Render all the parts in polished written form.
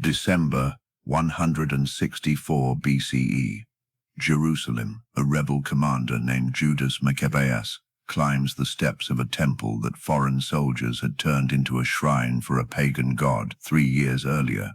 December 164 BCE. Jerusalem, a rebel commander named Judas Maccabeus, climbs the steps of a temple that foreign soldiers had turned into a shrine for a pagan god 3 years earlier,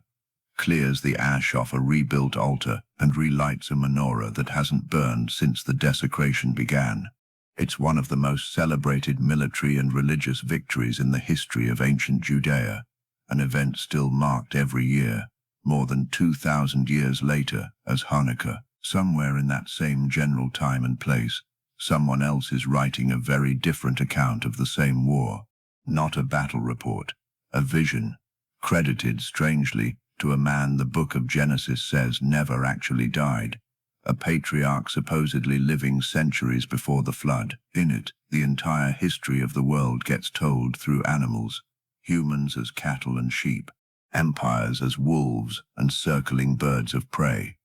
clears the ash off a rebuilt altar and relights a menorah that hasn't burned since the desecration began. It's one of the most celebrated military and religious victories in the history of ancient Judea, an event still marked every year, more than 2,000 years later, as Hanukkah. Somewhere in that same general time and place, someone else is writing a very different account of the same war. Not a battle report, a vision, credited, strangely, to a man the Book of Genesis says never actually died, a patriarch supposedly living centuries before the flood. In it, the entire history of the world gets told through animals, humans as cattle and sheep, empires as wolves and circling birds of prey.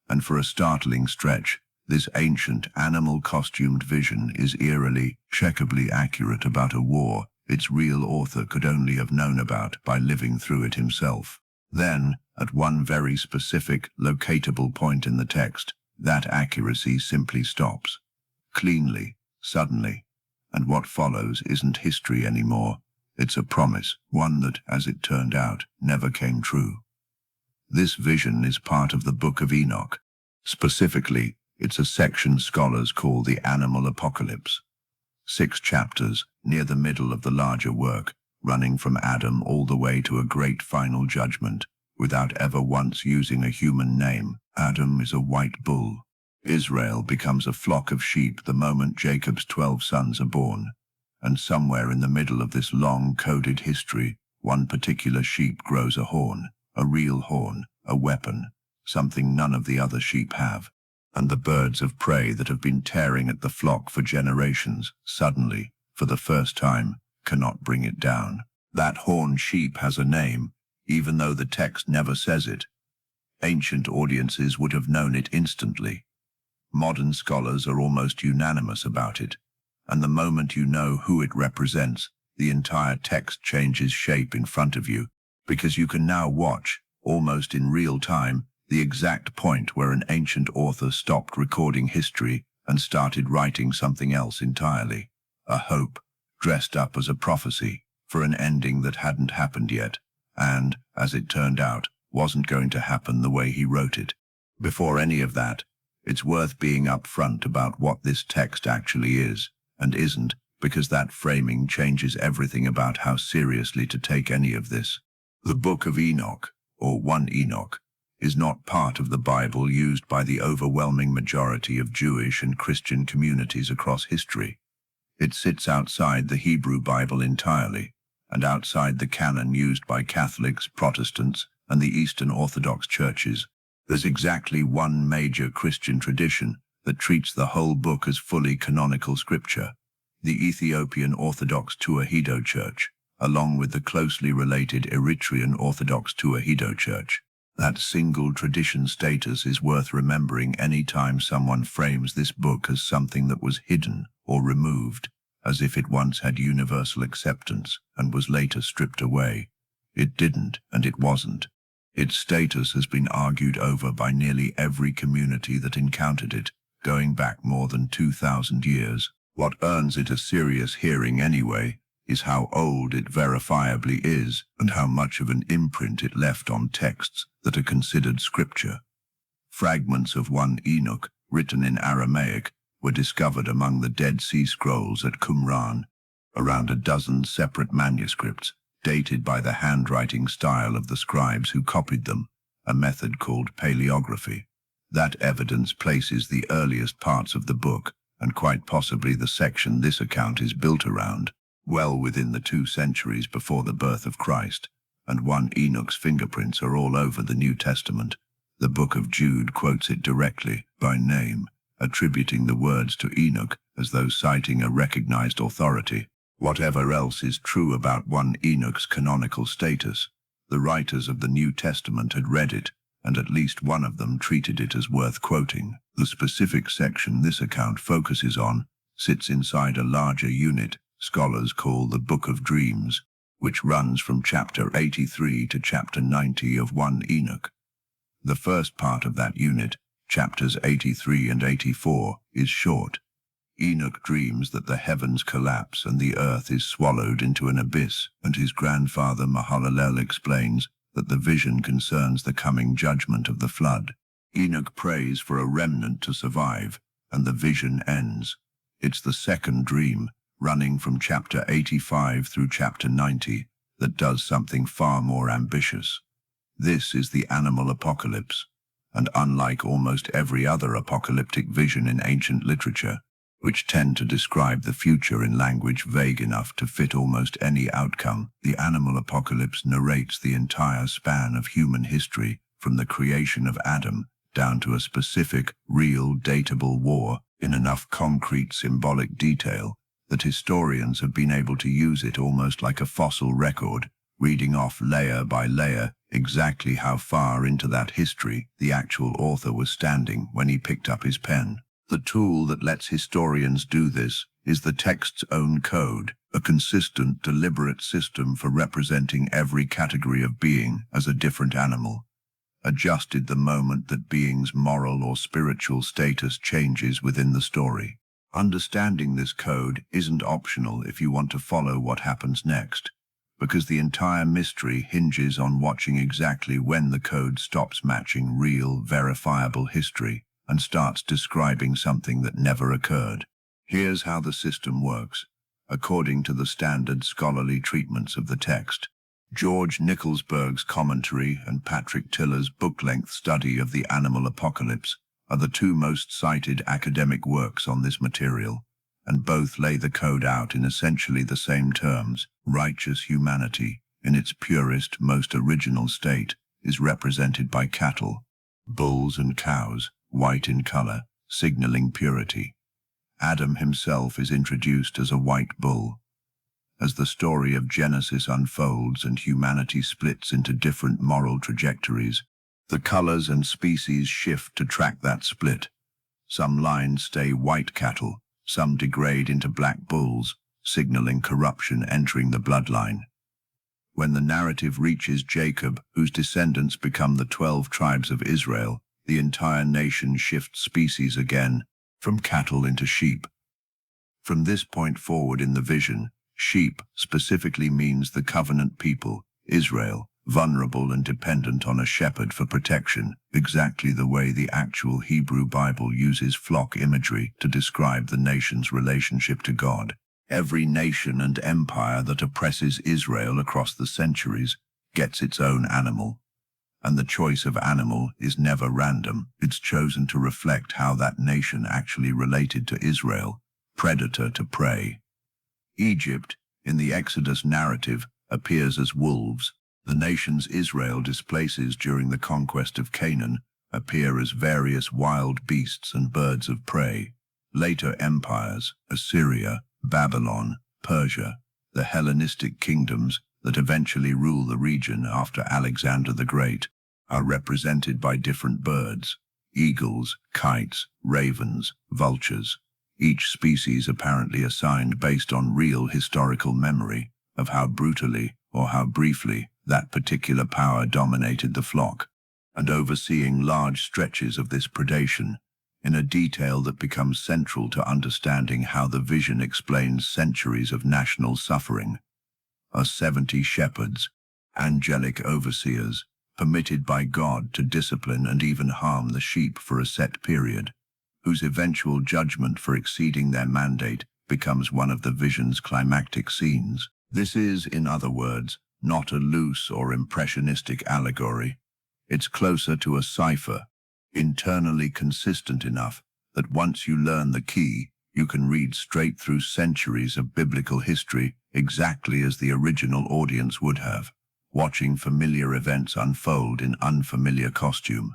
And for a startling stretch, this ancient animal-costumed vision is eerily, checkably accurate about a war its real author could only have known about by living through it himself. Then, at one very specific, locatable point in the text, that accuracy simply stops. Cleanly, suddenly. And what follows isn't history anymore. It's a promise, one that, as it turned out, never came true. This vision is part of the Book of Enoch. Specifically, it's a section scholars call the Animal Apocalypse. 6 chapters, near the middle of the larger work, running from Adam all the way to a great final judgment, without ever once using a human name. Adam is a white bull. Israel becomes a flock of sheep the moment Jacob's 12 sons are born. And somewhere in the middle of this long coded history, one particular sheep grows a horn, a real horn, a weapon, something none of the other sheep have. And the birds of prey that have been tearing at the flock for generations, suddenly, for the first time, cannot bring it down. That horned sheep has a name, even though the text never says it. Ancient audiences would have known it instantly. Modern scholars are almost unanimous about it. And the moment you know who it represents, the entire text changes shape in front of you, because you can now watch, almost in real time, the exact point where an ancient author stopped recording history and started writing something else entirely. A hope, dressed up as a prophecy, for an ending that hadn't happened yet, and, as it turned out, wasn't going to happen the way he wrote it. Before any of that, it's worth being upfront about what this text actually is, and isn't, because that framing changes everything about how seriously to take any of this. The Book of Enoch, or 1 Enoch, is not part of the Bible used by the overwhelming majority of Jewish and Christian communities across history. It sits outside the Hebrew Bible entirely, and outside the canon used by Catholics, Protestants, and the Eastern Orthodox churches. There's exactly one major Christian tradition that treats the whole book as fully canonical scripture, the Ethiopian Orthodox Tewahedo Church, along with the closely related Eritrean Orthodox Tewahedo Church. That single tradition status is worth remembering any time someone frames this book as something that was hidden or removed, as if it once had universal acceptance and was later stripped away. It didn't, and it wasn't. Its status has been argued over by nearly every community that encountered it, going back more than 2,000 years. What earns it a serious hearing anyway is how old it verifiably is and how much of an imprint it left on texts that are considered scripture. Fragments of 1 Enoch, written in Aramaic, were discovered among the Dead Sea Scrolls at Qumran, around a dozen separate manuscripts, dated by the handwriting style of the scribes who copied them, a method called paleography. That evidence places the earliest parts of the book, and quite possibly the section this account is built around, well within the 2 centuries before the birth of Christ, and 1 Enoch's fingerprints are all over the New Testament. The Book of Jude quotes it directly, by name, attributing the words to Enoch as though citing a recognized authority. Whatever else is true about 1 Enoch's canonical status, the writers of the New Testament had read it, and at least one of them treated it as worth quoting. The specific section this account focuses on sits inside a larger unit scholars call the Book of Dreams, which runs from chapter 83 to chapter 90 of 1 Enoch. The first part of that unit, chapters 83 and 84, is short. Enoch dreams that the heavens collapse and the earth is swallowed into an abyss, and his grandfather Mahalalel explains that the vision concerns the coming judgment of the flood. Enoch prays for a remnant to survive, and the vision ends. It's the second dream, running from chapter 85 through chapter 90, that does something far more ambitious. This is the animal apocalypse, and unlike almost every other apocalyptic vision in ancient literature, which tend to describe the future in language vague enough to fit almost any outcome, the animal apocalypse narrates the entire span of human history, from the creation of Adam down to a specific, real, datable war, in enough concrete symbolic detail that historians have been able to use it almost like a fossil record, reading off layer by layer exactly how far into that history the actual author was standing when he picked up his pen. The tool that lets historians do this is the text's own code, a consistent, deliberate system for representing every category of being as a different animal, adjusted the moment that being's moral or spiritual status changes within the story. Understanding this code isn't optional if you want to follow what happens next, because the entire mystery hinges on watching exactly when the code stops matching real, verifiable history and starts describing something that never occurred. Here's how the system works, according to the standard scholarly treatments of the text. George Nicholsberg's commentary and Patrick Tiller's book-length study of the animal apocalypse are the two most cited academic works on this material, and both lay the code out in essentially the same terms. Righteous humanity, in its purest, most original state, is represented by cattle, bulls and cows, white in color, signaling purity. Adam himself is introduced as a white bull. As the story of Genesis unfolds and humanity splits into different moral trajectories, the colors and species shift to track that split. Some lines stay white cattle, some degrade into black bulls, signaling corruption entering the bloodline. When the narrative reaches Jacob, whose descendants become the 12 tribes of Israel, the entire nation shifts species again, from cattle into sheep. From this point forward in the vision, sheep specifically means the covenant people, Israel, vulnerable and dependent on a shepherd for protection, exactly the way the actual Hebrew Bible uses flock imagery to describe the nation's relationship to God. Every nation and empire that oppresses Israel across the centuries gets its own animal. And the choice of animal is never random. It's chosen to reflect how that nation actually related to Israel, predator to prey. Egypt, in the Exodus narrative, appears as wolves. The nations Israel displaces during the conquest of Canaan appear as various wild beasts and birds of prey. Later empires, Assyria, Babylon, Persia, the Hellenistic kingdoms that eventually rule the region after Alexander the Great, are represented by different birds: eagles, kites, ravens, vultures. Each species apparently assigned based on real historical memory of how brutally or how briefly that particular power dominated the flock, and overseeing large stretches of this predation in a detail that becomes central to understanding how the vision explains centuries of national suffering, are 70 shepherds, angelic overseers, permitted by God to discipline and even harm the sheep for a set period, whose eventual judgment for exceeding their mandate becomes one of the vision's climactic scenes. This is, in other words, not a loose or impressionistic allegory. It's closer to a cipher, internally consistent enough that once you learn the key, you can read straight through centuries of biblical history exactly as the original audience would have, watching familiar events unfold in unfamiliar costume.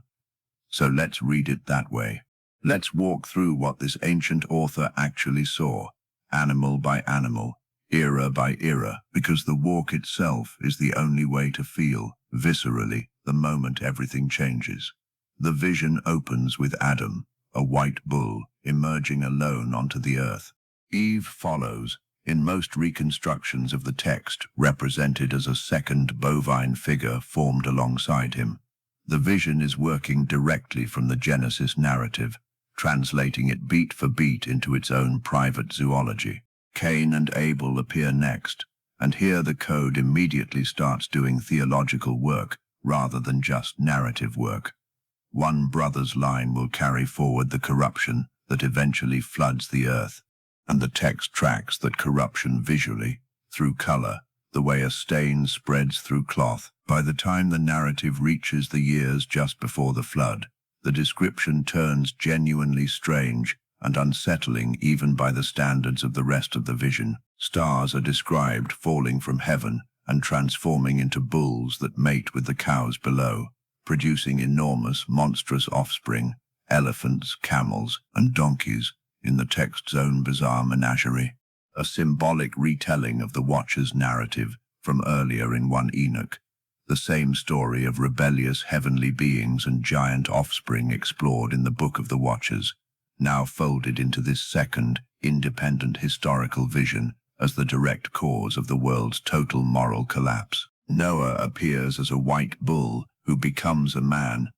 So let's read it that way. Let's walk through what this ancient author actually saw, animal by animal, era by era, because the walk itself is the only way to feel, viscerally, the moment everything changes. The vision opens with Adam, a white bull, emerging alone onto the earth. Eve follows, in most reconstructions of the text represented as a second bovine figure formed alongside him. The vision is working directly from the Genesis narrative, translating it beat for beat into its own private zoology. Cain and Abel appear next, and here the code immediately starts doing theological work rather than just narrative work. One brother's line will carry forward the corruption that eventually floods the earth, and the text tracks that corruption visually, through color, the way a stain spreads through cloth. By the time the narrative reaches the years just before the flood, the description turns genuinely strange and unsettling even by the standards of the rest of the vision. Stars are described falling from heaven and transforming into bulls that mate with the cows below, producing enormous, monstrous offspring, elephants, camels, and donkeys, in the text's own bizarre menagerie. A symbolic retelling of the Watcher's narrative from earlier in 1 Enoch, the same story of rebellious heavenly beings and giant offspring explored in the Book of the Watchers, now folded into this second, independent historical vision as the direct cause of the world's total moral collapse. Noah appears as a white bull who becomes a man,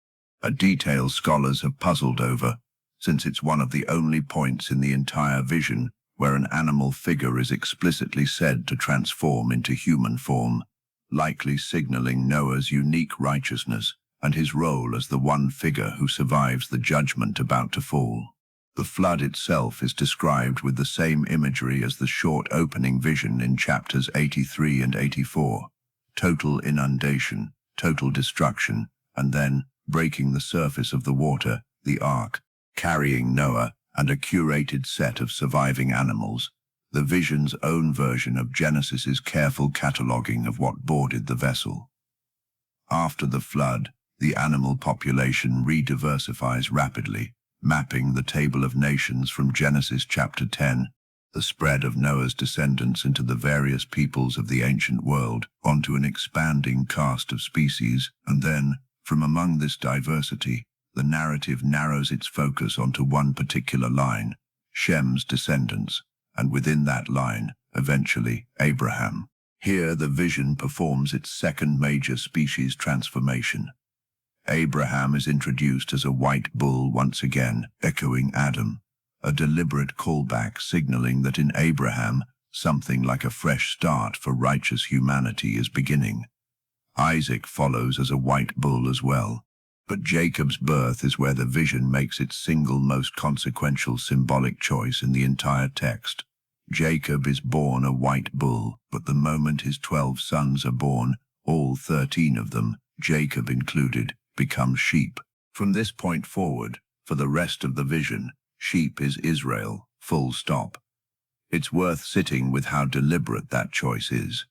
a detail scholars have puzzled over, since it's one of the only points in the entire vision where an animal figure is explicitly said to transform into human form, likely signaling Noah's unique righteousness and his role as the one figure who survives the judgment about to fall. The flood itself is described with the same imagery as the short opening vision in chapters 83 and 84. Total inundation, total destruction, and then, breaking the surface of the water, the ark, carrying Noah and a curated set of surviving animals, the vision's own version of Genesis's careful cataloguing of what boarded the vessel. After the flood, the animal population rediversifies rapidly, mapping the table of nations from Genesis chapter 10, the spread of Noah's descendants into the various peoples of the ancient world, onto an expanding cast of species, and then, from among this diversity, the narrative narrows its focus onto one particular line, Shem's descendants, and within that line, eventually, Abraham. Here the vision performs its second major species transformation. Abraham is introduced as a white bull once again, echoing Adam, a deliberate callback signaling that in Abraham, something like a fresh start for righteous humanity is beginning. Isaac follows as a white bull as well, but Jacob's birth is where the vision makes its single most consequential symbolic choice in the entire text. Jacob is born a white bull, but the moment his 12 sons are born, all 13 of them, Jacob included, become sheep. From this point forward, for the rest of the vision, sheep is Israel, full stop. It's worth sitting with how deliberate that choice is.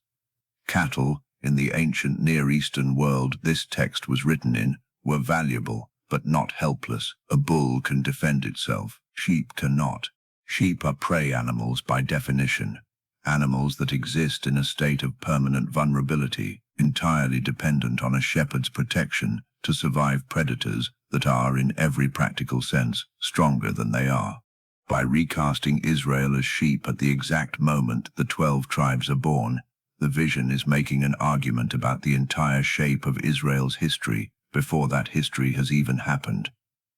Cattle, in the ancient Near Eastern world this text was written in, were valuable, but not helpless. A bull can defend itself, sheep cannot. Sheep are prey animals by definition, animals that exist in a state of permanent vulnerability, entirely dependent on a shepherd's protection to survive predators that are, in every practical sense, stronger than they are. By recasting Israel as sheep at the exact moment the 12 tribes are born, the vision is making an argument about the entire shape of Israel's history before that history has even happened.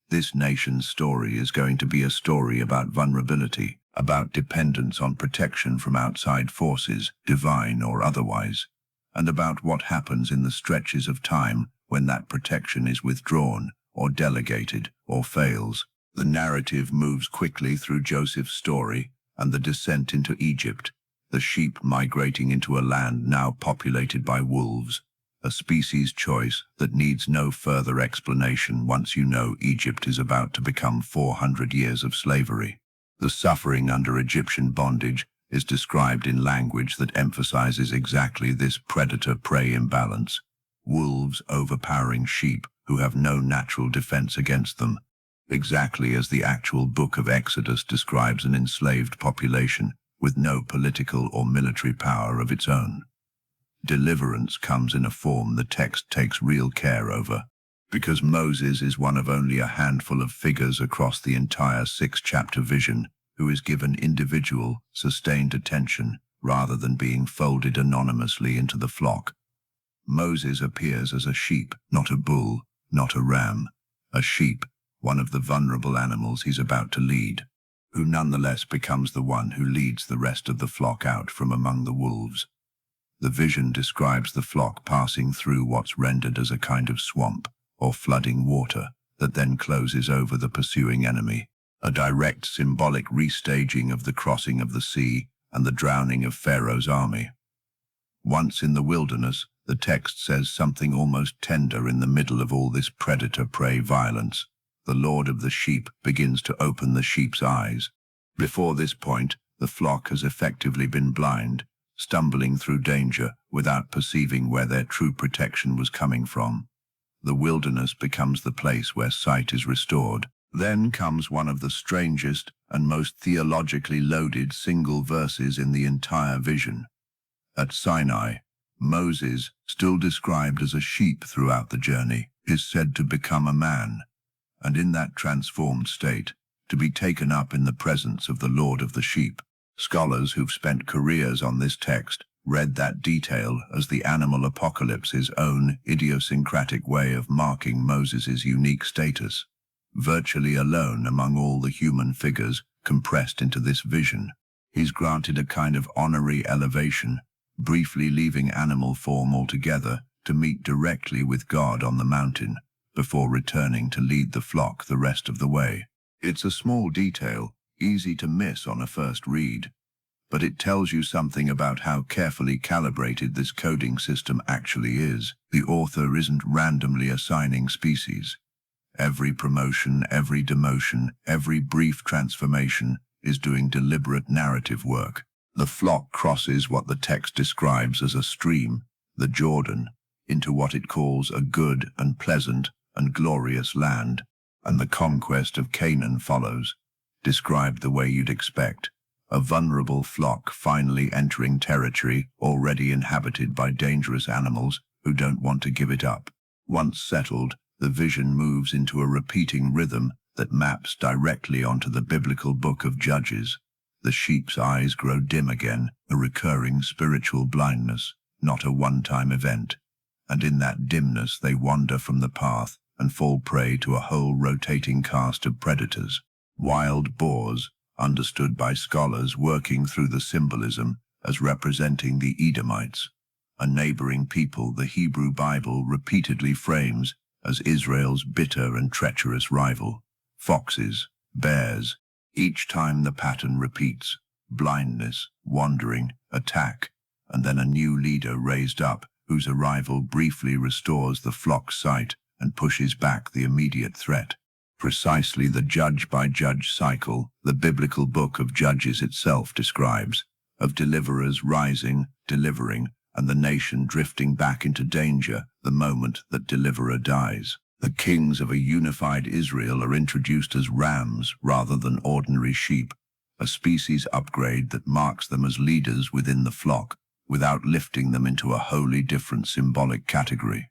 This nation's story is going to be a story about vulnerability, about dependence on protection from outside forces, divine or otherwise, and about what happens in the stretches of time when that protection is withdrawn, or delegated, or fails. The narrative moves quickly through Joseph's story and the descent into Egypt, the sheep migrating into a land now populated by wolves, a species choice that needs no further explanation once you know Egypt is about to become 400 years of slavery. The suffering under Egyptian bondage is described in language that emphasizes exactly this predator-prey imbalance. Wolves overpowering sheep who have no natural defense against them, exactly as the actual Book of Exodus describes an enslaved population with no political or military power of its own. Deliverance comes in a form the text takes real care over, because Moses is one of only a handful of figures across the entire 6-chapter vision who is given individual, sustained attention rather than being folded anonymously into the flock. Moses appears as a sheep, not a bull, not a ram. A sheep, one of the vulnerable animals he's about to lead, who nonetheless becomes the one who leads the rest of the flock out from among the wolves. The vision describes the flock passing through what's rendered as a kind of swamp or flooding water that then closes over the pursuing enemy, a direct symbolic restaging of the crossing of the sea and the drowning of Pharaoh's army. Once in the wilderness, the text says something almost tender in the middle of all this predator-prey violence. The Lord of the sheep begins to open the sheep's eyes. Before this point, the flock has effectively been blind, stumbling through danger without perceiving where their true protection was coming from. The wilderness becomes the place where sight is restored. Then comes one of the strangest and most theologically loaded single verses in the entire vision. At Sinai, Moses, still described as a sheep throughout the journey, is said to become a man, and in that transformed state, to be taken up in the presence of the Lord of the sheep. Scholars who've spent careers on this text read that detail as the animal apocalypse's own idiosyncratic way of marking Moses's unique status. Virtually alone among all the human figures compressed into this vision, he's granted a kind of honorary elevation, briefly leaving animal form altogether to meet directly with God on the mountain, before returning to lead the flock the rest of the way. It's a small detail, easy to miss on a first read, but it tells you something about how carefully calibrated this coding system actually is. The author isn't randomly assigning species. Every promotion, every demotion, every brief transformation is doing deliberate narrative work. The flock crosses what the text describes as a stream, the Jordan, into what it calls a good and pleasant and glorious land, and the conquest of Canaan follows, described the way you'd expect. A vulnerable flock finally entering territory already inhabited by dangerous animals who don't want to give it up. Once settled, the vision moves into a repeating rhythm that maps directly onto the biblical Book of Judges. The sheep's eyes grow dim again, a recurring spiritual blindness, not a one-time event. And in that dimness they wander from the path and fall prey to a whole rotating cast of predators. Wild boars, understood by scholars working through the symbolism as representing the Edomites, a neighboring people the Hebrew Bible repeatedly frames as Israel's bitter and treacherous rival. Foxes, bears, each time the pattern repeats: blindness, wandering, attack, and then a new leader raised up, whose arrival briefly restores the flock's sight and pushes back the immediate threat. Precisely the judge-by-judge cycle the biblical Book of Judges itself describes, of deliverers rising, delivering, and the nation drifting back into danger the moment that deliverer dies. The kings of a unified Israel are introduced as rams rather than ordinary sheep, a species upgrade that marks them as leaders within the flock, without lifting them into a wholly different symbolic category.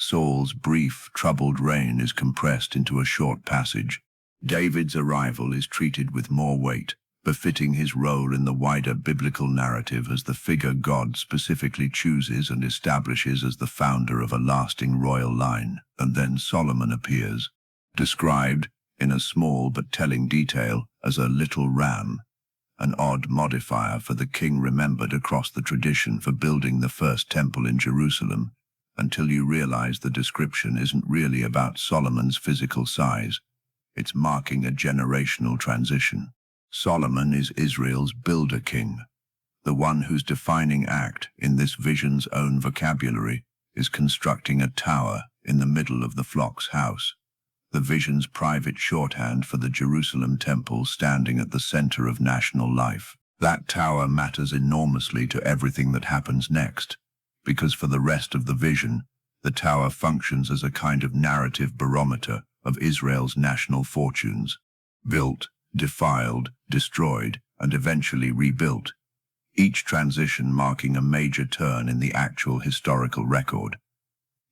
Saul's brief, troubled reign is compressed into a short passage. David's arrival is treated with more weight, befitting his role in the wider biblical narrative as the figure God specifically chooses and establishes as the founder of a lasting royal line. And then Solomon appears, described, in a small but telling detail, as a little ram, an odd modifier for the king remembered across the tradition for building the first temple in Jerusalem, until you realize the description isn't really about Solomon's physical size. It's marking a generational transition. Solomon is Israel's builder king, the one whose defining act, in this vision's own vocabulary, is constructing a tower in the middle of the flock's house, the vision's private shorthand for the Jerusalem temple standing at the center of national life. That tower matters enormously to everything that happens next, because for the rest of the vision, the tower functions as a kind of narrative barometer of Israel's national fortunes. Built, defiled, destroyed, and eventually rebuilt, each transition marking a major turn in the actual historical record.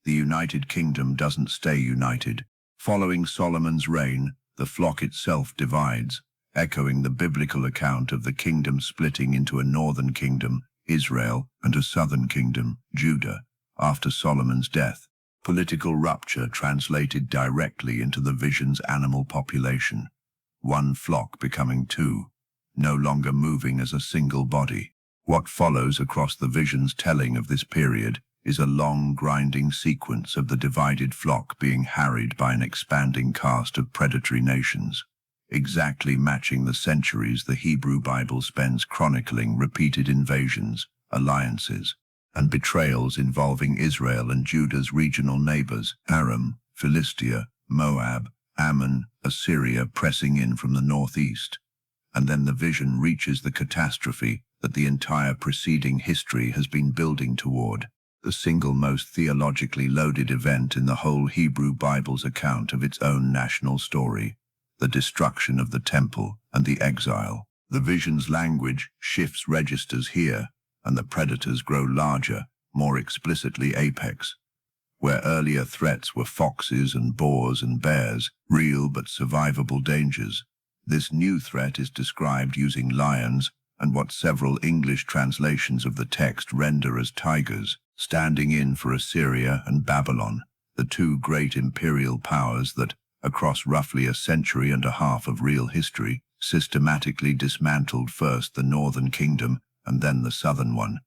The United Kingdom doesn't stay united. Following Solomon's reign, the flock itself divides, echoing the biblical account of the kingdom splitting into a northern kingdom, Israel, and a southern kingdom, Judah, after Solomon's death. Political rupture translated directly into the vision's animal population, one flock becoming two, no longer moving as a single body. What follows across the vision's telling of this period is a long, grinding sequence of the divided flock being harried by an expanding cast of predatory nations, exactly matching the centuries the Hebrew Bible spends chronicling repeated invasions, alliances, and betrayals involving Israel and Judah's regional neighbors, Aram, Philistia, Moab, Ammon, Assyria pressing in from the northeast. And then the vision reaches the catastrophe that the entire preceding history has been building toward, the single most theologically loaded event in the whole Hebrew Bible's account of its own national story, the destruction of the temple and the exile. The vision's language shifts registers here, and the predators grow larger, more explicitly apex. Where earlier threats were foxes and boars and bears, real but survivable dangers, this new threat is described using lions and what several English translations of the text render as tigers, standing in for Assyria and Babylon, the two great imperial powers that, across roughly a century and a half of real history, systematically dismantled first the northern kingdom and then the southern one.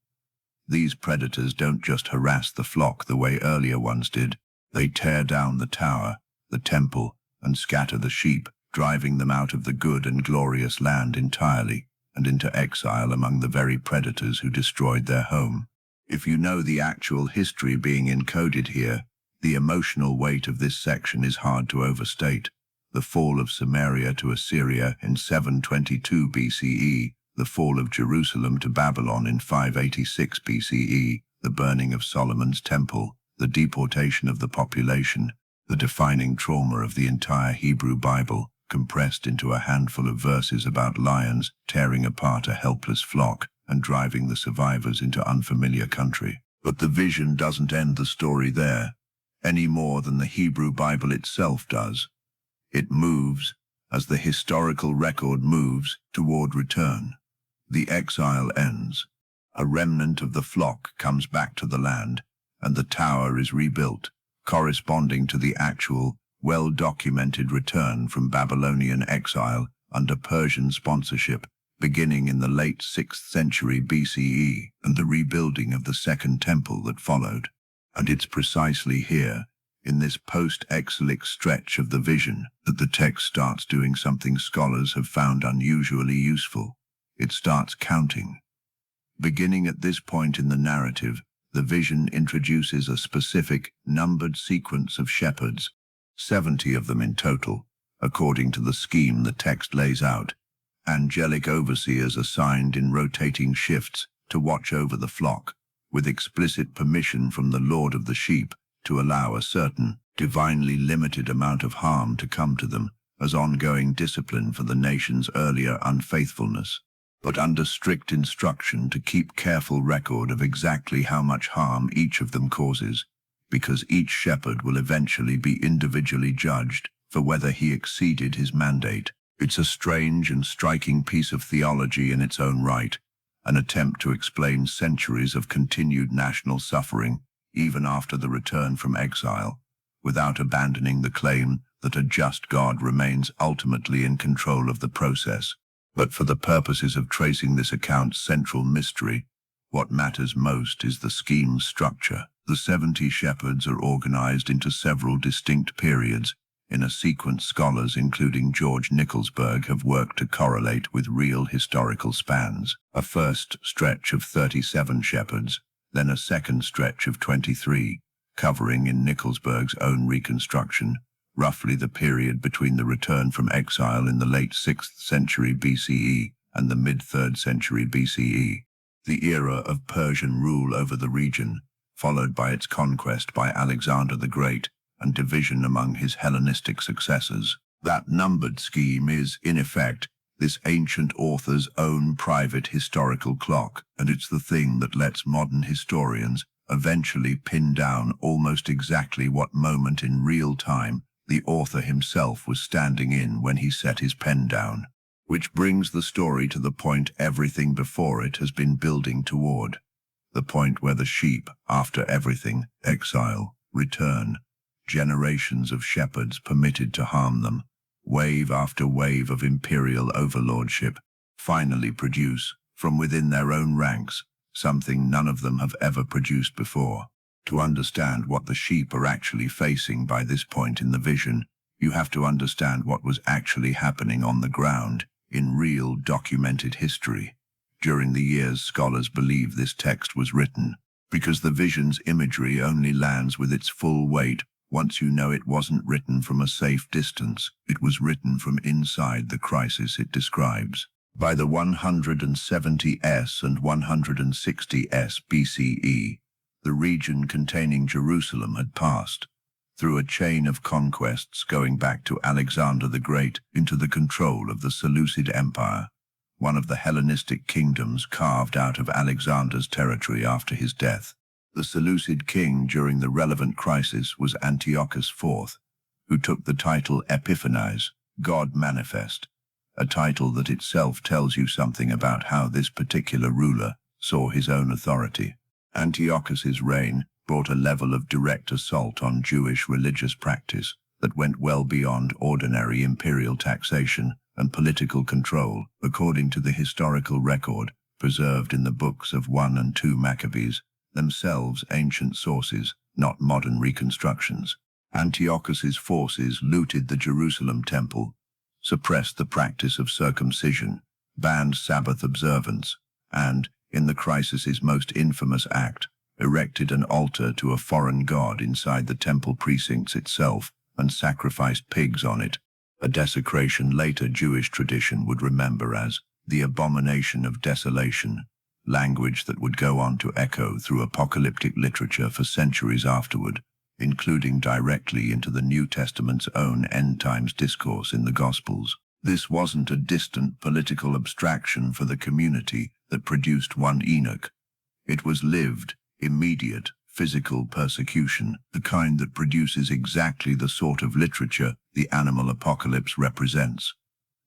These predators don't just harass the flock the way earlier ones did. They tear down the tower, the temple, and scatter the sheep, driving them out of the good and glorious land entirely, and into exile among the very predators who destroyed their home. If you know the actual history being encoded here, the emotional weight of this section is hard to overstate. The fall of Samaria to Assyria in 722 BCE, the fall of Jerusalem to Babylon in 586 BCE, the burning of Solomon's temple, the deportation of the population, the defining trauma of the entire Hebrew Bible, compressed into a handful of verses about lions tearing apart a helpless flock and driving the survivors into unfamiliar country. But the vision doesn't end the story there, any more than the Hebrew Bible itself does. It moves, as the historical record moves, toward return. The exile ends. A remnant of the flock comes back to the land, and the tower is rebuilt, corresponding to the actual, well-documented return from Babylonian exile under Persian sponsorship, beginning in the late 6th century BCE, and the rebuilding of the Second Temple that followed. And it's precisely here, in this post-exilic stretch of the vision, that the text starts doing something scholars have found unusually useful. It starts counting. Beginning at this point in the narrative, the vision introduces a specific, numbered sequence of shepherds, 70 of them in total, according to the scheme the text lays out, angelic overseers assigned in rotating shifts to watch over the flock, with explicit permission from the Lord of the sheep to allow a certain, divinely limited amount of harm to come to them as ongoing discipline for the nation's earlier unfaithfulness, but under strict instruction to keep careful record of exactly how much harm each of them causes, because each shepherd will eventually be individually judged for whether he exceeded his mandate. It's a strange and striking piece of theology in its own right, an attempt to explain centuries of continued national suffering, even after the return from exile, without abandoning the claim that a just God remains ultimately in control of the process. But for the purposes of tracing this account's central mystery, what matters most is the scheme's structure. The 70 shepherds are organized into several distinct periods, in a sequence scholars including George Nicholsberg have worked to correlate with real historical spans. A first stretch of 37 shepherds, then a second stretch of 23, covering in Nicholsberg's own reconstruction, roughly the period between the return from exile in the late 6th century BCE and the mid-3rd century BCE, the era of Persian rule over the region, followed by its conquest by Alexander the Great and division among his Hellenistic successors. That numbered scheme is, in effect, this ancient author's own private historical clock, and it's the thing that lets modern historians eventually pin down almost exactly what moment in real time the author himself was standing in when he set his pen down. which brings the story to the point everything before it has been building toward. The point where the sheep, after everything, exile, return, generations of shepherds permitted to harm them, wave after wave of imperial overlordship, finally produce, from within their own ranks, something none of them have ever produced before. To understand what the sheep are actually facing by this point in the vision, you have to understand what was actually happening on the ground, in real documented history. During the years scholars believe this text was written, because the vision's imagery only lands with its full weight once you know it wasn't written from a safe distance. It was written from inside the crisis it describes. By the 170s and 160s BCE, the region containing Jerusalem had passed, through a chain of conquests going back to Alexander the Great, into the control of the Seleucid Empire, one of the Hellenistic kingdoms carved out of Alexander's territory after his death. The Seleucid king during the relevant crisis was Antiochus IV, who took the title Epiphanes, God Manifest, a title that itself tells you something about how this particular ruler saw his own authority. Antiochus's reign brought a level of direct assault on Jewish religious practice that went well beyond ordinary imperial taxation and political control, according to the historical record preserved in the books of 1 and 2 Maccabees, themselves ancient sources, not modern reconstructions. Antiochus's forces looted the Jerusalem temple, suppressed the practice of circumcision, banned Sabbath observance, and, in the crisis's most infamous act, erected an altar to a foreign god inside the temple precincts itself and sacrificed pigs on it, a desecration later Jewish tradition would remember as the abomination of desolation, language that would go on to echo through apocalyptic literature for centuries afterward, including directly into the New Testament's own end-times discourse in the Gospels. This wasn't a distant political abstraction for the community that produced 1 Enoch. It was lived, immediate, physical persecution, the kind that produces exactly the sort of literature the animal apocalypse represents.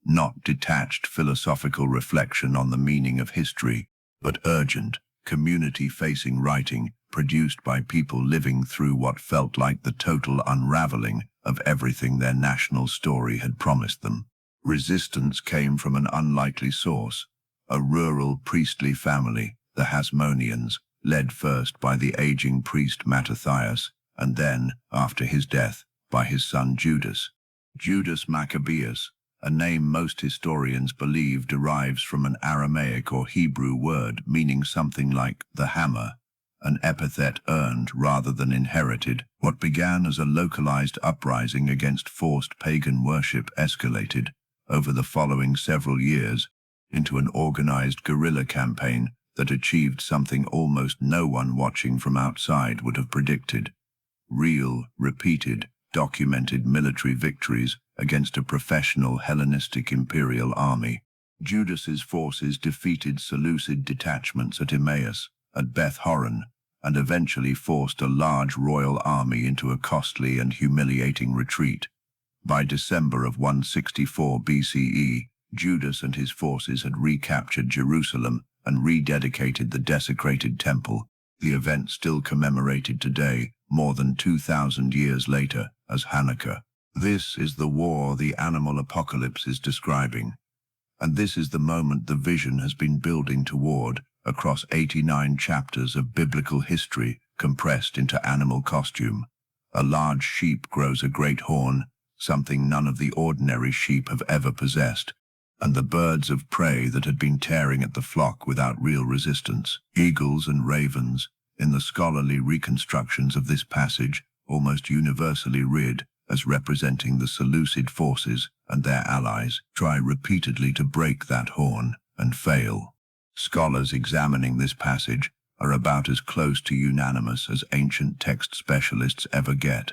Not detached philosophical reflection on the meaning of history, but urgent, community-facing writing produced by people living through what felt like the total unraveling of everything their national story had promised them. Resistance came from an unlikely source, a rural priestly family, the Hasmoneans, led first by the aging priest Mattathias, and then, after his death, by his son Judas. Judas Maccabeus, a name most historians believe derives from an Aramaic or Hebrew word meaning something like the hammer, an epithet earned rather than inherited. What began as a localized uprising against forced pagan worship escalated, over the following several years, into an organized guerrilla campaign that achieved something almost no one watching from outside would have predicted: real, repeated, documented military victories against a professional Hellenistic imperial army. Judas's forces defeated Seleucid detachments at Emmaus, at Beth Horon, and eventually forced a large royal army into a costly and humiliating retreat. By December of 164 BCE, Judas and his forces had recaptured Jerusalem and rededicated the desecrated temple, the event still commemorated today, more than 2,000 years later, as Hanukkah. This is the war the animal apocalypse is describing, and this is the moment the vision has been building toward, across 89 chapters of biblical history compressed into animal costume. A large sheep grows a great horn, something none of the ordinary sheep have ever possessed, and the birds of prey that had been tearing at the flock without real resistance, eagles and ravens, in the scholarly reconstructions of this passage, almost universally read as representing the Seleucid forces and their allies, try repeatedly to break that horn and fail. Scholars examining this passage are about as close to unanimous as ancient text specialists ever get.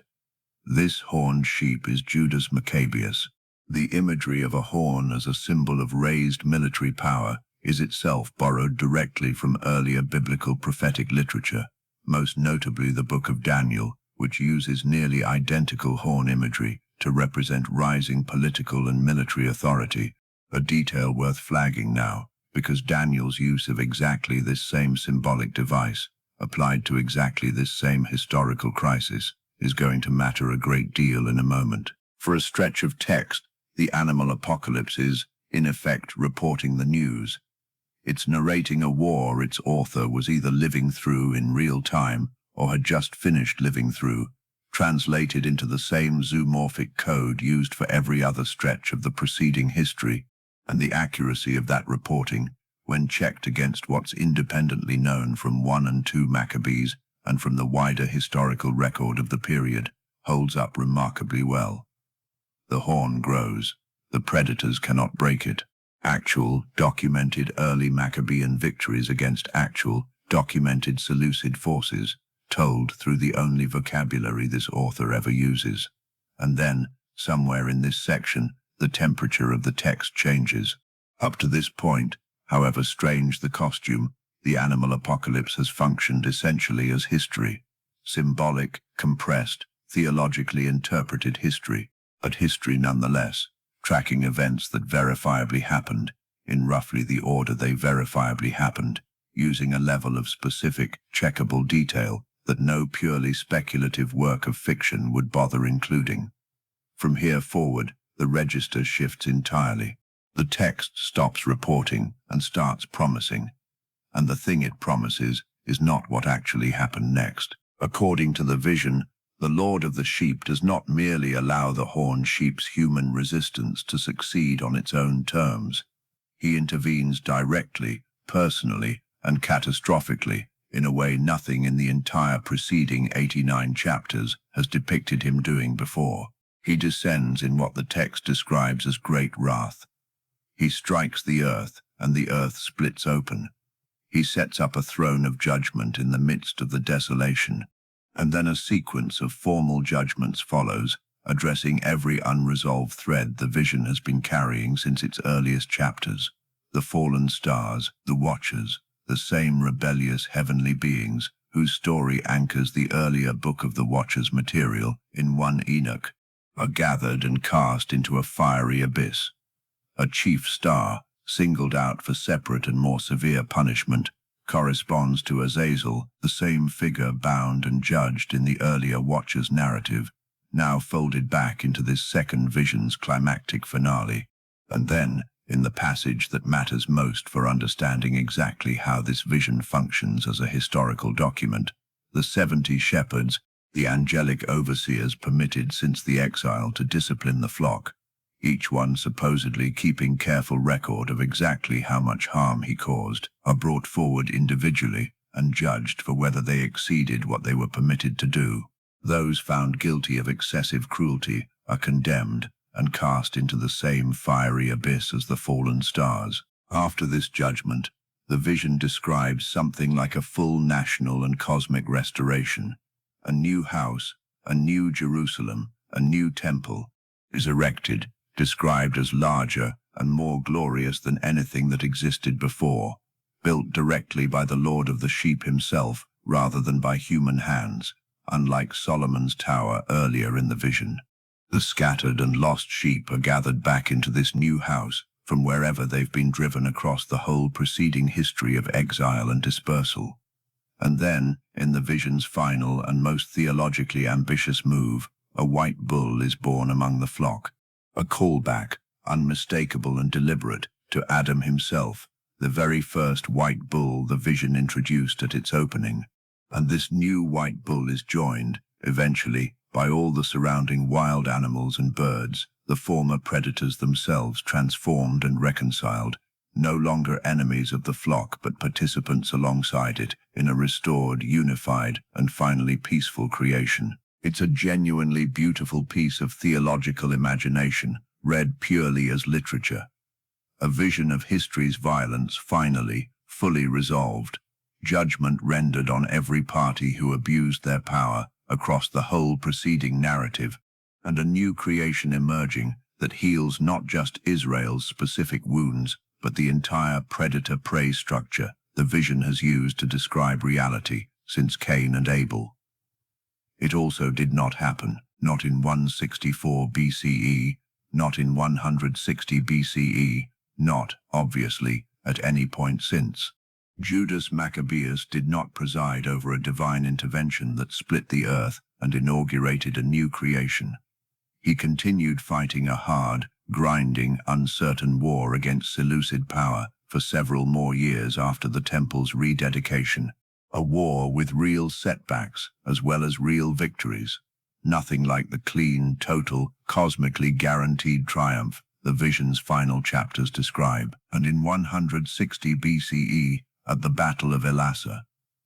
This horned sheep is Judas Maccabeus. The imagery of a horn as a symbol of raised military power is itself borrowed directly from earlier biblical prophetic literature, most notably the Book of Daniel, which uses nearly identical horn imagery to represent rising political and military authority. A detail worth flagging now, because Daniel's use of exactly this same symbolic device, applied to exactly this same historical crisis, is going to matter a great deal in a moment. For a stretch of text, the animal apocalypse is, in effect, reporting the news. It's narrating a war its author was either living through in real time or had just finished living through, translated into the same zoomorphic code used for every other stretch of the preceding history, and the accuracy of that reporting, when checked against what's independently known from 1 and 2 Maccabees and from the wider historical record of the period, holds up remarkably well. The horn grows. The predators cannot break it. Actual, documented early Maccabean victories against actual, documented Seleucid forces, told through the only vocabulary this author ever uses. And then, somewhere in this section, the temperature of the text changes. Up to this point, however strange the costume, the animal apocalypse has functioned essentially as history. Symbolic, compressed, theologically interpreted history, but history nonetheless, tracking events that verifiably happened, in roughly the order they verifiably happened, using a level of specific, checkable detail that no purely speculative work of fiction would bother including. From here forward, the register shifts entirely. The text stops reporting and starts promising, and the thing it promises is not what actually happened next. According to the vision, the Lord of the Sheep does not merely allow the horned sheep's human resistance to succeed on its own terms. He intervenes directly, personally, and catastrophically, in a way nothing in the entire preceding 89 chapters has depicted him doing before. He descends in what the text describes as great wrath. He strikes the earth, and the earth splits open. He sets up a throne of judgment in the midst of the desolation, and then a sequence of formal judgments follows, addressing every unresolved thread the vision has been carrying since its earliest chapters. The fallen stars, the watchers, the same rebellious heavenly beings whose story anchors the earlier Book of the Watchers material in 1 Enoch, are gathered and cast into a fiery abyss. A chief star, singled out for separate and more severe punishment, corresponds to Azazel, the same figure bound and judged in the earlier Watcher's narrative, now folded back into this second vision's climactic finale. And then, in the passage that matters most for understanding exactly how this vision functions as a historical document, the 70 shepherds, the angelic overseers permitted since the exile to discipline the flock, each one supposedly keeping careful record of exactly how much harm he caused, are brought forward individually and judged for whether they exceeded what they were permitted to do. Those found guilty of excessive cruelty are condemned and cast into the same fiery abyss as the fallen stars. After this judgment, the vision describes something like a full national and cosmic restoration. A new house, a new Jerusalem, a new temple, is erected, described as larger and more glorious than anything that existed before, built directly by the Lord of the Sheep himself rather than by human hands, unlike Solomon's tower earlier in the vision. The scattered and lost sheep are gathered back into this new house from wherever they've been driven across the whole preceding history of exile and dispersal. And then, in the vision's final and most theologically ambitious move, a white bull is born among the flock, a callback, unmistakable and deliberate, to Adam himself, the very first white bull the vision introduced at its opening. And this new white bull is joined, eventually, by all the surrounding wild animals and birds, the former predators themselves transformed and reconciled, no longer enemies of the flock but participants alongside it in a restored, unified, and finally peaceful creation. It's a genuinely beautiful piece of theological imagination, read purely as literature. A vision of history's violence finally, fully resolved, judgment rendered on every party who abused their power across the whole preceding narrative, and a new creation emerging that heals not just Israel's specific wounds, but the entire predator-prey structure the vision has used to describe reality since Cain and Abel. It also did not happen, not in 164 BCE, not in 160 BCE, not, obviously, at any point since. Judas Maccabeus did not preside over a divine intervention that split the earth and inaugurated a new creation. He continued fighting a hard, grinding, uncertain war against Seleucid power for several more years after the temple's rededication. A war with real setbacks as well as real victories. Nothing like the clean, total, cosmically guaranteed triumph the vision's final chapters describe. And in 160 BCE, at the Battle of Elassa,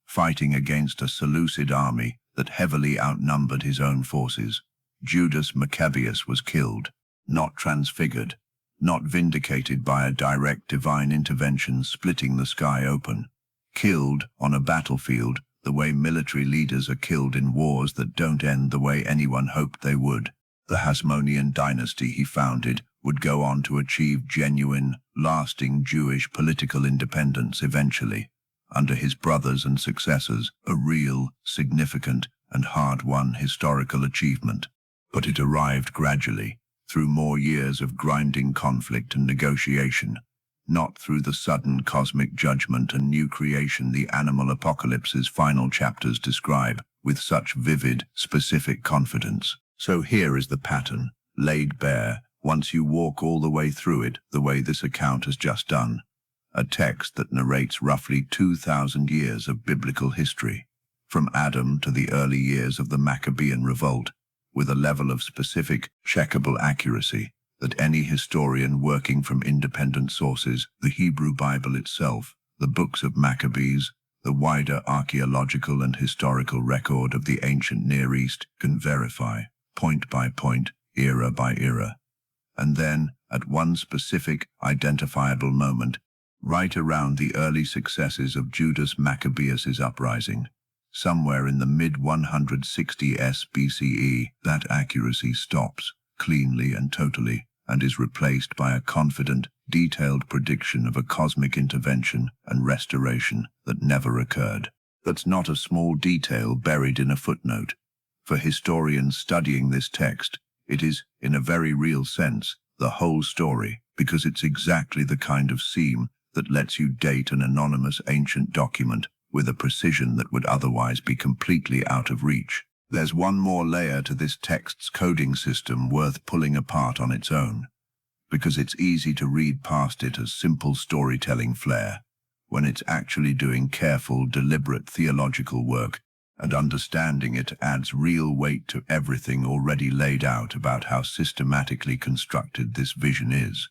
fighting against a Seleucid army that heavily outnumbered his own forces, Judas Maccabeus was killed, not transfigured, not vindicated by a direct divine intervention splitting the sky open. Killed on a battlefield the way military leaders are killed in wars that don't end the way anyone hoped they would. The Hasmonean dynasty he founded would go on to achieve genuine, lasting Jewish political independence eventually, under his brothers and successors, a real, significant, and hard-won historical achievement. But it arrived gradually, through more years of grinding conflict and negotiation, not through the sudden cosmic judgment and new creation the animal apocalypse's final chapters describe with such vivid, specific confidence. So here is the pattern, laid bare, once you walk all the way through it the way this account has just done. A text that narrates roughly 2,000 years of biblical history, from Adam to the early years of the Maccabean revolt, with a level of specific, checkable accuracy that any historian working from independent sources, the Hebrew Bible itself, the books of Maccabees, the wider archaeological and historical record of the ancient Near East can verify, point by point, era by era. And then, at one specific, identifiable moment, right around the early successes of Judas Maccabeus's uprising, somewhere in the mid-160s BCE, that accuracy stops, cleanly and totally, and is replaced by a confident, detailed prediction of a cosmic intervention and restoration that never occurred. That's not a small detail buried in a footnote. For historians studying this text, it is, in a very real sense, the whole story, because it's exactly the kind of seam that lets you date an anonymous ancient document with a precision that would otherwise be completely out of reach. There's one more layer to this text's coding system worth pulling apart on its own, because it's easy to read past it as simple storytelling flair, when it's actually doing careful, deliberate theological work, and understanding it adds real weight to everything already laid out about how systematically constructed this vision is.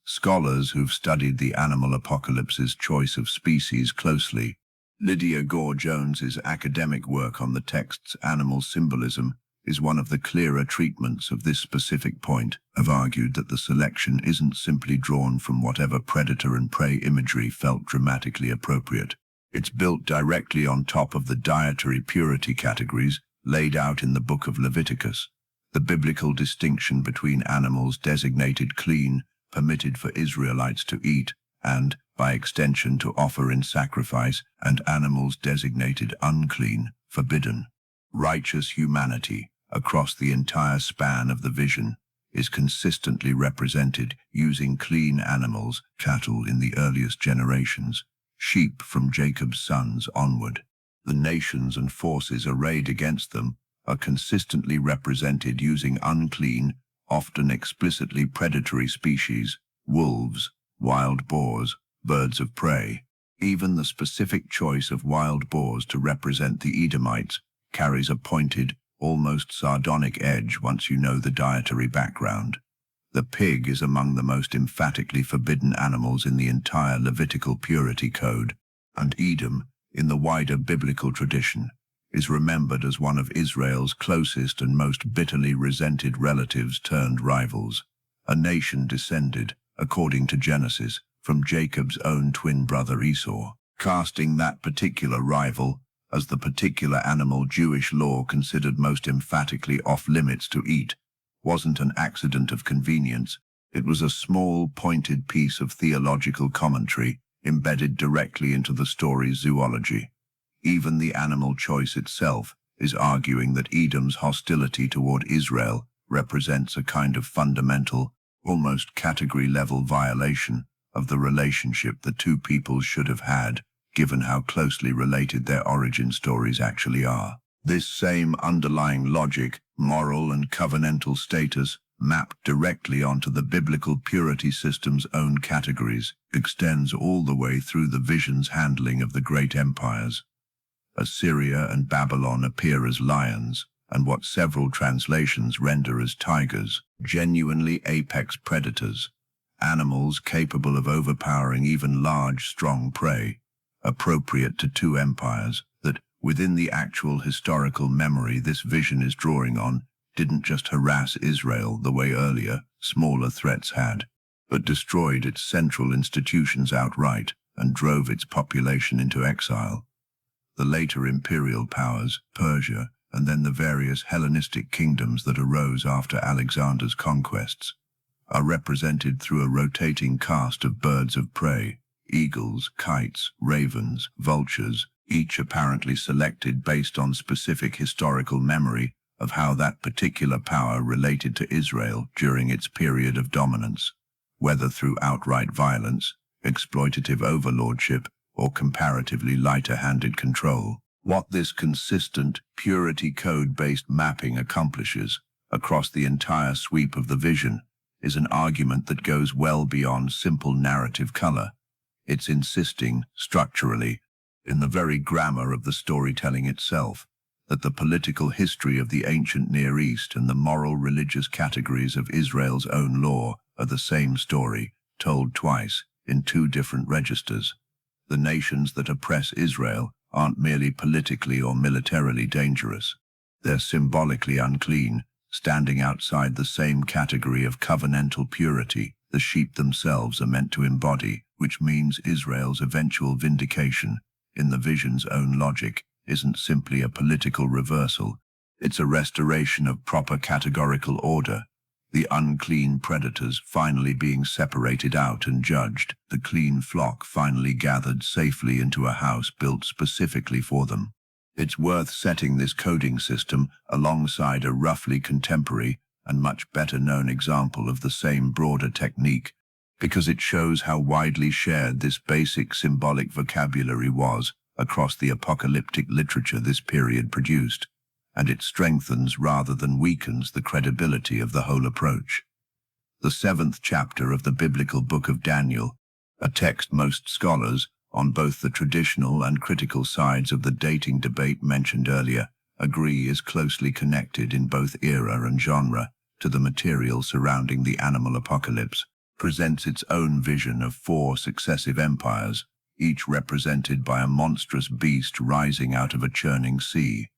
Scholars who've studied the animal apocalypse's choice of species closely, Lydia Gore-Jones's academic work on the text's animal symbolism is one of the clearer treatments of this specific point, have argued that the selection isn't simply drawn from whatever predator and prey imagery felt dramatically appropriate. It's built directly on top of the dietary purity categories laid out in the Book of Leviticus, the biblical distinction between animals designated clean, permitted for Israelites to eat, and, by extension, to offer in sacrifice, and animals designated unclean, forbidden. Righteous humanity, across the entire span of the vision, is consistently represented using clean animals, cattle in the earliest generations, sheep from Jacob's sons onward. The nations and forces arrayed against them are consistently represented using unclean, often explicitly predatory species, wolves, wild boars, birds of prey. Even the specific choice of wild boars to represent the Edomites carries a pointed, almost sardonic edge once you know the dietary background. The pig is among the most emphatically forbidden animals in the entire Levitical purity code, and Edom, in the wider biblical tradition, is remembered as one of Israel's closest and most bitterly resented relatives turned rivals, a nation descended, according to Genesis, from Jacob's own twin brother Esau, casting that particular rival as the particular animal Jewish law considered most emphatically off-limits to eat. Wasn't an accident of convenience. It was a small, pointed piece of theological commentary embedded directly into the story's zoology. Even the animal choice itself is arguing that Edom's hostility toward Israel represents a kind of fundamental, almost category-level violation of the relationship the two peoples should have had, given how closely related their origin stories actually are. This same underlying logic, moral and covenantal status, mapped directly onto the biblical purity system's own categories, extends all the way through the vision's handling of the great empires. Assyria and Babylon appear as lions, and what several translations render as tigers, genuinely apex predators, animals capable of overpowering even large, strong prey, appropriate to two empires that, within the actual historical memory this vision is drawing on, didn't just harass Israel the way earlier, smaller threats had, but destroyed its central institutions outright and drove its population into exile. The later imperial powers, Persia, and then the various Hellenistic kingdoms that arose after Alexander's conquests, are represented through a rotating cast of birds of prey, eagles, kites, ravens, vultures, each apparently selected based on specific historical memory of how that particular power related to Israel during its period of dominance, whether through outright violence, exploitative overlordship, or comparatively lighter-handed control. What this consistent, purity code-based mapping accomplishes across the entire sweep of the vision is an argument that goes well beyond simple narrative color. It's insisting, structurally, in the very grammar of the storytelling itself, that the political history of the ancient Near East and the moral religious categories of Israel's own law are the same story, told twice, in two different registers. The nations that oppress Israel aren't merely politically or militarily dangerous. They're symbolically unclean, standing outside the same category of covenantal purity the sheep themselves are meant to embody, which means Israel's eventual vindication, in the vision's own logic, isn't simply a political reversal. It's a restoration of proper categorical order, the unclean predators finally being separated out and judged, the clean flock finally gathered safely into a house built specifically for them. It's worth setting this coding system alongside a roughly contemporary and much better known example of the same broader technique, because it shows how widely shared this basic symbolic vocabulary was across the apocalyptic literature this period produced, and it strengthens rather than weakens the credibility of the whole approach. The 7th chapter of the biblical Book of Daniel, a text most scholars, on both the traditional and critical sides of the dating debate mentioned earlier, agree is closely connected in both era and genre to the material surrounding the animal apocalypse, presents its own vision of 4 successive empires, each represented by a monstrous beast rising out of a churning sea.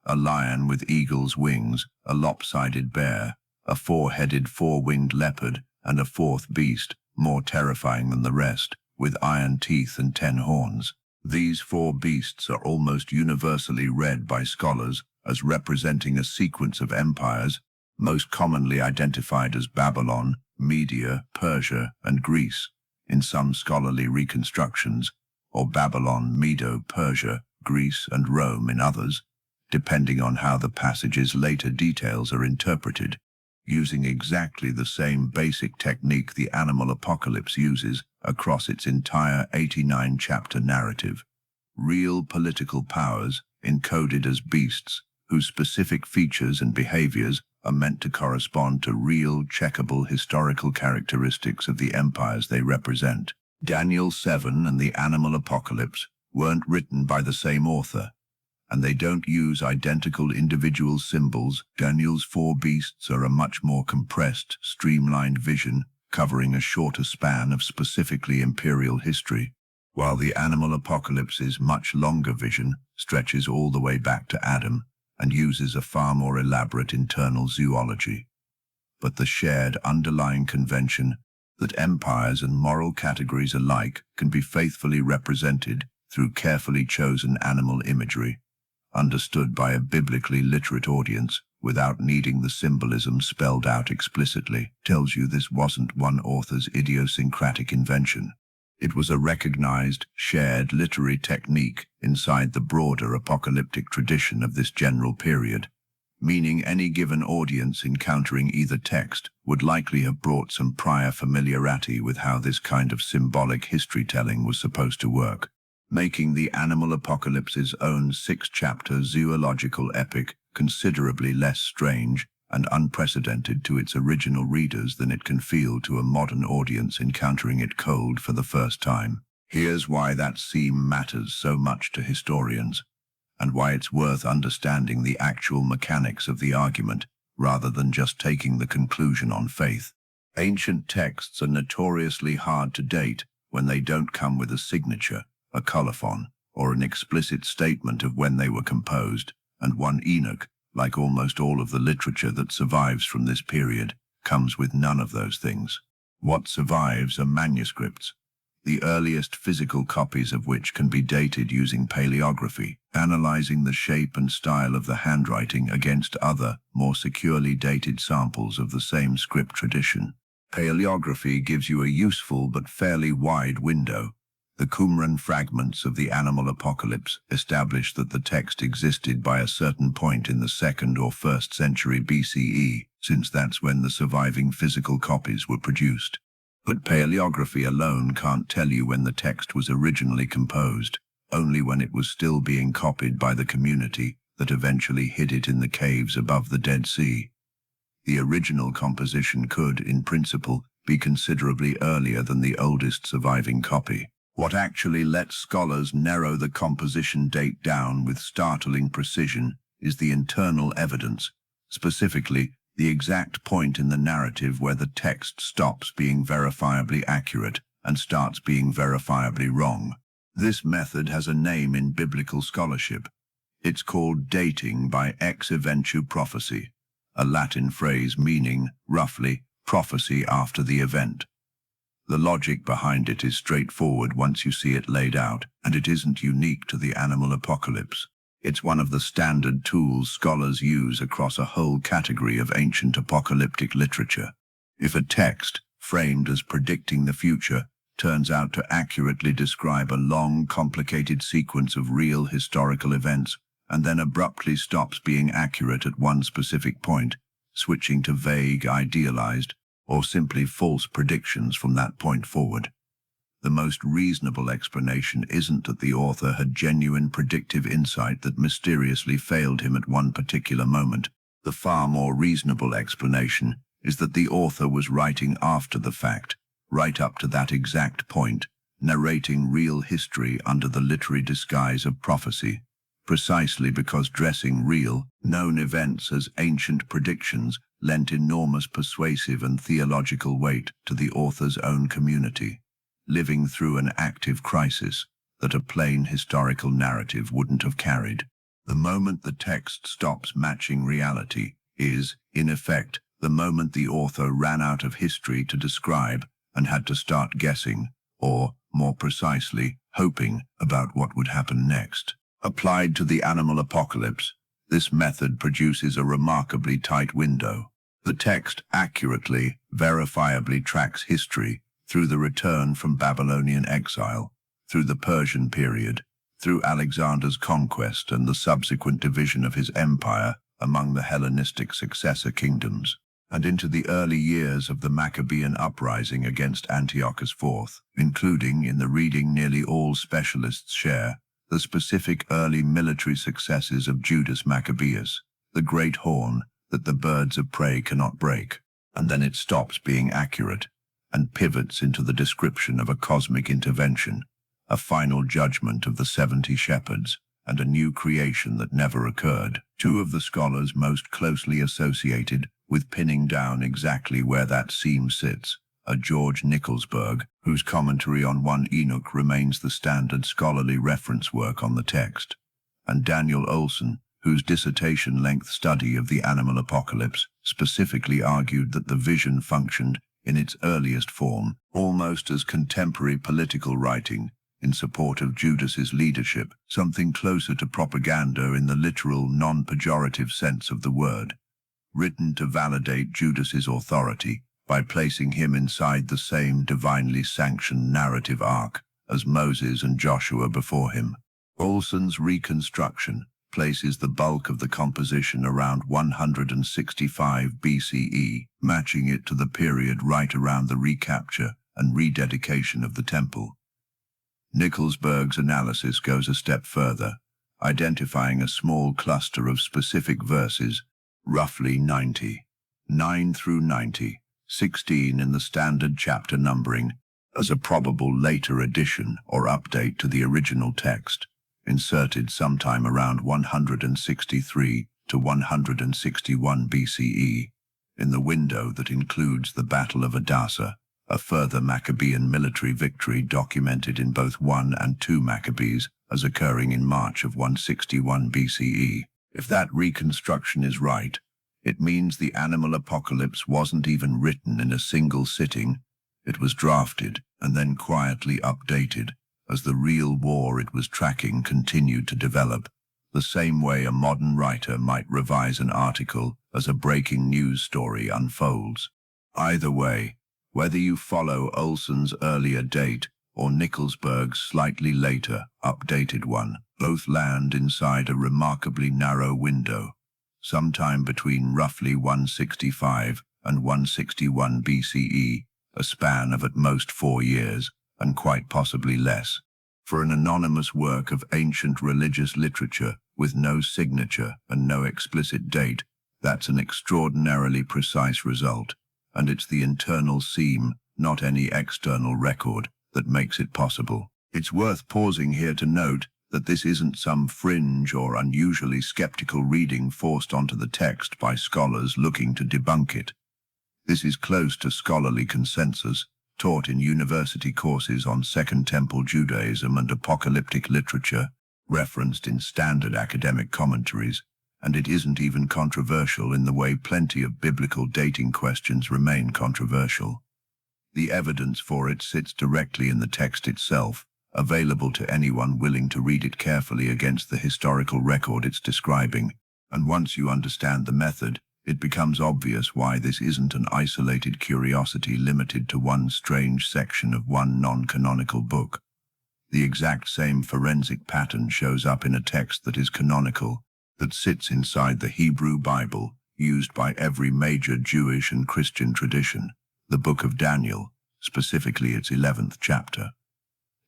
A lion with eagle's wings, a lopsided bear, a 4-headed 4-winged leopard, and a 4th beast, more terrifying than the rest, with iron teeth and 10 horns. These 4 beasts are almost universally read by scholars as representing a sequence of empires, most commonly identified as Babylon, Media, Persia, and Greece, in some scholarly reconstructions, or Babylon, Medo-Persia, Greece, and Rome in others, depending on how the passage's later details are interpreted, using exactly the same basic technique the animal apocalypse uses across its entire 89-chapter narrative. Real political powers, encoded as beasts, whose specific features and behaviors are meant to correspond to real, checkable historical characteristics of the empires they represent. Daniel 7 and the animal apocalypse weren't written by the same author, and they don't use identical individual symbols. Daniel's 4 beasts are a much more compressed, streamlined vision, covering a shorter span of specifically imperial history, while the animal apocalypse's much longer vision stretches all the way back to Adam and uses a far more elaborate internal zoology. But the shared underlying convention that empires and moral categories alike can be faithfully represented through carefully chosen animal imagery, understood by a biblically literate audience without needing the symbolism spelled out explicitly, tells you this wasn't one author's idiosyncratic invention. It was a recognized, shared literary technique inside the broader apocalyptic tradition of this general period, meaning any given audience encountering either text would likely have brought some prior familiarity with how this kind of symbolic history-telling was supposed to work, making the Animal Apocalypse's own six-chapter zoological epic considerably less strange and unprecedented to its original readers than it can feel to a modern audience encountering it cold for the first time. Here's why that theme matters so much to historians, and why it's worth understanding the actual mechanics of the argument rather than just taking the conclusion on faith. Ancient texts are notoriously hard to date when they don't come with a signature, a colophon, or an explicit statement of when they were composed, and 1 Enoch, like almost all of the literature that survives from this period, comes with none of those things. What survives are manuscripts, the earliest physical copies of which can be dated using paleography, analyzing the shape and style of the handwriting against other, more securely dated samples of the same script tradition. Paleography gives you a useful but fairly wide window. The Qumran fragments of the Animal Apocalypse establish that the text existed by a certain point in the 2nd or 1st century BCE, since that's when the surviving physical copies were produced. But paleography alone can't tell you when the text was originally composed, only when it was still being copied by the community that eventually hid it in the caves above the Dead Sea. The original composition could, in principle, be considerably earlier than the oldest surviving copy. What actually lets scholars narrow the composition date down with startling precision is the internal evidence, specifically the exact point in the narrative where the text stops being verifiably accurate and starts being verifiably wrong. This method has a name in biblical scholarship. It's called dating by ex eventu prophecy, a Latin phrase meaning, roughly, prophecy after the event. The logic behind it is straightforward once you see it laid out, and it isn't unique to the Animal Apocalypse. It's one of the standard tools scholars use across a whole category of ancient apocalyptic literature. If a text, framed as predicting the future, turns out to accurately describe a long, complicated sequence of real historical events, and then abruptly stops being accurate at one specific point, switching to vague, idealized, or simply false predictions from that point forward, the most reasonable explanation isn't that the author had genuine predictive insight that mysteriously failed him at one particular moment. The far more reasonable explanation is that the author was writing after the fact, right up to that exact point, narrating real history under the literary disguise of prophecy, precisely because dressing real, known events as ancient predictions lent enormous persuasive and theological weight to the author's own community, living through an active crisis that a plain historical narrative wouldn't have carried. The moment the text stops matching reality is, in effect, the moment the author ran out of history to describe and had to start guessing, or, more precisely, hoping about what would happen next. Applied to the Animal Apocalypse, this method produces a remarkably tight window. The text accurately, verifiably tracks history through the return from Babylonian exile, through the Persian period, through Alexander's conquest and the subsequent division of his empire among the Hellenistic successor kingdoms, and into the early years of the Maccabean uprising against Antiochus IV, including, in the reading nearly all specialists share, the specific early military successes of Judas Maccabeus, the great horn that the birds of prey cannot break. And then it stops being accurate and pivots into the description of a cosmic intervention, a final judgment of the 70 shepherds, and a new creation that never occurred. Two of the scholars most closely associated with pinning down exactly where that seam sits are George Nicholsburg, whose commentary on 1 Enoch remains the standard scholarly reference work on the text, and Daniel Olson, whose dissertation-length study of the Animal Apocalypse specifically argued that the vision functioned, in its earliest form, almost as contemporary political writing in support of Judas's leadership, something closer to propaganda in the literal, non-pejorative sense of the word, written to validate Judas's authority by placing him inside the same divinely sanctioned narrative arc as Moses and Joshua before him. Olson's reconstruction, places the bulk of the composition around 165 BCE, matching it to the period right around the recapture and rededication of the temple. Nicolsburg's analysis goes a step further, identifying a small cluster of specific verses, roughly 90, 9 through 90, 16 in the standard chapter numbering, as a probable later addition or update to the original text, inserted sometime around 163 to 161 BCE, in the window that includes the Battle of Edessa, a further Maccabean military victory documented in both 1 and 2 Maccabees as occurring in March of 161 BCE. If that reconstruction is right, it means the animal apocalypse wasn't even written in a single sitting. It was drafted and then quietly updated as the real war it was tracking continued to develop, the same way a modern writer might revise an article as a breaking news story unfolds. Either way, whether you follow Olson's earlier date or Nicolsburg's slightly later, updated one, both land inside a remarkably narrow window, sometime between roughly 165 and 161 BCE, a span of at most 4 years, and quite possibly less. For an anonymous work of ancient religious literature with no signature and no explicit date, that's an extraordinarily precise result, and it's the internal seam, not any external record, that makes it possible. It's worth pausing here to note that this isn't some fringe or unusually skeptical reading forced onto the text by scholars looking to debunk it. This is close to scholarly consensus, taught in university courses on Second Temple Judaism and apocalyptic literature, referenced in standard academic commentaries, and it isn't even controversial in the way plenty of biblical dating questions remain controversial. The evidence for it sits directly in the text itself, available to anyone willing to read it carefully against the historical record it's describing, and once you understand the method, it becomes obvious why this isn't an isolated curiosity limited to one strange section of one non-canonical book. The exact same forensic pattern shows up in a text that is canonical, that sits inside the Hebrew Bible, used by every major Jewish and Christian tradition, the Book of Daniel, specifically its 11th chapter.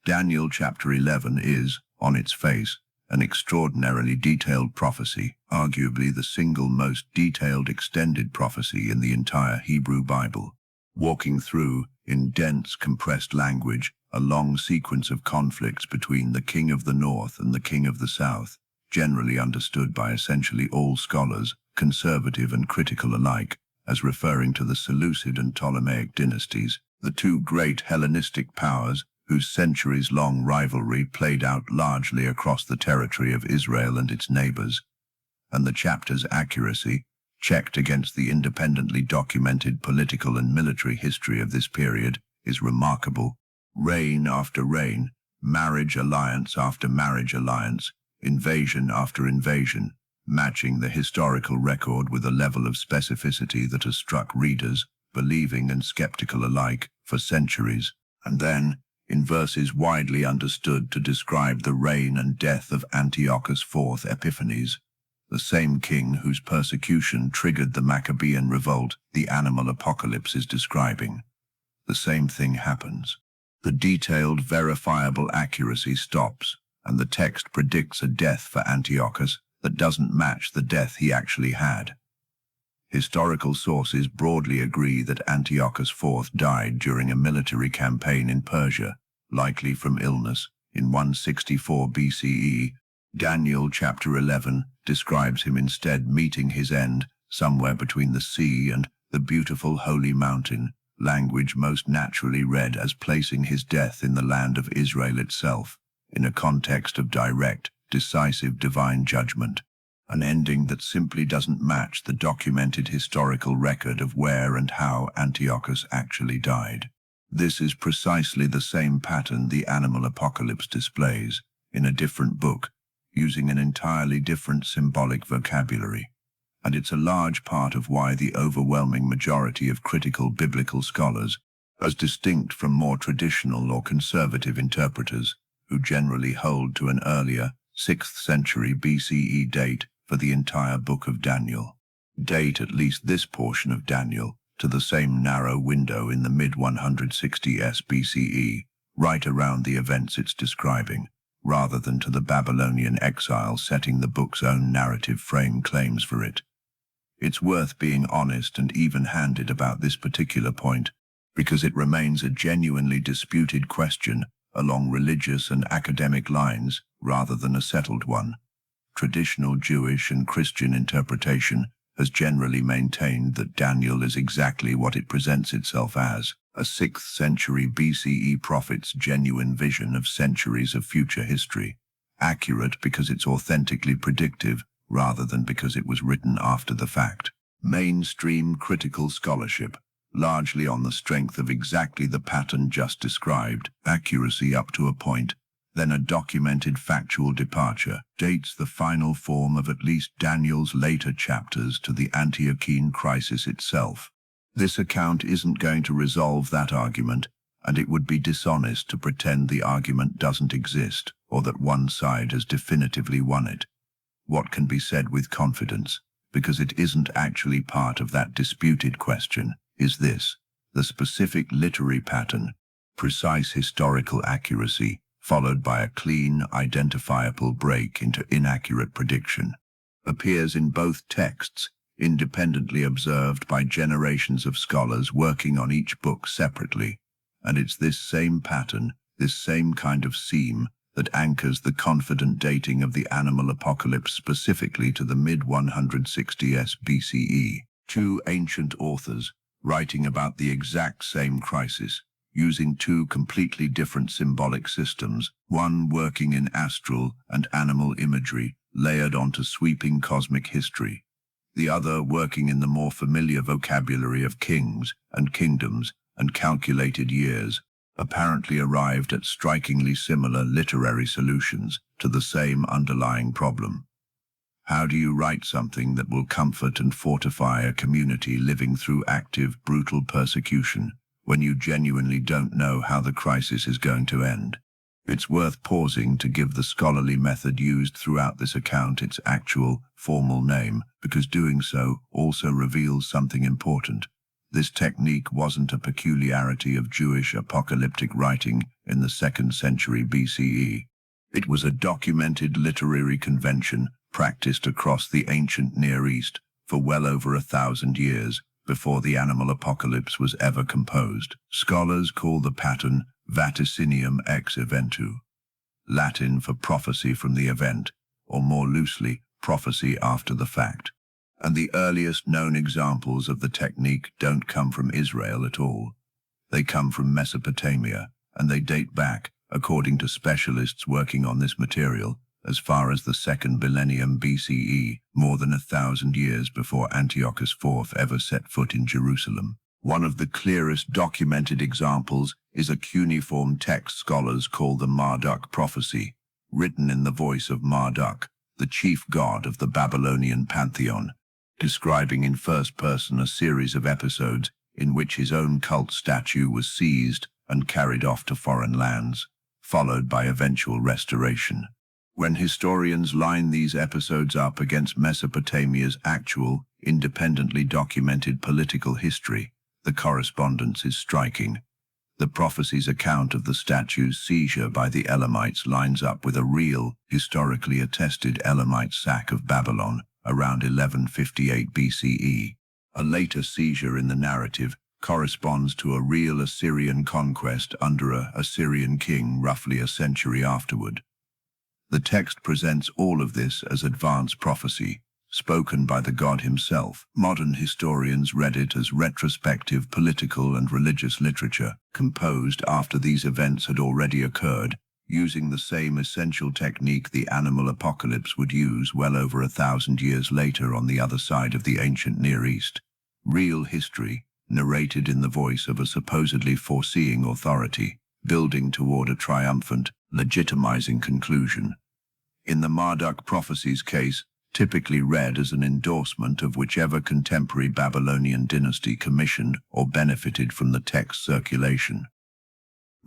Daniel chapter 11 is, on its face, an extraordinarily detailed prophecy, arguably the single most detailed extended prophecy in the entire Hebrew Bible, walking through, in dense, compressed language, a long sequence of conflicts between the king of the north and the king of the south, generally understood by essentially all scholars, conservative and critical alike, as referring to the Seleucid and Ptolemaic dynasties, the two great Hellenistic powers whose centuries-long rivalry played out largely across the territory of Israel and its neighbors. And the chapter's accuracy, checked against the independently documented political and military history of this period, is remarkable. Reign after reign, marriage alliance after marriage alliance, invasion after invasion, matching the historical record with a level of specificity that has struck readers, believing and skeptical alike, for centuries. And then, in verses widely understood to describe the reign and death of Antiochus IV Epiphanes, the same king whose persecution triggered the Maccabean revolt the animal apocalypse is describing. The same thing happens. The detailed, verifiable accuracy stops, and the text predicts a death for Antiochus that doesn't match the death he actually had. Historical sources broadly agree that Antiochus IV died during a military campaign in Persia, likely from illness, in 164 BCE. Daniel chapter 11 describes him instead meeting his end somewhere between the sea and the beautiful holy mountain, language most naturally read as placing his death in the land of Israel itself, in a context of direct, decisive divine judgment. An ending that simply doesn't match the documented historical record of where and how Antiochus actually died. This is precisely the same pattern the animal apocalypse displays, in a different book, using an entirely different symbolic vocabulary. And it's a large part of why the overwhelming majority of critical biblical scholars, as distinct from more traditional or conservative interpreters, who generally hold to an earlier, 6th century BCE date for the entire Book of Daniel. Date at least this portion of Daniel to the same narrow window in the mid-160s BCE, right around the events it's describing, rather than to the Babylonian exile setting the book's own narrative frame claims for it. It's worth being honest and even-handed about this particular point, because it remains a genuinely disputed question along religious and academic lines rather than a settled one. Traditional Jewish and Christian interpretation has generally maintained that Daniel is exactly what it presents itself as, a 6th century BCE prophet's genuine vision of centuries of future history, accurate because it's authentically predictive rather than because it was written after the fact. Mainstream critical scholarship, largely on the strength of exactly the pattern just described, accuracy up to a point, then a documented factual departure, dates the final form of at least Daniel's later chapters to the Antiochene crisis itself. This account isn't going to resolve that argument, and it would be dishonest to pretend the argument doesn't exist or that one side has definitively won it. What can be said with confidence, because it isn't actually part of that disputed question, is this: the specific literary pattern, precise historical accuracy, followed by a clean, identifiable break into inaccurate prediction, appears in both texts, independently observed by generations of scholars working on each book separately, and it's this same pattern, this same kind of seam, that anchors the confident dating of the animal apocalypse specifically to the mid-160s BCE. Two ancient authors, writing about the exact same crisis, using two completely different symbolic systems, one working in astral and animal imagery layered onto sweeping cosmic history, the other working in the more familiar vocabulary of kings and kingdoms and calculated years, apparently arrived at strikingly similar literary solutions to the same underlying problem. How do you write something that will comfort and fortify a community living through active, brutal persecution when you genuinely don't know how the crisis is going to end? It's worth pausing to give the scholarly method used throughout this account its actual, formal name, because doing so also reveals something important. This technique wasn't a peculiarity of Jewish apocalyptic writing in the 2nd century BCE. It was a documented literary convention practiced across the ancient Near East for well over 1,000 years before the animal apocalypse was ever composed. Scholars call the pattern vaticinium ex eventu, Latin for prophecy from the event, or more loosely, prophecy after the fact. And the earliest known examples of the technique don't come from Israel at all. They come from Mesopotamia, and they date back, according to specialists working on this material, as far as the 2nd millennium BCE, more than 1,000 years before Antiochus IV ever set foot in Jerusalem. One of the clearest documented examples is a cuneiform text scholars call the Marduk prophecy, written in the voice of Marduk, the chief god of the Babylonian pantheon, describing in first person a series of episodes in which his own cult statue was seized and carried off to foreign lands, followed by eventual restoration. When historians line these episodes up against Mesopotamia's actual, independently documented political history, the correspondence is striking. The prophecy's account of the statue's seizure by the Elamites lines up with a real, historically attested Elamite sack of Babylon around 1158 BCE. A later seizure in the narrative corresponds to a real Assyrian conquest under an Assyrian king roughly a century afterward. The text presents all of this as advanced prophecy, spoken by the god himself. Modern historians read it as retrospective political and religious literature, composed after these events had already occurred, using the same essential technique the animal apocalypse would use well over 1,000 years later on the other side of the ancient Near East. Real history, narrated in the voice of a supposedly foreseeing authority, building toward a triumphant, legitimizing conclusion. In the Marduk prophecy's case, typically read as an endorsement of whichever contemporary Babylonian dynasty commissioned or benefited from the text's circulation.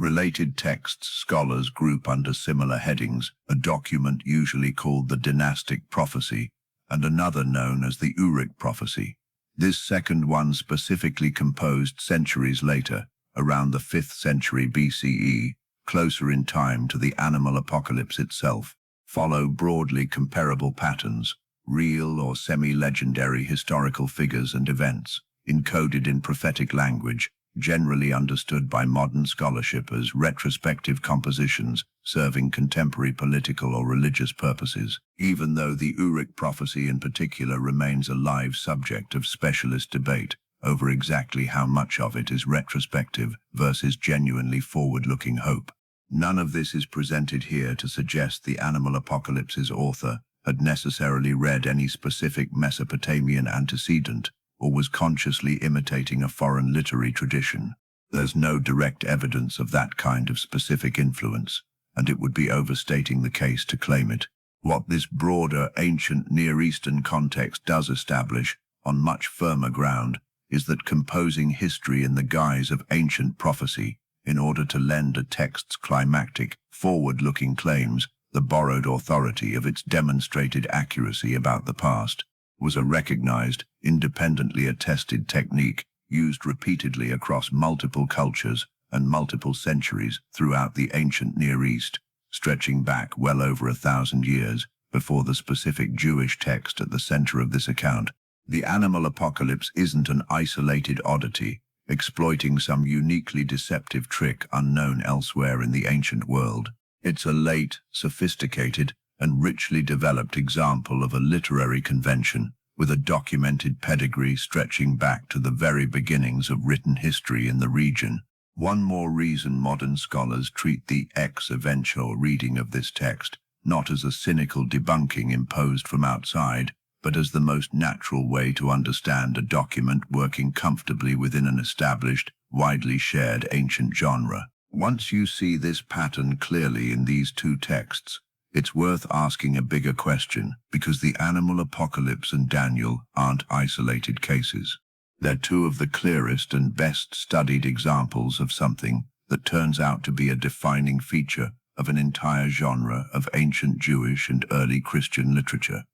Related texts scholars group under similar headings, a document usually called the dynastic prophecy, and another known as the Uruk prophecy. This second one, specifically composed centuries later, around the 5th century BCE, closer in time to the animal apocalypse itself, follow broadly comparable patterns, real or semi-legendary historical figures and events, encoded in prophetic language, generally understood by modern scholarship as retrospective compositions serving contemporary political or religious purposes, even though the Uruk prophecy in particular remains a live subject of specialist debate over exactly how much of it is retrospective versus genuinely forward-looking hope. None of this is presented here to suggest the animal apocalypse's author had necessarily read any specific Mesopotamian antecedent or was consciously imitating a foreign literary tradition. There's no direct evidence of that kind of specific influence, and it would be overstating the case to claim it. What this broader ancient Near Eastern context does establish, on much firmer ground, is that composing history in the guise of ancient prophecy, in order to lend a text's climactic, forward-looking claims the borrowed authority of its demonstrated accuracy about the past, was a recognized, independently attested technique used repeatedly across multiple cultures and multiple centuries throughout the ancient Near East, stretching back well over 1,000 years before the specific Jewish text at the center of this account. The animal apocalypse isn't an isolated oddity, exploiting some uniquely deceptive trick unknown elsewhere in the ancient world. It's a late, sophisticated, and richly developed example of a literary convention with a documented pedigree stretching back to the very beginnings of written history in the region. One more reason modern scholars treat the ex-eventual reading of this text not as a cynical debunking imposed from outside, but as the most natural way to understand a document working comfortably within an established, widely shared ancient genre. Once you see this pattern clearly in these two texts, it's worth asking a bigger question, because the animal apocalypse and Daniel aren't isolated cases. They're two of the clearest and best studied examples of something that turns out to be a defining feature of an entire genre of ancient Jewish and early Christian literature.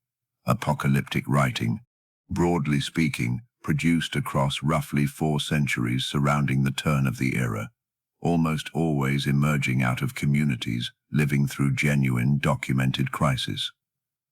Apocalyptic writing, broadly speaking, produced across roughly 4 centuries surrounding the turn of the era, almost always emerging out of communities living through genuine documented crisis.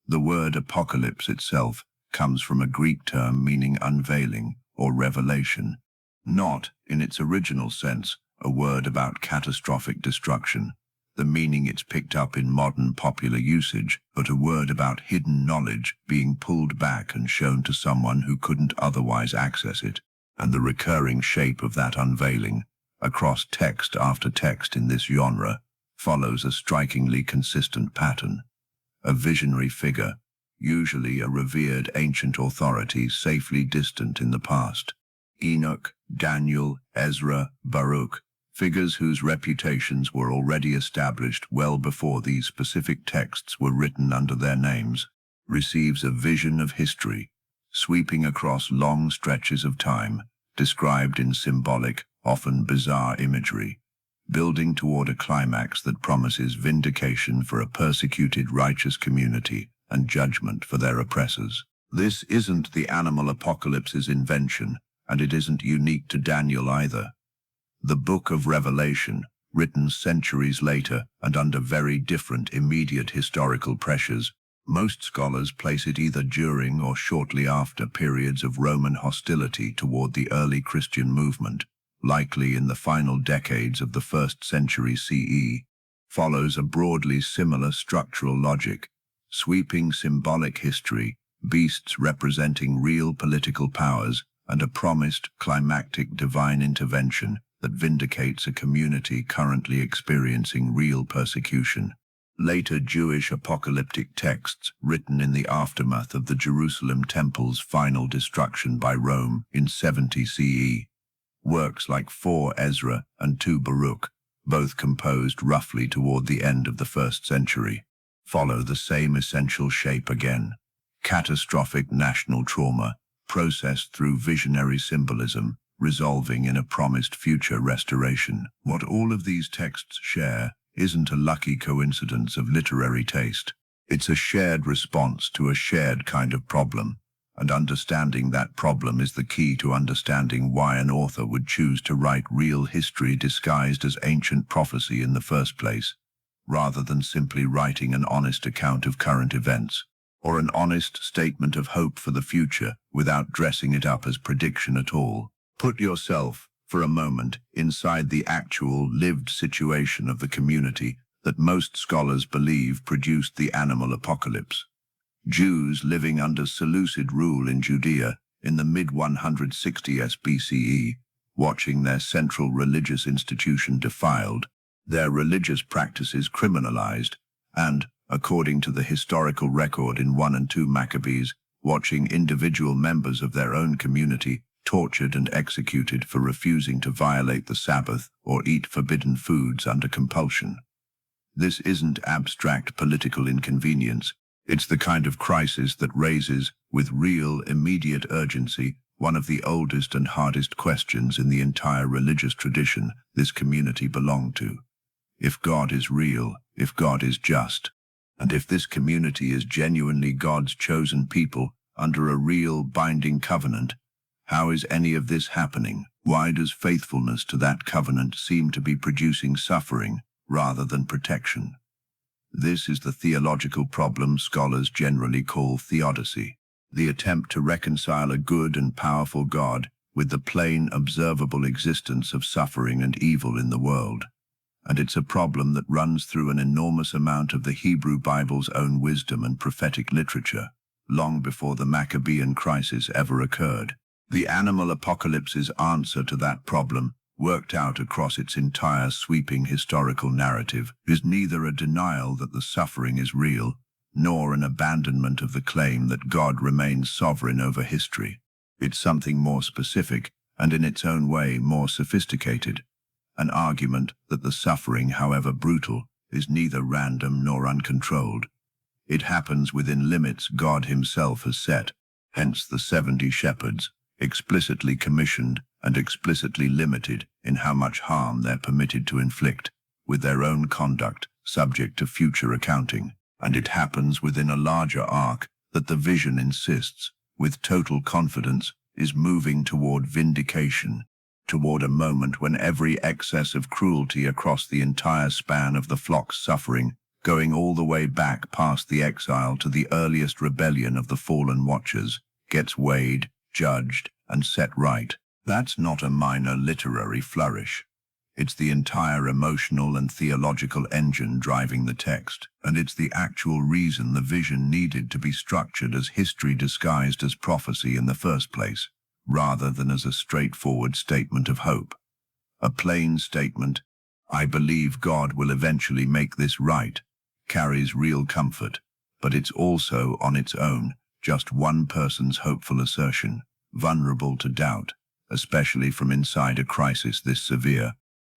The word apocalypse itself comes from a Greek term meaning unveiling or revelation, not, in its original sense, a word about catastrophic destruction, the meaning it's picked up in modern popular usage, but a word about hidden knowledge being pulled back and shown to someone who couldn't otherwise access it, and the recurring shape of that unveiling, across text after text in this genre, follows a strikingly consistent pattern. A visionary figure, usually a revered ancient authority safely distant in the past. Enoch, Daniel, Ezra, Baruch, figures whose reputations were already established well before these specific texts were written under their names, receives a vision of history, sweeping across long stretches of time, described in symbolic, often bizarre imagery, building toward a climax that promises vindication for a persecuted righteous community and judgment for their oppressors. This isn't the animal apocalypse's invention, and it isn't unique to Daniel either. The Book of Revelation, written centuries later and under very different immediate historical pressures, most scholars place it either during or shortly after periods of Roman hostility toward the early Christian movement, likely in the final decades of the 1st century CE, follows a broadly similar structural logic, sweeping symbolic history, beasts representing real political powers, and a promised climactic divine intervention that vindicates a community currently experiencing real persecution. Later Jewish apocalyptic texts, written in the aftermath of the Jerusalem temple's final destruction by Rome in 70 CE, works like 4 Ezra and 2 Baruch, both composed roughly toward the end of the 1st century, follow the same essential shape again. Catastrophic national trauma, processed through visionary symbolism, resolving in a promised future restoration. What all of these texts share isn't a lucky coincidence of literary taste. It's a shared response to a shared kind of problem, and understanding that problem is the key to understanding why an author would choose to write real history disguised as ancient prophecy in the first place, rather than simply writing an honest account of current events, or an honest statement of hope for the future without dressing it up as prediction at all. Put yourself, for a moment, inside the actual lived situation of the community that most scholars believe produced the animal apocalypse. Jews living under Seleucid rule in Judea in the mid-160s BCE, watching their central religious institution defiled, their religious practices criminalized, and, according to the historical record in 1 and 2 Maccabees, watching individual members of their own community tortured and executed for refusing to violate the Sabbath or eat forbidden foods under compulsion. This isn't abstract political inconvenience. It's the kind of crisis that raises, with real, immediate urgency, one of the oldest and hardest questions in the entire religious tradition this community belonged to. If God is real, if God is just, and if this community is genuinely God's chosen people under a real binding covenant, how is any of this happening? Why does faithfulness to that covenant seem to be producing suffering rather than protection? This is the theological problem scholars generally call theodicy, the attempt to reconcile a good and powerful God with the plain, observable existence of suffering and evil in the world. And it's a problem that runs through an enormous amount of the Hebrew Bible's own wisdom and prophetic literature, long before the Maccabean crisis ever occurred. The animal apocalypse's answer to that problem, worked out across its entire sweeping historical narrative, is neither a denial that the suffering is real, nor an abandonment of the claim that God remains sovereign over history. It's something more specific, and in its own way more sophisticated. An argument that the suffering, however brutal, is neither random nor uncontrolled. It happens within limits God himself has set, hence the 70 shepherds, explicitly commissioned and explicitly limited in how much harm they're permitted to inflict, with their own conduct subject to future accounting. And it happens within a larger arc that the vision insists, with total confidence, is moving toward vindication, toward a moment when every excess of cruelty across the entire span of the flock's suffering, going all the way back past the exile to the earliest rebellion of the fallen watchers, gets weighed, judged, and set right. That's not a minor literary flourish. It's the entire emotional and theological engine driving the text, and it's the actual reason the vision needed to be structured as history disguised as prophecy in the first place, rather than as a straightforward statement of hope. A plain statement, "I believe God will eventually make this right," carries real comfort, but it's also, on its own, just one person's hopeful assertion, vulnerable to doubt, especially from inside a crisis this severe.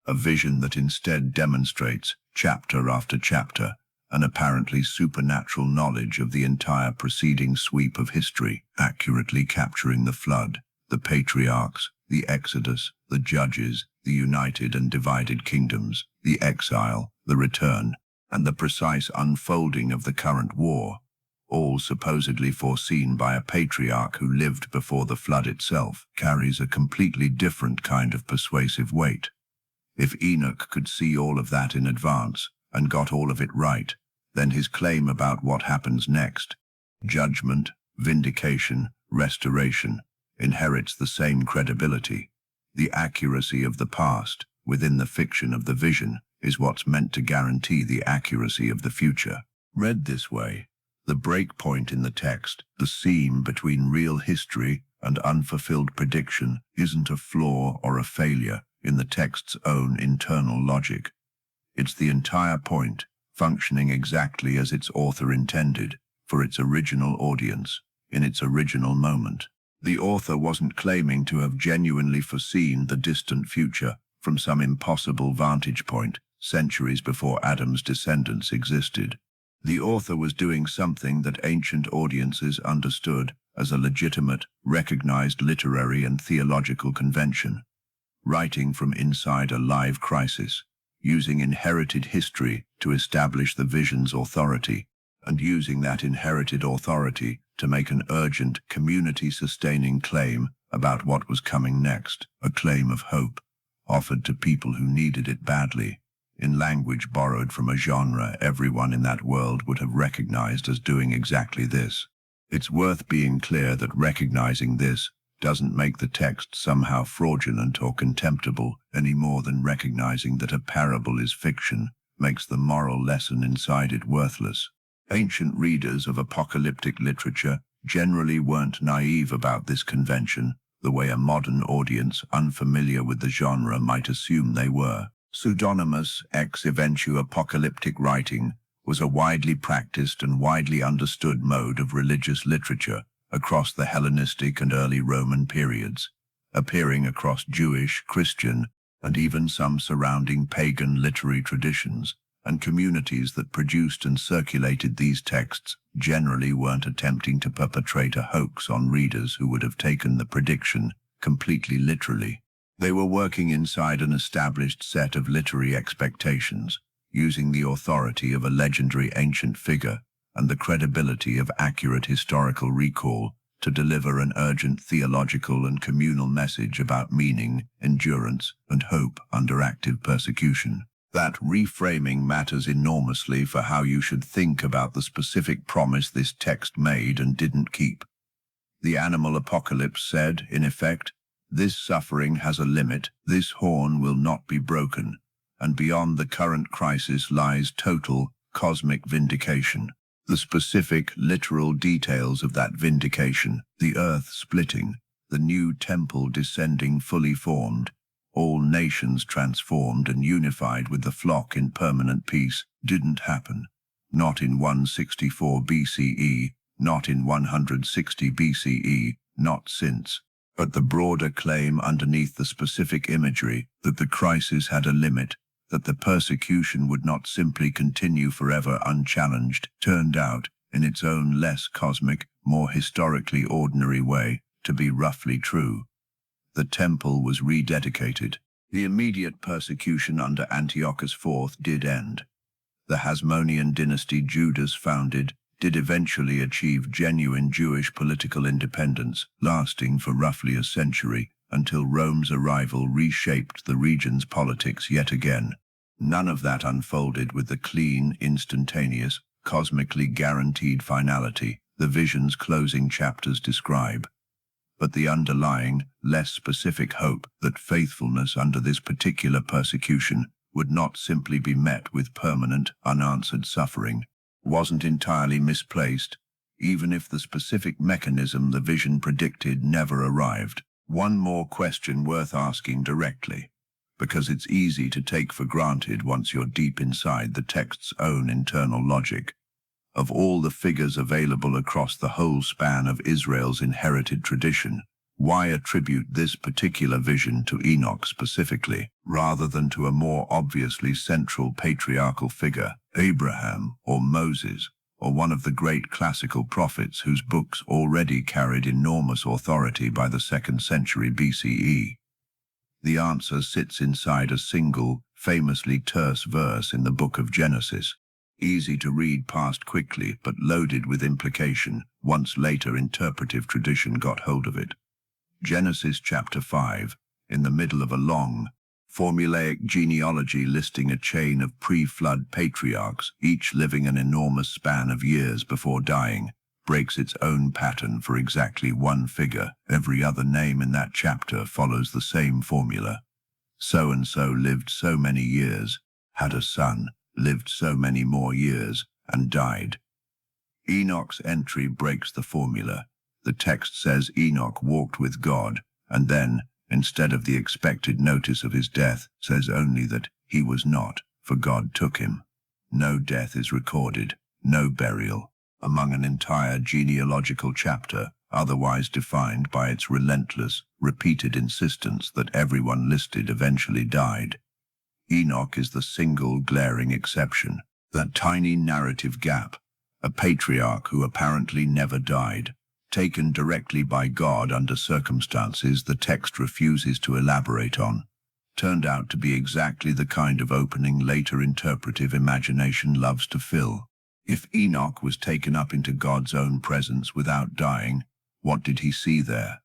A vision that instead demonstrates, chapter after chapter, an apparently supernatural knowledge of the entire preceding sweep of history, accurately capturing the flood, the patriarchs, the Exodus, the judges, the united and divided kingdoms, the exile, the return, and the precise unfolding of the current war, all supposedly foreseen by a patriarch who lived before the flood itself, carries a completely different kind of persuasive weight. If Enoch could see all of that in advance and got all of it right, then his claim about what happens next, judgment, vindication, restoration, inherits the same credibility. The accuracy of the past, within the fiction of the vision, is what's meant to guarantee the accuracy of the future. Read this way, the break point in the text, the seam between real history and unfulfilled prediction, isn't a flaw or a failure in the text's own internal logic. It's the entire point, functioning exactly as its author intended, for its original audience, in its original moment. The author wasn't claiming to have genuinely foreseen the distant future from some impossible vantage point, centuries before Adam's descendants existed. The author was doing something that ancient audiences understood as a legitimate, recognized literary and theological convention, writing from inside a live crisis, using inherited history to establish the vision's authority, and using that inherited authority to make an urgent, community-sustaining claim about what was coming next, a claim of hope, offered to people who needed it badly, in language borrowed from a genre everyone in that world would have recognized as doing exactly this. It's worth being clear that recognizing this doesn't make the text somehow fraudulent or contemptible any more than recognizing that a parable is fiction makes the moral lesson inside it worthless. Ancient readers of apocalyptic literature generally weren't naive about this convention, the way a modern audience unfamiliar with the genre might assume they were. Pseudonymous ex eventu apocalyptic writing was a widely practiced and widely understood mode of religious literature across the Hellenistic and early Roman periods, appearing across Jewish, Christian, and even some surrounding pagan literary traditions, and communities that produced and circulated these texts generally weren't attempting to perpetrate a hoax on readers who would have taken the prediction completely literally. They were working inside an established set of literary expectations, using the authority of a legendary ancient figure and the credibility of accurate historical recall to deliver an urgent theological and communal message about meaning, endurance, and hope under active persecution. That reframing matters enormously for how you should think about the specific promise this text made and didn't keep. The animal apocalypse said, in effect, "This suffering has a limit, this horn will not be broken, and beyond the current crisis lies total, cosmic vindication." The specific, literal details of that vindication, the earth splitting, the new temple descending fully formed, all nations transformed and unified with the flock in permanent peace, didn't happen. Not in 164 BCE, not in 160 BCE, not since. But the broader claim underneath the specific imagery that the crisis had a limit, that the persecution would not simply continue forever unchallenged, turned out, in its own less cosmic, more historically ordinary way, to be roughly true. The temple was rededicated. The immediate persecution under Antiochus IV did end. The Hasmonean dynasty Judas founded did eventually achieve genuine Jewish political independence, lasting for roughly a century, until Rome's arrival reshaped the region's politics yet again. None of that unfolded with the clean, instantaneous, cosmically guaranteed finality the vision's closing chapters describe, but the underlying, less specific hope that faithfulness under this particular persecution would not simply be met with permanent, unanswered suffering, wasn't entirely misplaced, even if the specific mechanism the vision predicted never arrived. One more question worth asking directly, because it's easy to take for granted once you're deep inside the text's own internal logic. Of all the figures available across the whole span of Israel's inherited tradition, why attribute this particular vision to Enoch specifically, rather than to a more obviously central patriarchal figure, Abraham or Moses, or one of the great classical prophets whose books already carried enormous authority by the 2nd century BCE? The answer sits inside a single, famously terse verse in the Book of Genesis, easy to read past quickly but loaded with implication once later interpretive tradition got hold of it. Genesis chapter 5, in the middle of a long, formulaic genealogy listing a chain of pre-flood patriarchs, each living an enormous span of years before dying, breaks its own pattern for exactly one figure. Every other name in that chapter follows the same formula. So-and-so lived so many years, had a son, lived so many more years, and died. Enoch's entry breaks the formula. The text says Enoch walked with God, and then, instead of the expected notice of his death, says only that he was not, for God took him. No death is recorded, no burial, among an entire genealogical chapter, otherwise defined by its relentless, repeated insistence that everyone listed eventually died. Enoch is the single glaring exception, that tiny narrative gap, a patriarch who apparently never died, taken directly by God under circumstances the text refuses to elaborate on, turned out to be exactly the kind of opening later interpretive imagination loves to fill. If Enoch was taken up into God's own presence without dying, what did he see there?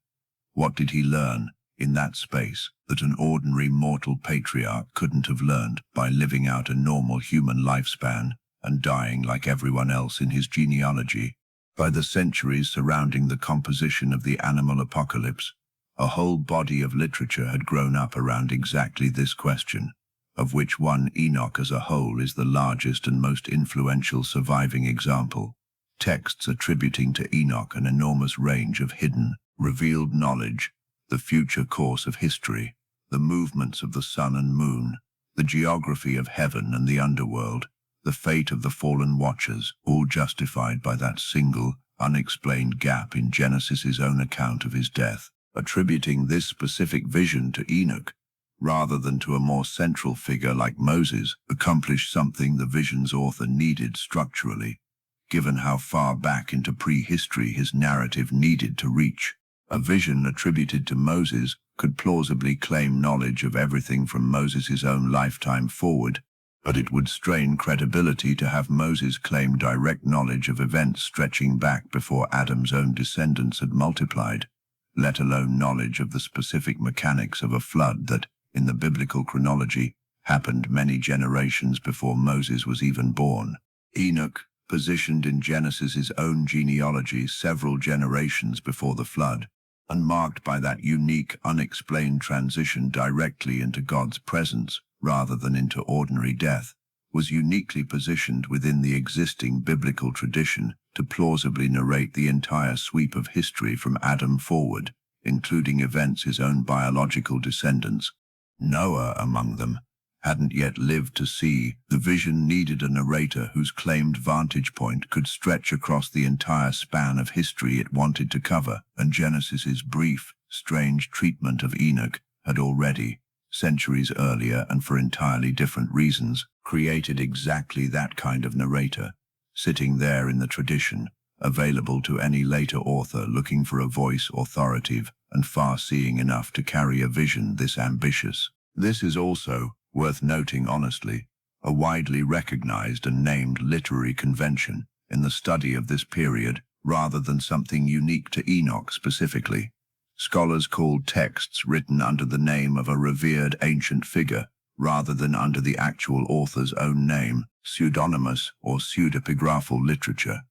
What did he learn in that space that an ordinary mortal patriarch couldn't have learned by living out a normal human lifespan and dying like everyone else in his genealogy? By the centuries surrounding the composition of the animal apocalypse, a whole body of literature had grown up around exactly this question, of which one Enoch as a whole is the largest and most influential surviving example. Texts attributing to Enoch an enormous range of hidden, revealed knowledge, the future course of history, the movements of the sun and moon, the geography of heaven and the underworld, the fate of the fallen watchers, all justified by that single, unexplained gap in Genesis's own account of his death. Attributing this specific vision to Enoch, rather than to a more central figure like Moses, accomplished something the vision's author needed structurally, given how far back into prehistory his narrative needed to reach. A vision attributed to Moses could plausibly claim knowledge of everything from Moses' own lifetime forward, but it would strain credibility to have Moses claim direct knowledge of events stretching back before Adam's own descendants had multiplied, let alone knowledge of the specific mechanics of a flood that, in the biblical chronology, happened many generations before Moses was even born. Enoch, positioned in Genesis's own genealogy several generations before the flood, and marked by that unique, unexplained transition directly into God's presence rather than into ordinary death, was uniquely positioned within the existing biblical tradition to plausibly narrate the entire sweep of history from Adam forward, including events his own biological descendants, Noah among them, hadn't yet lived to see. The vision needed a narrator whose claimed vantage point could stretch across the entire span of history it wanted to cover, and Genesis's brief, strange treatment of Enoch had already, centuries earlier and for entirely different reasons, created exactly that kind of narrator, sitting there in the tradition, available to any later author looking for a voice authoritative and far-seeing enough to carry a vision this ambitious. This is also, worth noting honestly, a widely recognized and named literary convention in the study of this period, rather than something unique to Enoch specifically. Scholars called texts written under the name of a revered ancient figure, rather than under the actual author's own name, pseudonymous or pseudepigraphal literature,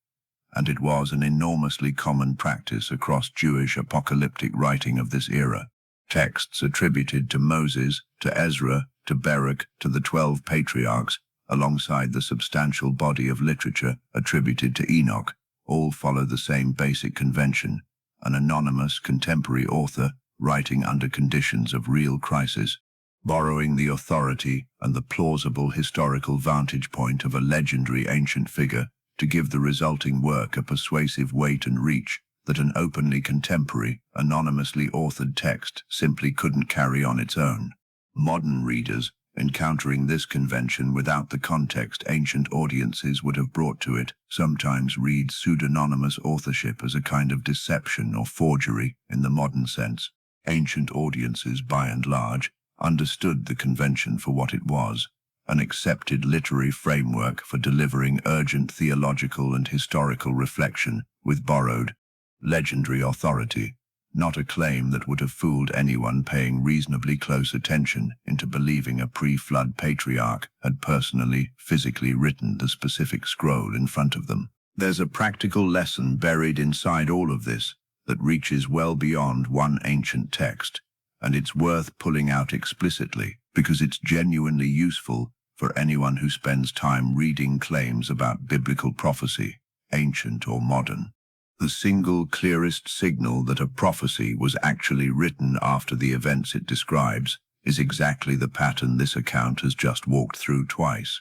and it was an enormously common practice across Jewish apocalyptic writing of this era. Texts attributed to Moses, to Ezra, to Baruch, to the 12 patriarchs, alongside the substantial body of literature attributed to Enoch, all follow the same basic convention: an anonymous contemporary author writing under conditions of real crisis, borrowing the authority and the plausible historical vantage point of a legendary ancient figure to give the resulting work a persuasive weight and reach that an openly contemporary, anonymously authored text simply couldn't carry on its own. Modern readers, encountering this convention without the context ancient audiences would have brought to it, sometimes read pseudonymous authorship as a kind of deception or forgery in the modern sense. Ancient audiences, by and large, understood the convention for what it was: an accepted literary framework for delivering urgent theological and historical reflection with borrowed, legendary authority, not a claim that would have fooled anyone paying reasonably close attention into believing a pre-flood patriarch had personally, physically written the specific scroll in front of them. There's a practical lesson buried inside all of this that reaches well beyond one ancient text, and it's worth pulling out explicitly because it's genuinely useful for anyone who spends time reading claims about biblical prophecy, ancient or modern. The single clearest signal that a prophecy was actually written after the events it describes is exactly the pattern this account has just walked through twice: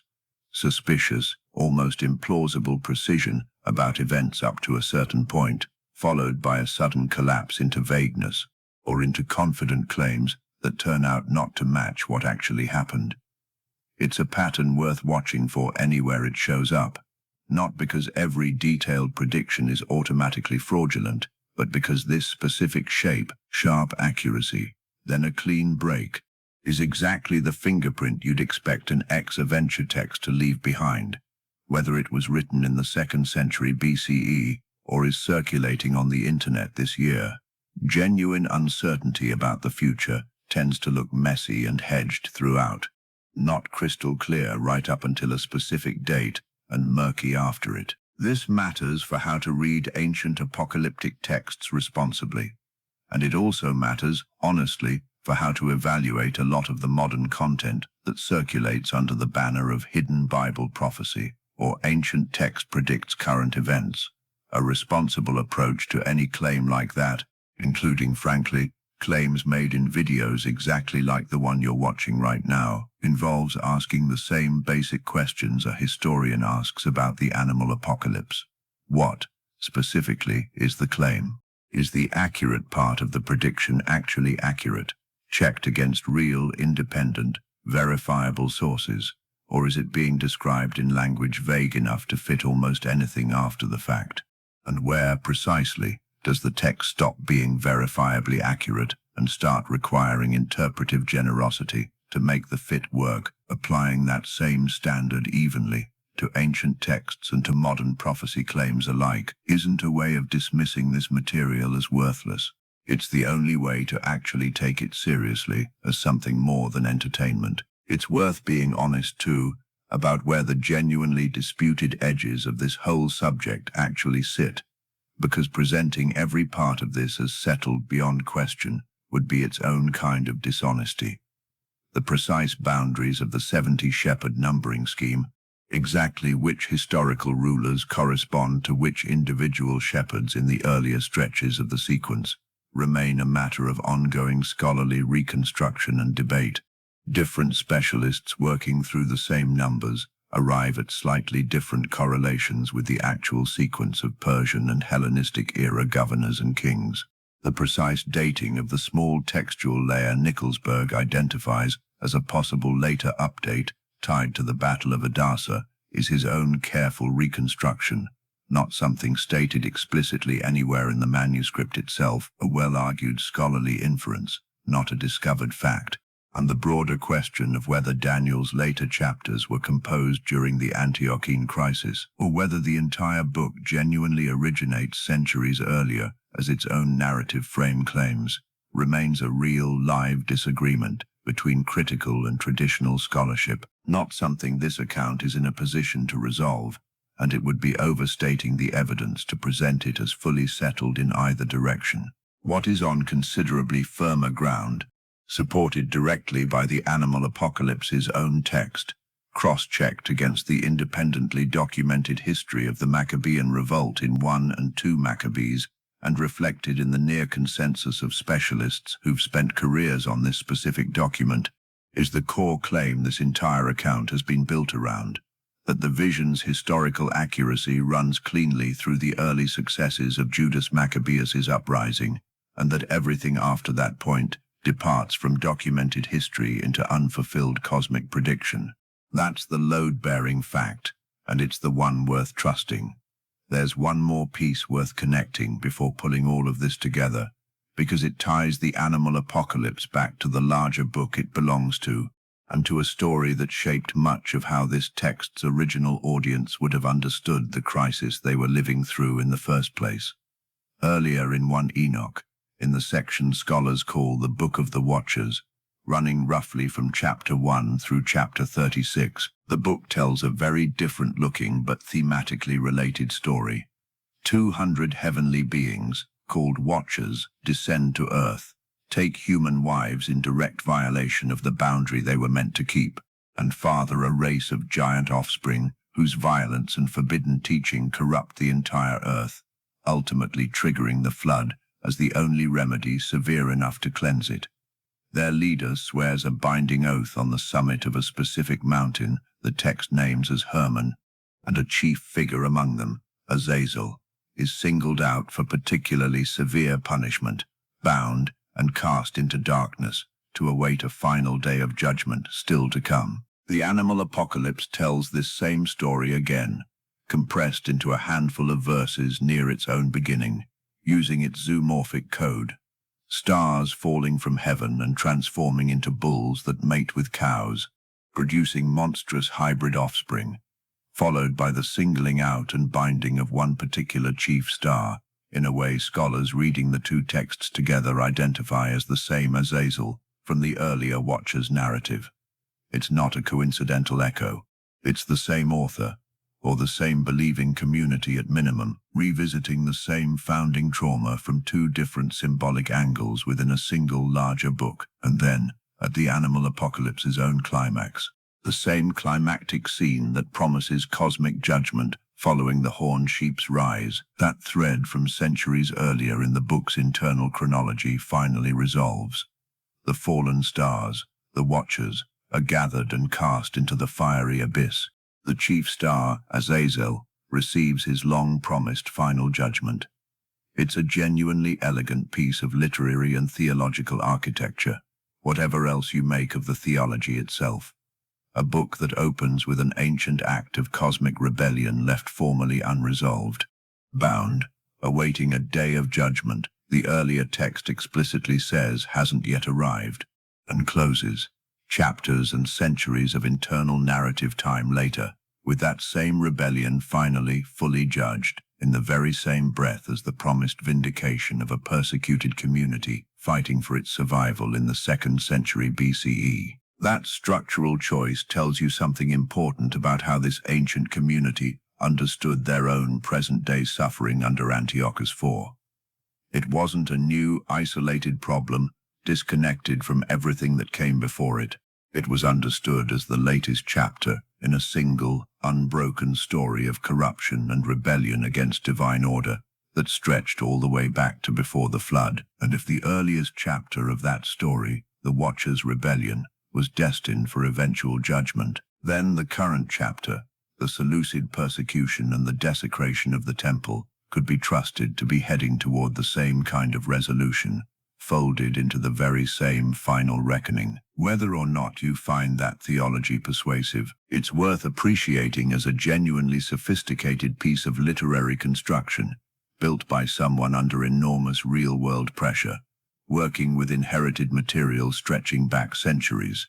suspicious, almost implausible precision about events up to a certain point, followed by a sudden collapse into vagueness, or into confident claims that turn out not to match what actually happened. It's a pattern worth watching for anywhere it shows up, not because every detailed prediction is automatically fraudulent, but because this specific shape, sharp accuracy, then a clean break, is exactly the fingerprint you'd expect an ex-adventure text to leave behind, whether it was written in the 2nd century BCE or is circulating on the internet this year. Genuine uncertainty about the future tends to look messy and hedged throughout, not crystal clear right up until a specific date and murky after it. This matters for how to read ancient apocalyptic texts responsibly, and it also matters, honestly, for how to evaluate a lot of the modern content that circulates under the banner of hidden Bible prophecy or ancient text predicts current events. A responsible approach to any claim like that, including, frankly, claims made in videos exactly like the one you're watching right now, involves asking the same basic questions a historian asks about the animal apocalypse. What, specifically, is the claim? Is the accurate part of the prediction actually accurate, checked against real, independent, verifiable sources, or is it being described in language vague enough to fit almost anything after the fact? And where, precisely, does the text stop being verifiably accurate and start requiring interpretive generosity to make the fit work, applying that same standard evenly to ancient texts and to modern prophecy claims alike? Isn't a way of dismissing this material as worthless. It's the only way to actually take it seriously as something more than entertainment. It's worth being honest, too, about where the genuinely disputed edges of this whole subject actually sit, because presenting every part of this as settled beyond question would be its own kind of dishonesty. The precise boundaries of the 70 shepherd numbering scheme, exactly which historical rulers correspond to which individual shepherds in the earlier stretches of the sequence, remain a matter of ongoing scholarly reconstruction and debate. Different specialists working through the same numbers arrive at slightly different correlations with the actual sequence of Persian and Hellenistic era governors and kings. The precise dating of the small textual layer Nicolsburg identifies as a possible later update tied to the Battle of Edessa is his own careful reconstruction, not something stated explicitly anywhere in the manuscript itself, a well-argued scholarly inference, not a discovered fact. And the broader question of whether Daniel's later chapters were composed during the Antiochene crisis, or whether the entire book genuinely originates centuries earlier, as its own narrative frame claims, remains a real, live disagreement between critical and traditional scholarship, not something this account is in a position to resolve, and it would be overstating the evidence to present it as fully settled in either direction. What is on considerably firmer ground, supported directly by the animal apocalypse's own text, cross-checked against the independently documented history of the Maccabean revolt in 1 and 2 Maccabees, and reflected in the near consensus of specialists who've spent careers on this specific document, is the core claim this entire account has been built around, that the vision's historical accuracy runs cleanly through the early successes of Judas Maccabeus' uprising, and that everything after that point departs from documented history into unfulfilled cosmic prediction. That's the load-bearing fact, and it's the one worth trusting. There's one more piece worth connecting before pulling all of this together, because it ties the animal apocalypse back to the larger book it belongs to, and to a story that shaped much of how this text's original audience would have understood the crisis they were living through in the first place. Earlier in 1 Enoch, in the section scholars call the Book of the Watchers, running roughly from chapter 1 through chapter 36, the book tells a very different-looking but thematically related story. 200 heavenly beings, called Watchers, descend to Earth, take human wives in direct violation of the boundary they were meant to keep, and father a race of giant offspring whose violence and forbidden teaching corrupt the entire Earth, ultimately triggering the flood as the only remedy severe enough to cleanse it. Their leader swears a binding oath on the summit of a specific mountain the text names as Hermon, and a chief figure among them, Azazel, is singled out for particularly severe punishment, bound and cast into darkness to await a final day of judgment still to come. The animal apocalypse tells this same story again, compressed into a handful of verses near its own beginning, using its zoomorphic code. Stars falling from heaven and transforming into bulls that mate with cows, producing monstrous hybrid offspring, followed by the singling out and binding of one particular chief star, in a way scholars reading the two texts together identify as the same Azazel from the earlier Watcher's narrative. It's not a coincidental echo. It's the same author, or the same believing community at minimum, revisiting the same founding trauma from two different symbolic angles within a single larger book, and then, at the animal apocalypse's own climax, the same climactic scene that promises cosmic judgment following the horned sheep's rise. That thread from centuries earlier in the book's internal chronology finally resolves. The fallen stars, the Watchers, are gathered and cast into the fiery abyss. The chief star, Azazel, receives his long-promised final judgment. It's a genuinely elegant piece of literary and theological architecture, whatever else you make of the theology itself. A book that opens with an ancient act of cosmic rebellion left formally unresolved. Bound, awaiting a day of judgment, the earlier text explicitly says hasn't yet arrived, and closes, chapters and centuries of internal narrative time later, with that same rebellion finally fully judged, in the very same breath as the promised vindication of a persecuted community fighting for its survival in the 2nd century BCE. That structural choice tells you something important about how this ancient community understood their own present-day suffering under Antiochus IV. It wasn't a new, isolated problem, disconnected from everything that came before it. It was understood as the latest chapter in a single, unbroken story of corruption and rebellion against divine order that stretched all the way back to before the flood. And if the earliest chapter of that story, the Watcher's rebellion, was destined for eventual judgment, then the current chapter, the Seleucid persecution and the desecration of the temple, could be trusted to be heading toward the same kind of resolution, folded into the very same final reckoning. Whether or not you find that theology persuasive, it's worth appreciating as a genuinely sophisticated piece of literary construction, built by someone under enormous real-world pressure, working with inherited material stretching back centuries,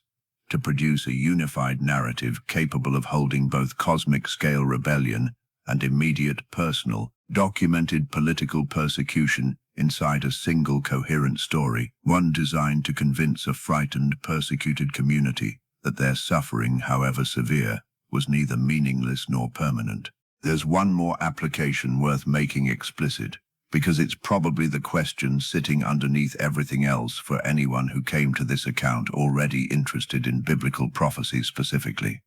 to produce a unified narrative capable of holding both cosmic-scale rebellion and immediate personal, documented political persecution inside a single coherent story, one designed to convince a frightened, persecuted community that their suffering, however severe, was neither meaningless nor permanent. There's one more application worth making explicit, because it's probably the question sitting underneath everything else for anyone who came to this account already interested in biblical prophecy specifically.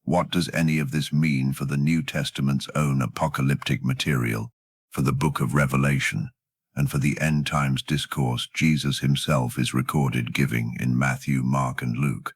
What does any of this mean for the New Testament's own apocalyptic material, for the Book of Revelation, and for the end times discourse Jesus himself is recorded giving in Matthew, Mark, and Luke?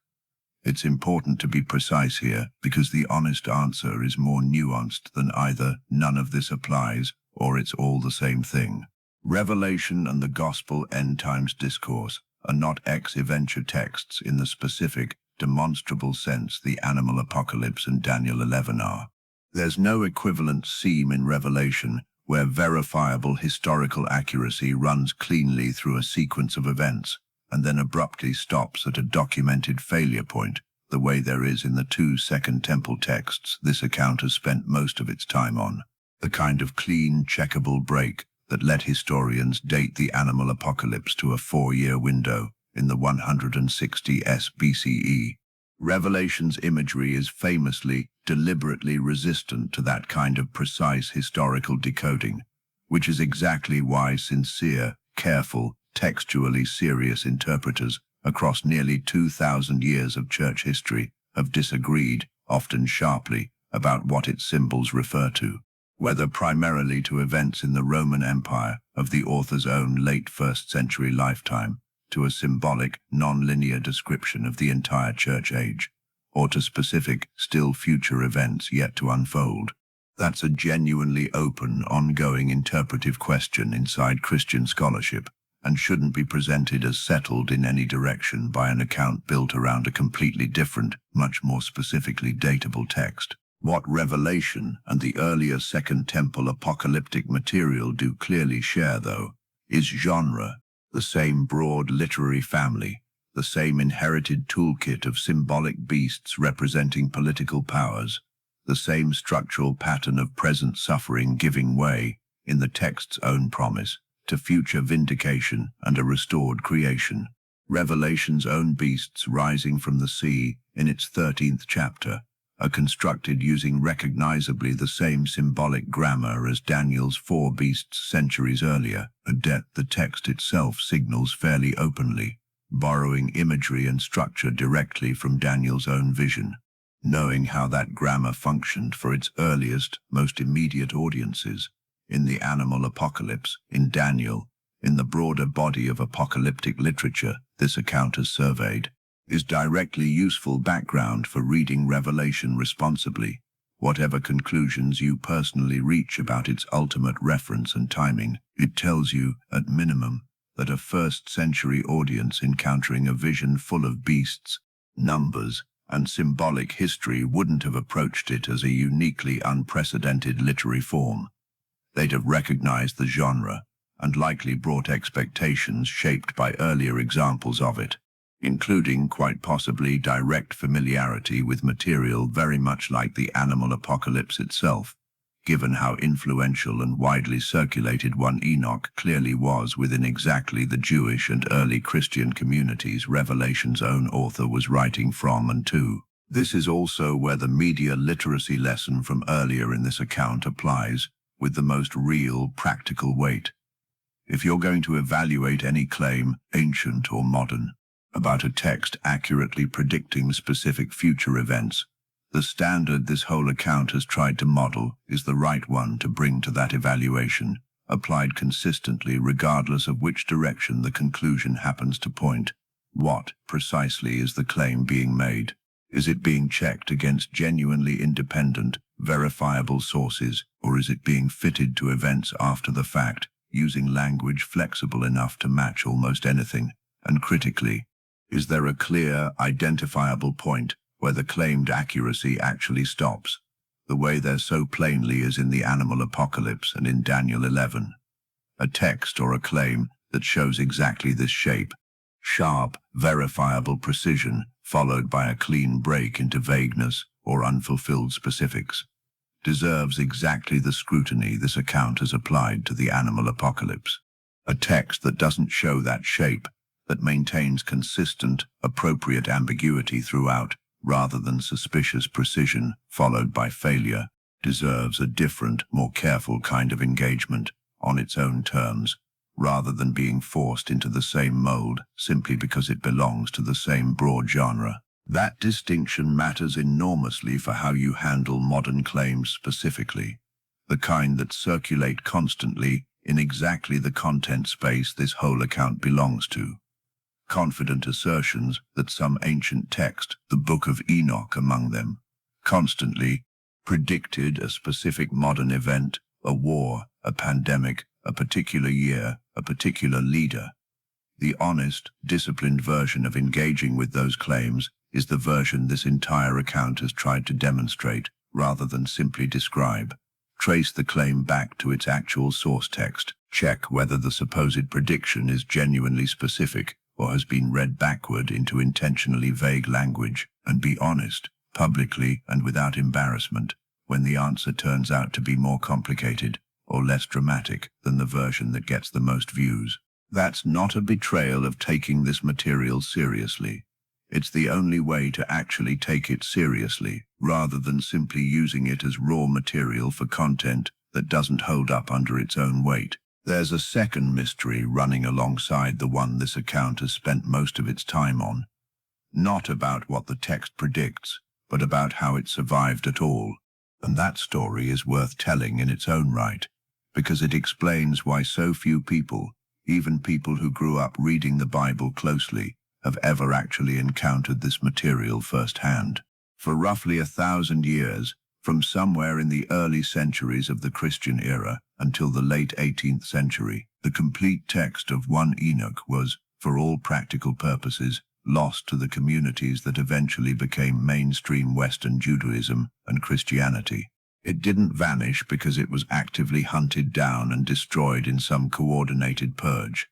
It's important to be precise here, because the honest answer is more nuanced than either none of this applies or it's all the same thing. Revelation and the Gospel end times discourse are not ex-eventure texts in the specific, demonstrable sense the animal apocalypse and Daniel 11 are. There's no equivalent seam in Revelation where verifiable historical accuracy runs cleanly through a sequence of events and then abruptly stops at a documented failure point, the way there is in the two Second Temple texts this account has spent most of its time on. The kind of clean, checkable break that let historians date the animal apocalypse to a 4-year window in the 160s BCE. Revelation's imagery is famously, deliberately resistant to that kind of precise historical decoding, which is exactly why sincere, careful, textually serious interpreters across nearly 2,000 years of church history have disagreed, often sharply, about what its symbols refer to, whether primarily to events in the Roman Empire of the author's own late 1st century lifetime, to a symbolic, non-linear description of the entire church age, or to specific, still future events yet to unfold. That's a genuinely open, ongoing interpretive question inside Christian scholarship, and shouldn't be presented as settled in any direction by an account built around a completely different, much more specifically datable text. What Revelation and the earlier Second Temple apocalyptic material do clearly share, though, is genre, the same broad literary family, the same inherited toolkit of symbolic beasts representing political powers, the same structural pattern of present suffering giving way, in the text's own promise, to future vindication and a restored creation. Revelation's own beasts rising from the sea, in its 13th chapter, are constructed using recognizably the same symbolic grammar as Daniel's 4 beasts centuries earlier, a debt the text itself signals fairly openly, borrowing imagery and structure directly from Daniel's own vision. Knowing how that grammar functioned for its earliest, most immediate audiences, in the animal apocalypse, in Daniel, in the broader body of apocalyptic literature this account has surveyed, is directly useful background for reading Revelation responsibly, whatever conclusions you personally reach about its ultimate reference and timing. It tells you, at minimum, that a first-century audience encountering a vision full of beasts, numbers, and symbolic history wouldn't have approached it as a uniquely unprecedented literary form. They'd have recognized the genre, and likely brought expectations shaped by earlier examples of it, including quite possibly direct familiarity with material very much like the animal apocalypse itself, given how influential and widely circulated 1 Enoch clearly was within exactly the Jewish and early Christian communities Revelation's own author was writing from and to. This is also where the media literacy lesson from earlier in this account applies, with the most real, practical weight. If you're going to evaluate any claim, ancient or modern, about a text accurately predicting specific future events, the standard this whole account has tried to model is the right one to bring to that evaluation, applied consistently regardless of which direction the conclusion happens to point. What, precisely, is the claim being made? Is it being checked against genuinely independent, verifiable sources, or is it being fitted to events after the fact, using language flexible enough to match almost anything? And critically, is there a clear, identifiable point where the claimed accuracy actually stops, the way there so plainly is in the animal apocalypse and in Daniel 11? A text or a claim that shows exactly this shape, sharp, verifiable precision, followed by a clean break into vagueness or unfulfilled specifics, deserves exactly the scrutiny this account has applied to the animal apocalypse. A text that doesn't show that shape, that maintains consistent, appropriate ambiguity throughout, rather than suspicious precision followed by failure, deserves a different, more careful kind of engagement, on its own terms, rather than being forced into the same mold simply because it belongs to the same broad genre. That distinction matters enormously for how you handle modern claims specifically, the kind that circulate constantly in exactly the content space this whole account belongs to. Confident assertions that some ancient text, the Book of Enoch among them, constantly predicted a specific modern event, a war, a pandemic, a particular year, a particular leader. The honest, disciplined version of engaging with those claims is the version this entire account has tried to demonstrate, rather than simply describe. Trace the claim back to its actual source text, check whether the supposed prediction is genuinely specific or has been read backward into intentionally vague language, and be honest, publicly and without embarrassment, when the answer turns out to be more complicated or less dramatic than the version that gets the most views. That's not a betrayal of taking this material seriously. It's the only way to actually take it seriously, rather than simply using it as raw material for content that doesn't hold up under its own weight. There's a second mystery running alongside the one this account has spent most of its time on. Not about what the text predicts, but about how it survived at all. And that story is worth telling in its own right, because it explains why so few people, even people who grew up reading the Bible closely, have ever actually encountered this material firsthand. For roughly 1,000 years, from somewhere in the early centuries of the Christian era until the late 18th century, the complete text of 1 Enoch was, for all practical purposes, lost to the communities that eventually became mainstream Western Judaism and Christianity. It didn't vanish because it was actively hunted down and destroyed in some coordinated purge.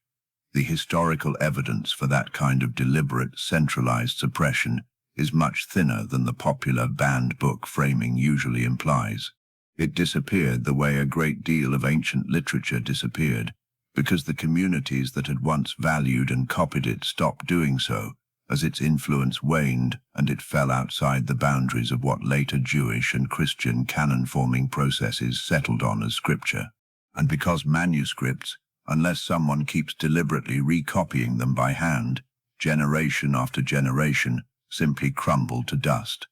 The historical evidence for that kind of deliberate, centralized suppression is much thinner than the popular banned book framing usually implies. It disappeared the way a great deal of ancient literature disappeared, because the communities that had once valued and copied it stopped doing so, as its influence waned and it fell outside the boundaries of what later Jewish and Christian canon-forming processes settled on as scripture. And because manuscripts, unless someone keeps deliberately recopying them by hand, generation after generation, simply crumble to dust.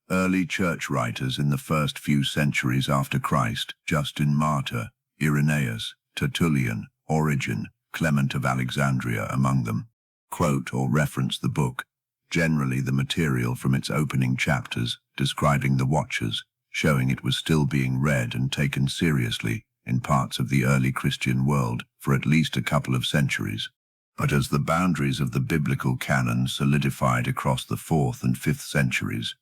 Early church writers in the first few centuries after Christ, Justin Martyr, Irenaeus, Tertullian, Origen, Clement of Alexandria among them, quote or reference the book, generally the material from its opening chapters, describing the Watchers, showing it was still being read and taken seriously in parts of the early Christian world for at least a couple of centuries. But as the boundaries of the biblical canon solidified across the 4th and 5th centuries,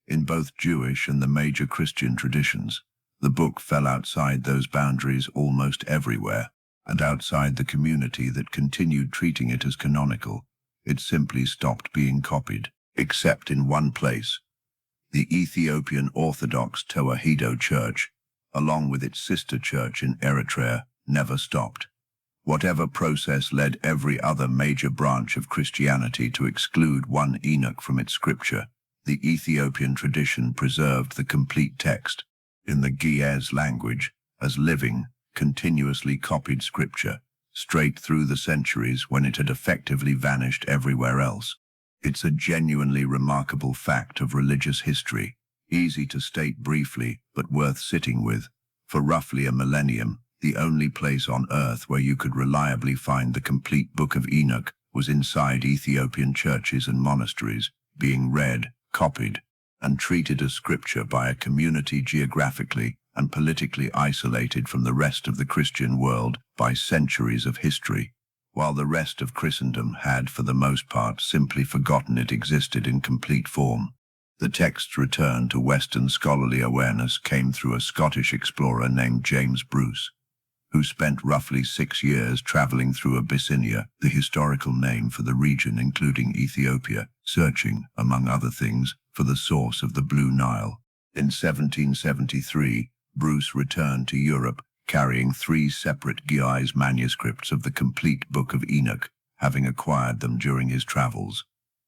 in both Jewish and the major Christian traditions, the book fell outside those boundaries almost everywhere, and outside the community that continued treating it as canonical, it simply stopped being copied, except in one place. The Ethiopian Orthodox Tewahedo Church, along with its sister church in Eritrea, never stopped. Whatever process led every other major branch of Christianity to exclude 1 Enoch from its scripture, the Ethiopian tradition preserved the complete text, in the Ge'ez language, as living, continuously copied scripture, straight through the centuries when it had effectively vanished everywhere else. It's a genuinely remarkable fact of religious history, easy to state briefly, but worth sitting with. For roughly a millennium, the only place on earth where you could reliably find the complete Book of Enoch was inside Ethiopian churches and monasteries, being read, copied, and treated as scripture by a community geographically and politically isolated from the rest of the Christian world by centuries of history, while the rest of Christendom had, for the most part, simply forgotten it existed in complete form. The text's return to Western scholarly awareness came through a Scottish explorer named James Bruce, who spent roughly 6 years traveling through Abyssinia, the historical name for the region including Ethiopia, searching, among other things, for the source of the Blue Nile. In 1773, Bruce returned to Europe, carrying 3 separate Ge'ez manuscripts of the complete Book of Enoch, having acquired them during his travels.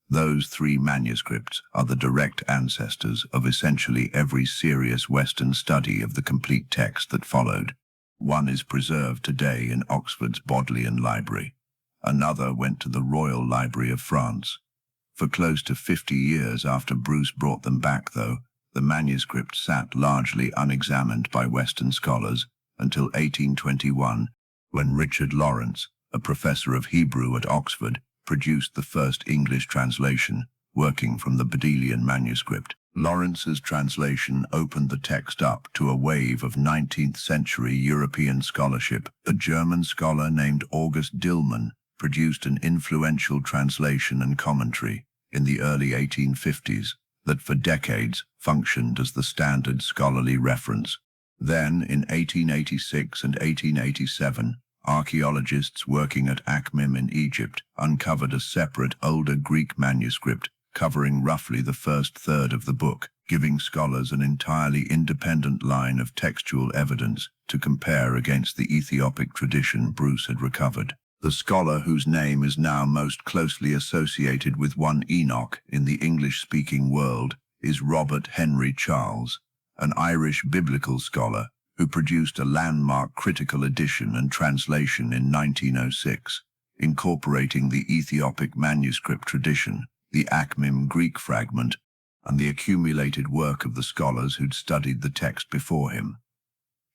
Those 3 manuscripts are the direct ancestors of essentially every serious Western study of the complete text that followed. One is preserved today in Oxford's Bodleian Library. Another went to the Royal Library of France. For close to 50 years after Bruce brought them back, though, the manuscript sat largely unexamined by Western scholars until 1821, when Richard Lawrence, a professor of Hebrew at Oxford, produced the first English translation, working from the Bodleian manuscript. Lawrence's translation opened the text up to a wave of 19th-century European scholarship. A German scholar named August Dillmann produced an influential translation and commentary in the early 1850s that for decades functioned as the standard scholarly reference. Then, in 1886 and 1887, archaeologists working at Akhmim in Egypt uncovered a separate older Greek manuscript covering roughly the first third of the book, giving scholars an entirely independent line of textual evidence to compare against the Ethiopic tradition Bruce had recovered. The scholar whose name is now most closely associated with 1 Enoch in the English-speaking world is Robert Henry Charles, an Irish biblical scholar who produced a landmark critical edition and translation in 1906, incorporating the Ethiopic manuscript tradition, the Akhmim Greek fragment, and the accumulated work of the scholars who'd studied the text before him.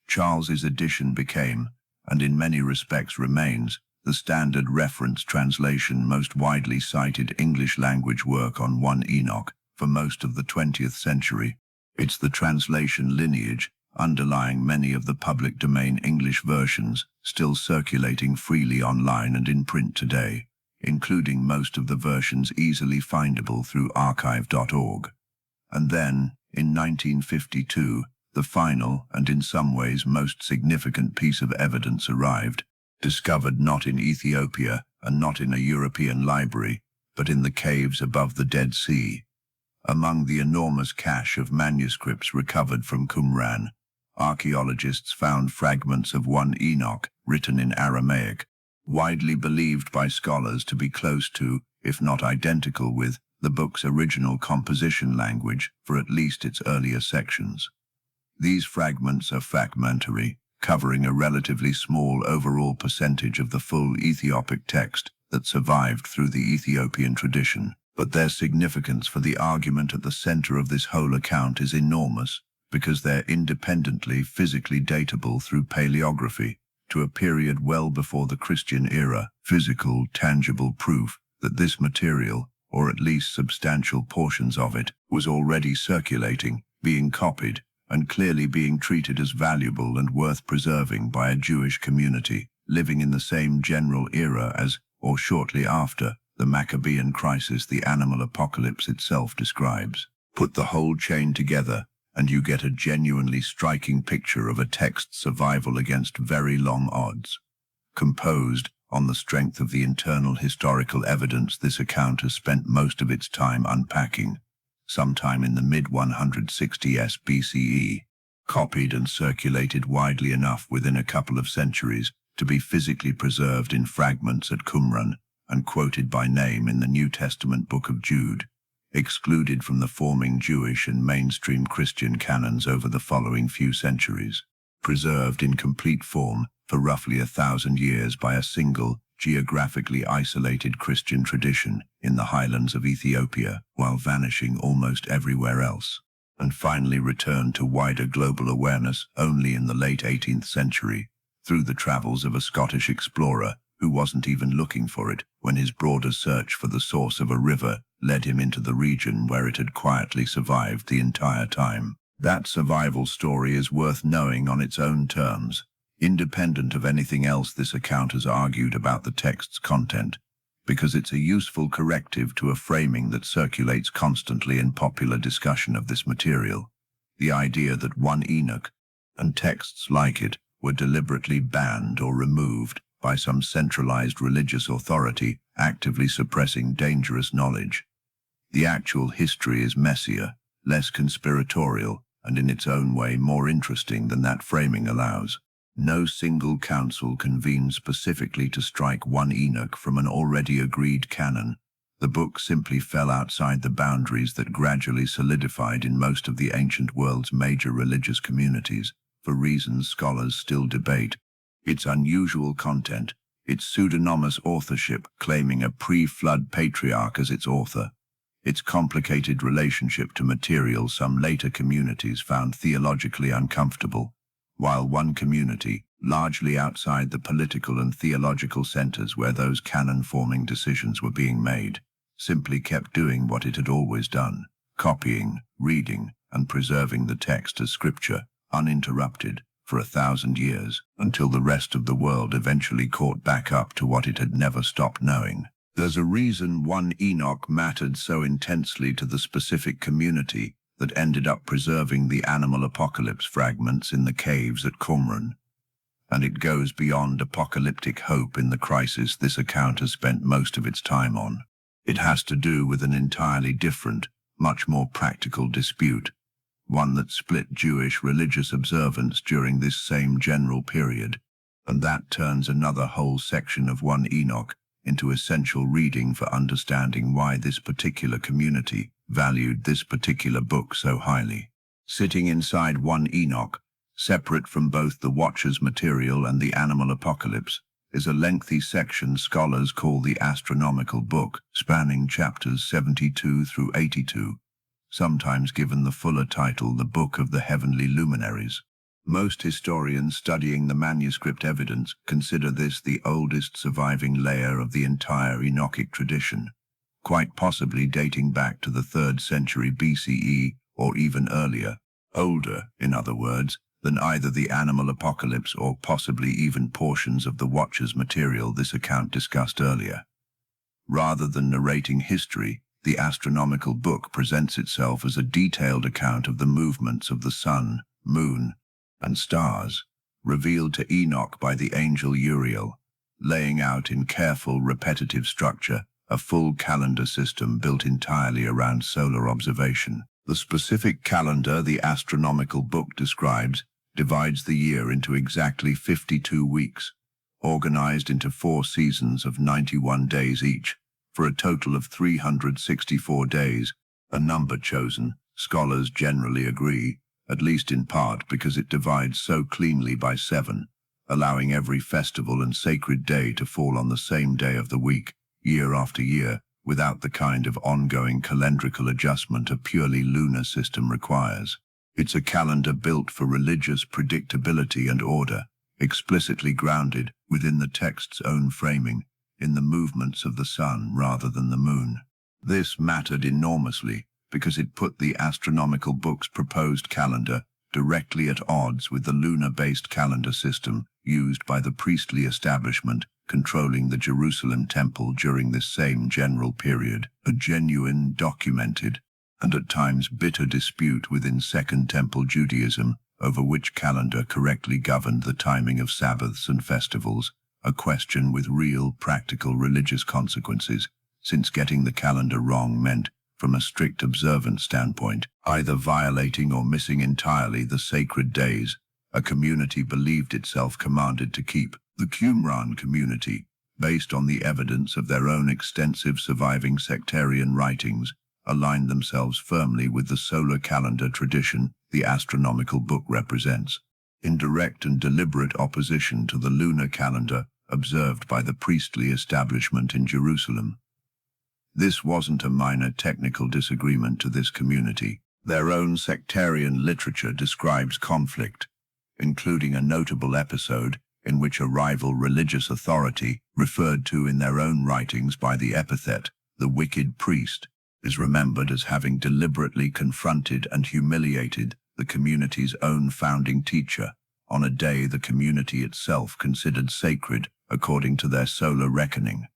Charles's edition became, and in many respects remains, the standard reference translation most widely cited English-language work on 1 Enoch for most of the 20th century. It's the translation lineage underlying many of the public domain English versions still circulating freely online and in print today. including most of the versions easily findable through archive.org. And then, in 1952, the final and in some ways most significant piece of evidence arrived, discovered not in Ethiopia and not in a European library, but in the caves above the Dead Sea. Among the enormous cache of manuscripts recovered from Qumran, archaeologists found fragments of 1 Enoch written in Aramaic, widely believed by scholars to be close to, if not identical with, the book's original composition language for at least its earlier sections. These fragments are fragmentary, covering a relatively small overall percentage of the full Ethiopic text that survived through the Ethiopian tradition, but their significance for the argument at the center of this whole account is enormous, because they're independently physically datable through paleography to a period well before the Christian era, physical, tangible proof that this material, or at least substantial portions of it, was already circulating, being copied, and clearly being treated as valuable and worth preserving by a Jewish community living in the same general era as, or shortly after, the Maccabean crisis the animal apocalypse itself describes. Put the whole chain together, and you get a genuinely striking picture of a text's survival against very long odds. Composed on the strength of the internal historical evidence this account has spent most of its time unpacking, sometime in the mid-160s BCE, copied and circulated widely enough within a couple of centuries to be physically preserved in fragments at Qumran and quoted by name in the New Testament Book of Jude, excluded from the forming Jewish and mainstream Christian canons over the following few centuries, preserved in complete form for roughly 1,000 years by a single, geographically isolated Christian tradition in the highlands of Ethiopia, while vanishing almost everywhere else, and finally returned to wider global awareness only in the late 18th century, through the travels of a Scottish explorer who wasn't even looking for it when his broader search for the source of a river led him into the region where it had quietly survived the entire time. That survival story is worth knowing on its own terms, independent of anything else this account has argued about the text's content, because it's a useful corrective to a framing that circulates constantly in popular discussion of this material, the idea that 1 Enoch, and texts like it, were deliberately banned or removed by some centralized religious authority actively suppressing dangerous knowledge. The actual history is messier, less conspiratorial, and in its own way more interesting than that framing allows. No single council convened specifically to strike 1 Enoch from an already agreed canon. The book simply fell outside the boundaries that gradually solidified in most of the ancient world's major religious communities, for reasons scholars still debate. Its unusual content, its pseudonymous authorship claiming a pre-flood patriarch as its author, its complicated relationship to material some later communities found theologically uncomfortable, while one community, largely outside the political and theological centers where those canon-forming decisions were being made, simply kept doing what it had always done, copying, reading, and preserving the text as scripture, uninterrupted, for 1,000 years, until the rest of the world eventually caught back up to what it had never stopped knowing. There's a reason 1 Enoch mattered so intensely to the specific community that ended up preserving the animal apocalypse fragments in the caves at Qumran. And it goes beyond apocalyptic hope in the crisis this account has spent most of its time on. It has to do with an entirely different, much more practical dispute, one that split Jewish religious observance during this same general period, and that turns another whole section of 1 Enoch into essential reading for understanding why this particular community valued this particular book so highly. Sitting inside 1 Enoch, separate from both the Watcher's material and the animal apocalypse, is a lengthy section scholars call the astronomical book, spanning chapters 72 through 82, sometimes given the fuller title the Book of the Heavenly Luminaries. Most historians studying the manuscript evidence consider this the oldest surviving layer of the entire Enochic tradition, quite possibly dating back to the 3rd century BCE or even earlier, older, in other words, than either the animal apocalypse or possibly even portions of the Watcher's material this account discussed earlier. Rather than narrating history, the astronomical book presents itself as a detailed account of the movements of the sun, moon, and stars, revealed to Enoch by the angel Uriel, laying out in careful, repetitive structure a full calendar system built entirely around solar observation. The specific calendar the astronomical book describes divides the year into exactly 52 weeks, organized into 4 seasons of 91 days each, for a total of 364 days, a number chosen, scholars generally agree, at least in part because it divides so cleanly by 7, allowing every festival and sacred day to fall on the same day of the week, year after year, without the kind of ongoing calendrical adjustment a purely lunar system requires. It's a calendar built for religious predictability and order, explicitly grounded within the text's own framing, in the movements of the sun rather than the moon. This mattered enormously because it put the astronomical book's proposed calendar directly at odds with the lunar-based calendar system used by the priestly establishment controlling the Jerusalem temple during this same general period, a genuine, documented, and at times bitter dispute within Second Temple Judaism over which calendar correctly governed the timing of Sabbaths and festivals, a question with real, practical religious consequences, since getting the calendar wrong meant, from a strict observance standpoint, either violating or missing entirely the sacred days a community believed itself commanded to keep. The Qumran community, based on the evidence of their own extensive surviving sectarian writings, aligned themselves firmly with the solar calendar tradition the astronomical book represents, in direct and deliberate opposition to the lunar calendar observed by the priestly establishment in Jerusalem. This wasn't a minor technical disagreement to this community. Their own sectarian literature describes conflict, including a notable episode in which a rival religious authority, referred to in their own writings by the epithet, the wicked priest, is remembered as having deliberately confronted and humiliated the community's own founding teacher on a day the community itself considered sacred according to their solar reckoning,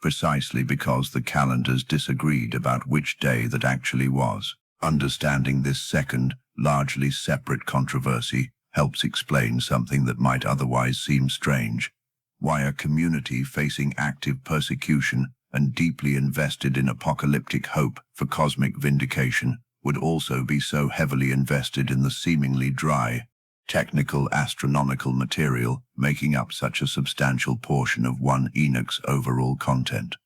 precisely because the calendars disagreed about which day that actually was. Understanding this second, largely separate controversy helps explain something that might otherwise seem strange: why a community facing active persecution and deeply invested in apocalyptic hope for cosmic vindication would also be so heavily invested in the seemingly dry, technical astronomical material making up such a substantial portion of 1 Enoch's overall content.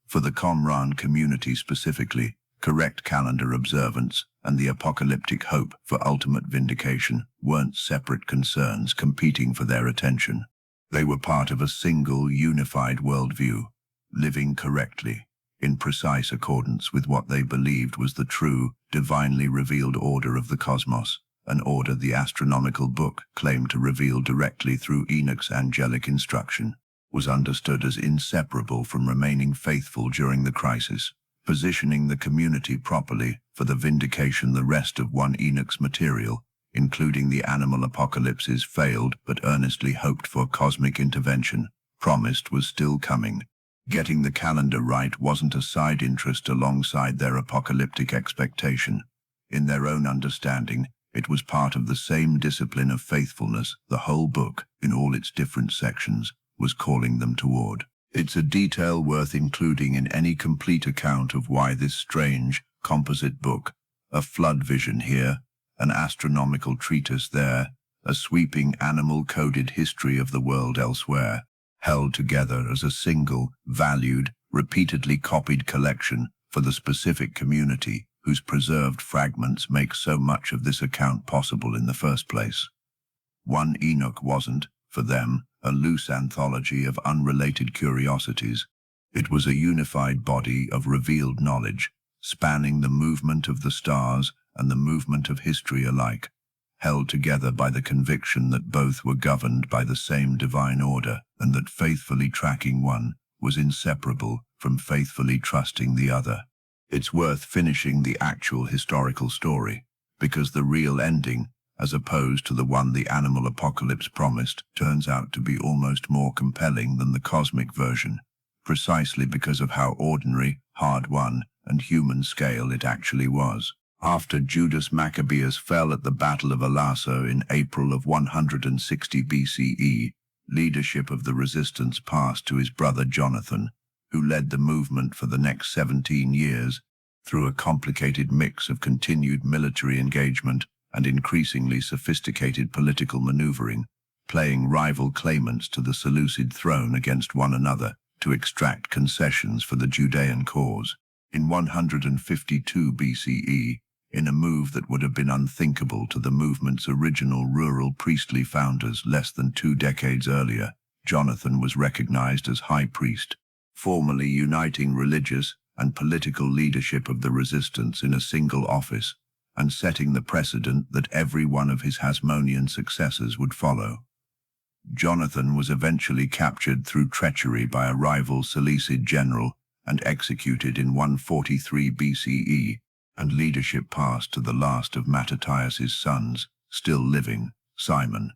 For the Qumran community specifically, correct calendar observance and the apocalyptic hope for ultimate vindication weren't separate concerns competing for their attention. They were part of a single, unified worldview, living correctly, in precise accordance with what they believed was the true, divinely revealed order of the cosmos, an order the astronomical book claimed to reveal directly through Enoch's angelic instruction, was understood as inseparable from remaining faithful during the crisis, positioning the community properly for the vindication the rest of 1 Enoch's material, including the animal apocalypse's failed but earnestly hoped for cosmic intervention, promised was still coming. Getting the calendar right wasn't a side interest alongside their apocalyptic expectation. In their own understanding, it was part of the same discipline of faithfulness the whole book, in all its different sections, was calling them toward. It's a detail worth including in any complete account of why this strange, composite book, a flood vision here, an astronomical treatise there, a sweeping animal-coded history of the world elsewhere, held together as a single, valued, repeatedly copied collection for the specific community whose preserved fragments make so much of this account possible in the first place. 1 Enoch wasn't, for them, a loose anthology of unrelated curiosities. It was a unified body of revealed knowledge, spanning the movement of the stars and the movement of history alike, held together by the conviction that both were governed by the same divine order and that faithfully tracking one was inseparable from faithfully trusting the other. It's worth finishing the actual historical story, because the real ending, as opposed to the one the animal apocalypse promised, turns out to be almost more compelling than the cosmic version, precisely because of how ordinary, hard-won, and human scale it actually was. After Judas Maccabeus fell at the Battle of Elasso in April of 160 BCE, leadership of the resistance passed to his brother Jonathan, who led the movement for the next 17 years through a complicated mix of continued military engagement and increasingly sophisticated political maneuvering, playing rival claimants to the Seleucid throne against one another to extract concessions for the Judean cause. In 152 BCE, in a move that would have been unthinkable to the movement's original rural priestly founders less than 2 decades earlier, Jonathan was recognized as high priest, formally uniting religious and political leadership of the resistance in a single office, and setting the precedent that every one of his Hasmonean successors would follow. Jonathan was eventually captured through treachery by a rival Seleucid general and executed in 143 BCE, and leadership passed to the last of Mattathias's sons, still living, Simon.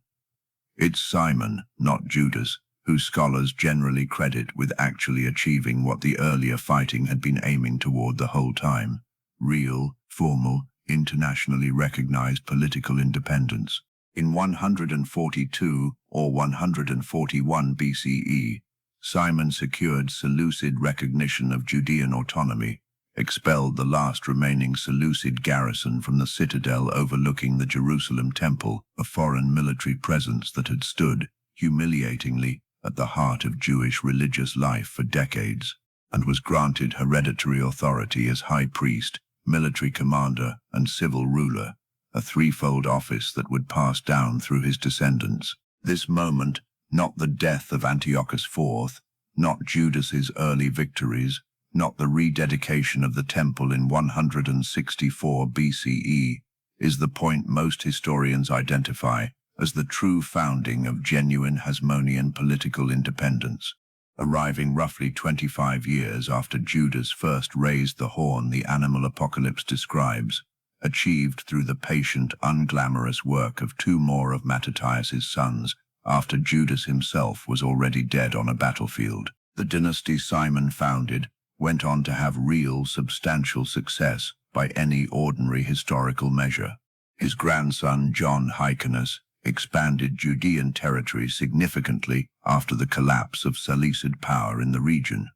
It's Simon, not Judas, who scholars generally credit with actually achieving what the earlier fighting had been aiming toward the whole time: real, formal, internationally recognized political independence. In 142 or 141 BCE, Simon secured Seleucid recognition of Judean autonomy, expelled the last remaining Seleucid garrison from the citadel overlooking the Jerusalem temple, a foreign military presence that had stood, humiliatingly, at the heart of Jewish religious life for decades, and was granted hereditary authority as high priest, military commander, and civil ruler, a threefold office that would pass down through his descendants. This moment, not the death of Antiochus IV, not Judas's early victories, not the rededication of the temple in 164 BCE, is the point most historians identify as the true founding of genuine Hasmonean political independence, arriving roughly 25 years after Judas first raised the horn the animal apocalypse describes, achieved through the patient, unglamorous work of 2 more of Mattathias's sons, after Judas himself was already dead on a battlefield. The dynasty Simon founded went on to have real, substantial success by any ordinary historical measure. His grandson, John Hyrcanus, expanded Judean territory significantly after the collapse of Seleucid power in the region,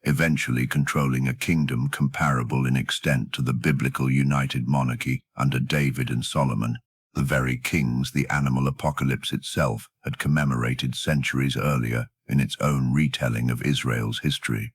eventually controlling a kingdom comparable in extent to the biblical united monarchy under David and Solomon, the very kings the animal apocalypse itself had commemorated centuries earlier in its own retelling of Israel's history.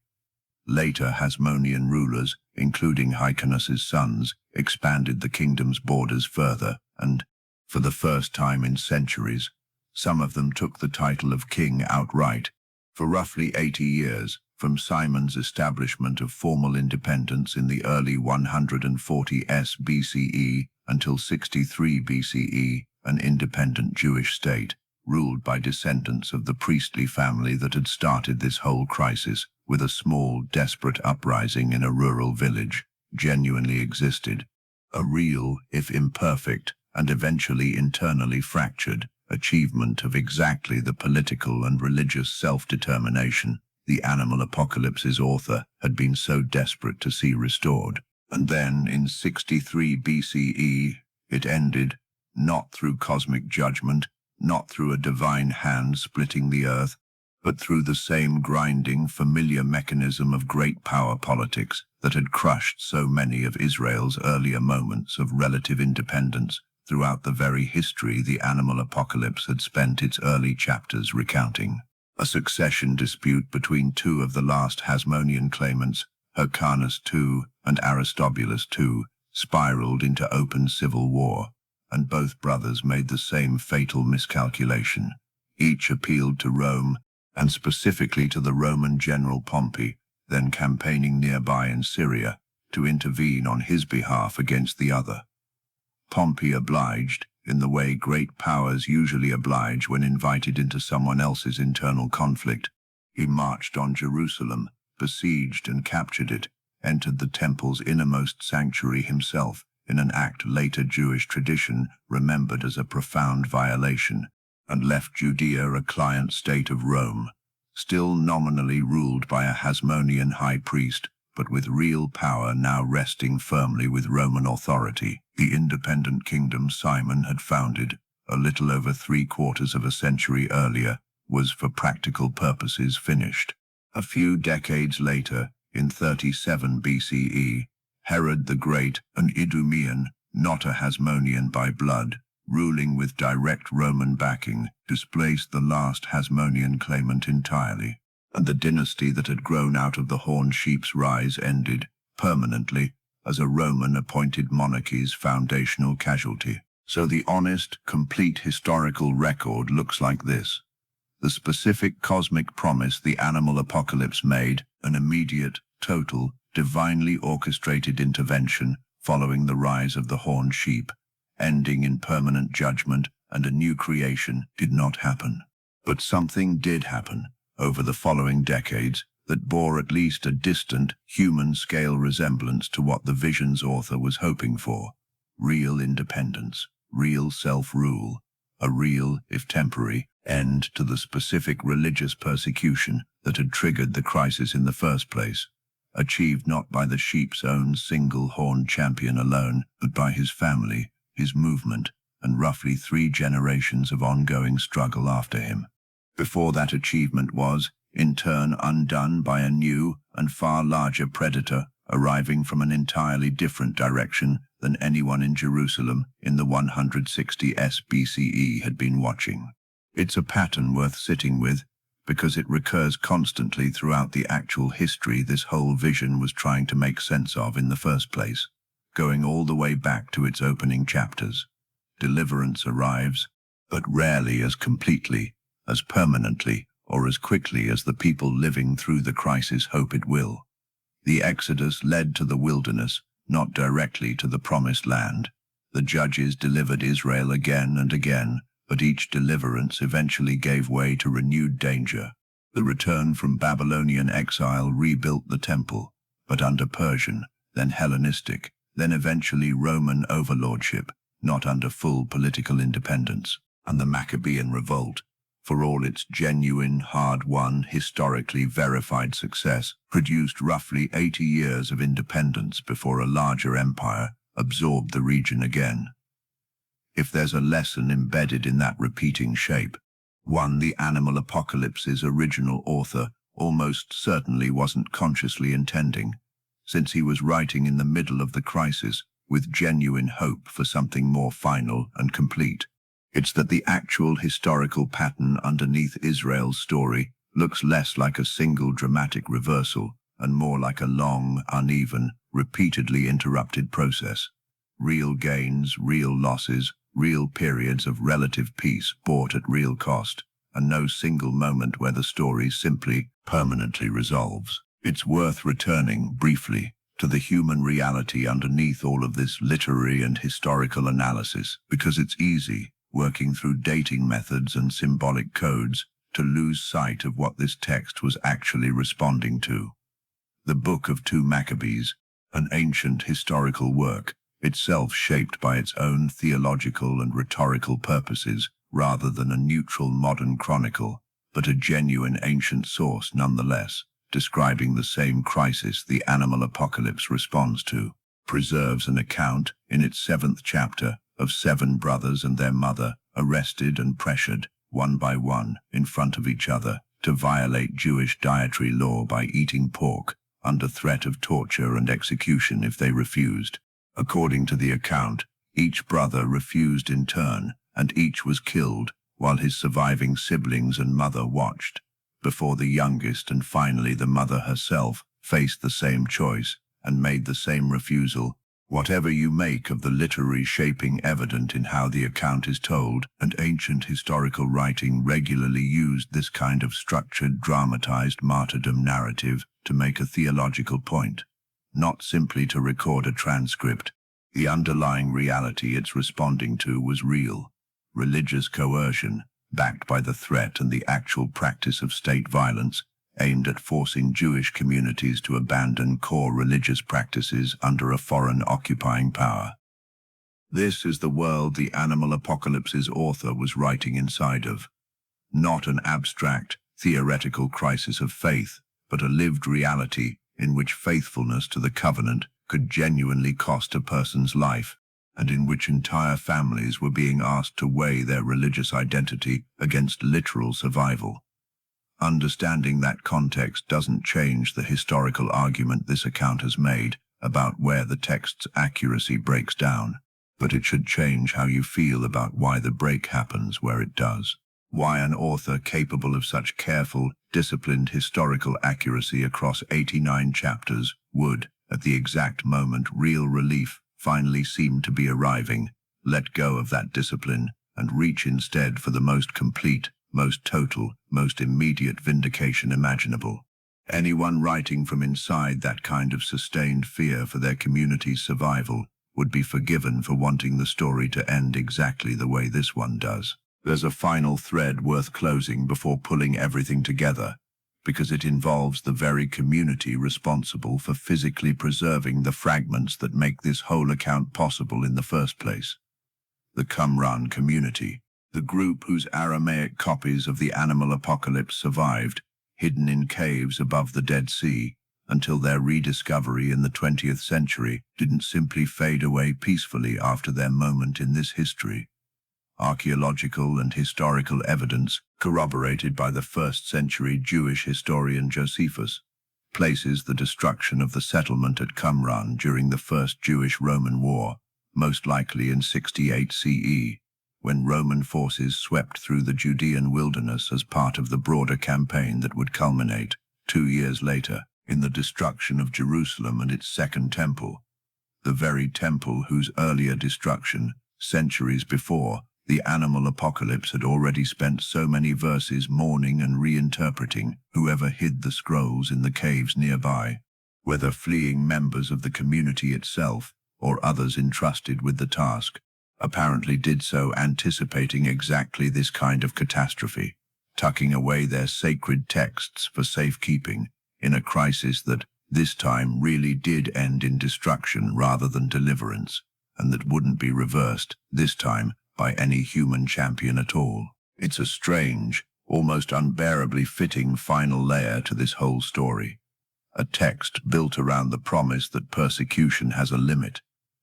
Later Hasmonean rulers, including Hyrcanus's sons, expanded the kingdom's borders further, and, for the first time in centuries, some of them took the title of king outright. For roughly 80 years, from Simon's establishment of formal independence in the early 140s BCE until 63 BCE, an independent Jewish state, ruled by descendants of the priestly family that had started this whole crisis, with a small, desperate uprising in a rural village, genuinely existed. A real, if imperfect, and eventually internally fractured, achievement of exactly the political and religious self-determination the animal apocalypse's author had been so desperate to see restored. And then, in 63 BCE, it ended, not through cosmic judgment, not through a divine hand splitting the earth, but through the same grinding, familiar mechanism of great power politics that had crushed so many of Israel's earlier moments of relative independence throughout the very history the animal apocalypse had spent its early chapters recounting. A succession dispute between 2 of the last Hasmonean claimants, Hyrcanus II and Aristobulus II, spiraled into open civil war, and both brothers made the same fatal miscalculation. Each appealed to Rome, and specifically to the Roman general Pompey, then campaigning nearby in Syria, to intervene on his behalf against the other. Pompey obliged, in the way great powers usually oblige when invited into someone else's internal conflict. He marched on Jerusalem, besieged and captured it, entered the temple's innermost sanctuary himself, in an act later Jewish tradition remembered as a profound violation, and left Judea a client state of Rome. still nominally ruled by a Hasmonean high priest, but with real power now resting firmly with Roman authority. The independent kingdom Simon had founded, a little over 3/4 of a century earlier, was for practical purposes finished. A few decades later, in 37 BCE, Herod the Great, an Idumean, not a Hasmonean by blood, ruling with direct Roman backing, displaced the last Hasmonean claimant entirely, and the dynasty that had grown out of the horned sheep's rise ended, permanently, as a Roman-appointed monarchy's foundational casualty. So the honest, complete historical record looks like this. The specific cosmic promise the animal apocalypse made, an immediate, total, divinely orchestrated intervention following the rise of the horned sheep, ending in permanent judgment and a new creation, did not happen. But something did happen over the following decades that bore at least a distant, human-scale resemblance to what the vision's author was hoping for. Real independence, real self-rule, a real, if temporary, end to the specific religious persecution that had triggered the crisis in the first place, achieved not by the sheep's own single-horned champion alone, but by his family, his movement, and roughly 3 generations of ongoing struggle after him. Before that achievement was, in turn, undone by a new and far larger predator arriving from an entirely different direction than anyone in Jerusalem in the 160s BCE had been watching. It's a pattern worth sitting with, because it recurs constantly throughout the actual history this whole vision was trying to make sense of in the first place, going all the way back to its opening chapters. Deliverance arrives, but rarely as completely, as permanently, or as quickly as the people living through the crisis hope it will. The Exodus led to the wilderness, not directly to the promised land. The judges delivered Israel again and again, but each deliverance eventually gave way to renewed danger. The return from Babylonian exile rebuilt the temple, but under Persian, then Hellenistic, then eventually Roman overlordship, not under full political independence. And the Maccabean revolt, for all its genuine, hard-won, historically verified success, produced roughly 80 years of independence before a larger empire absorbed the region again. If there's a lesson embedded in that repeating shape, one the animal apocalypse's original author almost certainly wasn't consciously intending, since he was writing in the middle of the crisis with genuine hope for something more final and complete. It's that the actual historical pattern underneath Israel's story looks less like a single dramatic reversal and more like a long, uneven, repeatedly interrupted process. Real gains, real losses, real periods of relative peace bought at real cost, and no single moment where the story simply, permanently resolves. It's worth returning, briefly, to the human reality underneath all of this literary and historical analysis, because it's easy, working through dating methods and symbolic codes, to lose sight of what this text was actually responding to. The Book of 2 Maccabees, an ancient historical work, itself shaped by its own theological and rhetorical purposes rather than a neutral modern chronicle, but a genuine ancient source nonetheless, describing the same crisis the animal apocalypse responds to, preserves an account, in its 7th chapter, of 7 brothers and their mother arrested and pressured, one by one, in front of each other, to violate Jewish dietary law by eating pork, under threat of torture and execution if they refused. According to the account, each brother refused in turn, and each was killed, while his surviving siblings and mother watched, before the youngest and finally the mother herself faced the same choice and made the same refusal. Whatever you make of the literary shaping evident in how the account is told, and ancient historical writing regularly used this kind of structured, dramatized martyrdom narrative to make a theological point, not simply to record a transcript. The underlying reality it's responding to was real. Religious coercion, backed by the threat and the actual practice of state violence, aimed at forcing Jewish communities to abandon core religious practices under a foreign occupying power. This is the world the animal apocalypse's author was writing inside of. Not an abstract, theoretical crisis of faith, but a lived reality in which faithfulness to the covenant could genuinely cost a person's life, and in which entire families were being asked to weigh their religious identity against literal survival. Understanding that context doesn't change the historical argument this account has made about where the text's accuracy breaks down, but it should change how you feel about why the break happens where it does. Why an author capable of such careful, disciplined historical accuracy across 89 chapters would, at the exact moment real relief finally seemed to be arriving, let go of that discipline and reach instead for the most complete, most total, most immediate vindication imaginable. Anyone writing from inside that kind of sustained fear for their community's survival would be forgiven for wanting the story to end exactly the way this one does. There's a final thread worth closing before pulling everything together, because it involves the very community responsible for physically preserving the fragments that make this whole account possible in the first place. The Qumran community, the group whose Aramaic copies of the animal apocalypse survived, hidden in caves above the Dead Sea, until their rediscovery in the 20th century didn't simply fade away peacefully after their moment in this history. Archaeological and historical evidence, corroborated by the 1st century Jewish historian Josephus, places the destruction of the settlement at Qumran during the First Jewish-Roman War, most likely in 68 CE, when Roman forces swept through the Judean wilderness as part of the broader campaign that would culminate, 2 years later, in the destruction of Jerusalem and its Second Temple, the very temple whose earlier destruction, centuries before, the animal apocalypse had already spent so many verses mourning and reinterpreting whoever hid the scrolls in the caves nearby, whether fleeing members of the community itself or others entrusted with the task, apparently did so anticipating exactly this kind of catastrophe, tucking away their sacred texts for safekeeping in a crisis that, this time, really did end in destruction rather than deliverance, and that wouldn't be reversed, this time, by any human champion at all. It's a strange, almost unbearably fitting final layer to this whole story. A text built around the promise that persecution has a limit,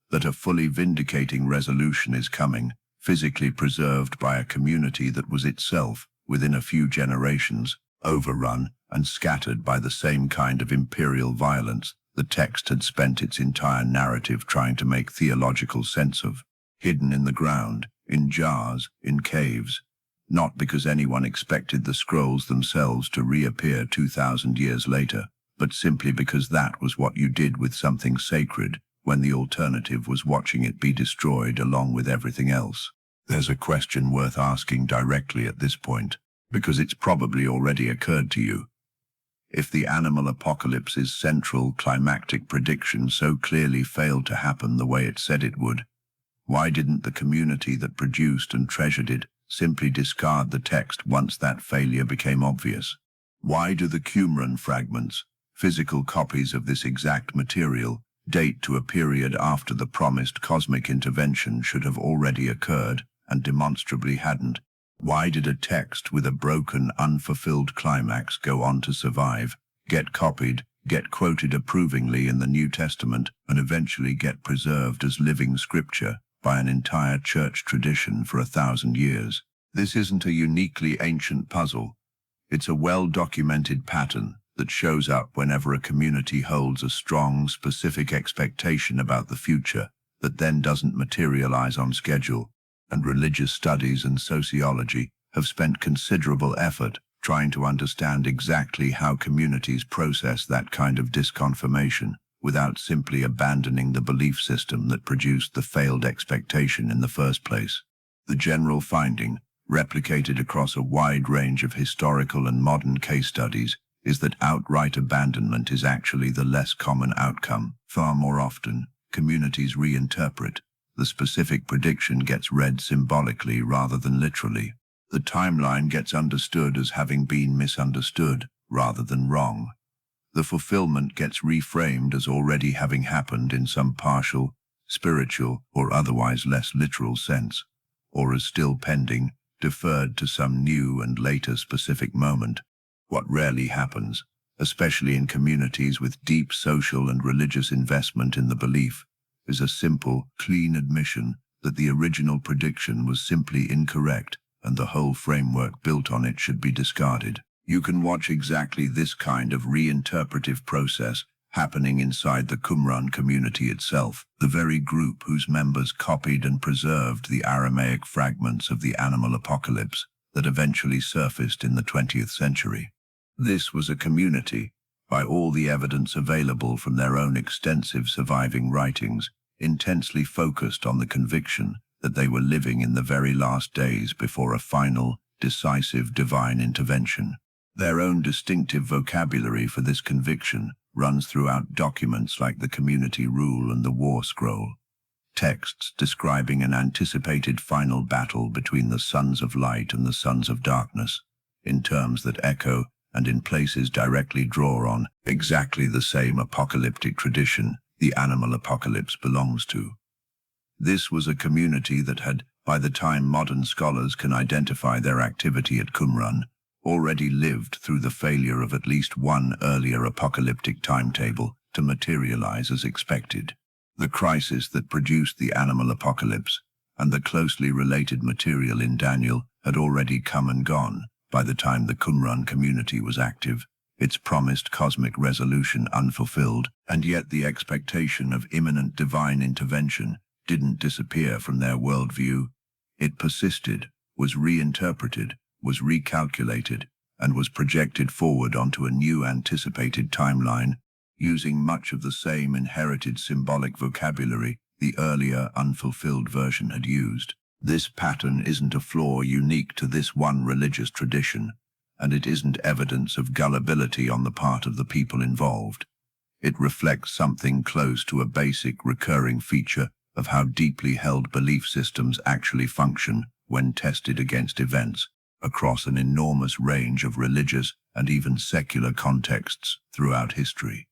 that a fully vindicating resolution is coming, physically preserved by a community that was itself, within a few generations, overrun and scattered by the same kind of imperial violence the text had spent its entire narrative trying to make theological sense of. Hidden in the ground, in jars, in caves, not because anyone expected the scrolls themselves to reappear 2,000 years later, but simply because that was what you did with something sacred when the alternative was watching it be destroyed along with everything else. There's a question worth asking directly at this point, because it's probably already occurred to you. If the animal apocalypse's central climactic prediction so clearly failed to happen the way it said it would, why didn't the community that produced and treasured it simply discard the text once that failure became obvious? Why do the Qumran fragments, physical copies of this exact material, date to a period after the promised cosmic intervention should have already occurred and demonstrably hadn't? Why did a text with a broken, unfulfilled climax go on to survive, get copied, get quoted approvingly in the New Testament, and eventually get preserved as living scripture by an entire church tradition for 1,000 years? This isn't a uniquely ancient puzzle. It's a well-documented pattern that shows up whenever a community holds a strong, specific expectation about the future that then doesn't materialize on schedule, and religious studies and sociology have spent considerable effort trying to understand exactly how communities process that kind of disconfirmation without simply abandoning the belief system that produced the failed expectation in the first place. The general finding, replicated across a wide range of historical and modern case studies, is that outright abandonment is actually the less common outcome. Far more often, communities reinterpret. The specific prediction gets read symbolically rather than literally. The timeline gets understood as having been misunderstood rather than wrong. The fulfillment gets reframed as already having happened in some partial, spiritual, or otherwise less literal sense, or as still pending, deferred to some new and later specific moment. What rarely happens, especially in communities with deep social and religious investment in the belief, is a simple, clean admission that the original prediction was simply incorrect and the whole framework built on it should be discarded. You can watch exactly this kind of reinterpretive process happening inside the Qumran community itself, the very group whose members copied and preserved the Aramaic fragments of the animal apocalypse that eventually surfaced in the 20th century. This was a community, by all the evidence available from their own extensive surviving writings, intensely focused on the conviction that they were living in the very last days before a final, decisive divine intervention. Their own distinctive vocabulary for this conviction runs throughout documents like the Community Rule and the War Scroll, texts describing an anticipated final battle between the sons of light and the sons of darkness, in terms that echo and in places directly draw on exactly the same apocalyptic tradition the animal apocalypse belongs to. This was a community that had, by the time modern scholars can identify their activity at Qumran, already lived through the failure of at least one earlier apocalyptic timetable to materialize as expected. The crisis that produced the animal apocalypse and the closely related material in Daniel had already come and gone by the time the Qumran community was active, its promised cosmic resolution unfulfilled, and yet the expectation of imminent divine intervention didn't disappear from their worldview. It persisted, was reinterpreted, was recalculated, and was projected forward onto a new anticipated timeline, using much of the same inherited symbolic vocabulary the earlier unfulfilled version had used. This pattern isn't a flaw unique to this one religious tradition, and it isn't evidence of gullibility on the part of the people involved. It reflects something close to a basic recurring feature of how deeply held belief systems actually function when tested against events across an enormous range of religious and even secular contexts throughout history.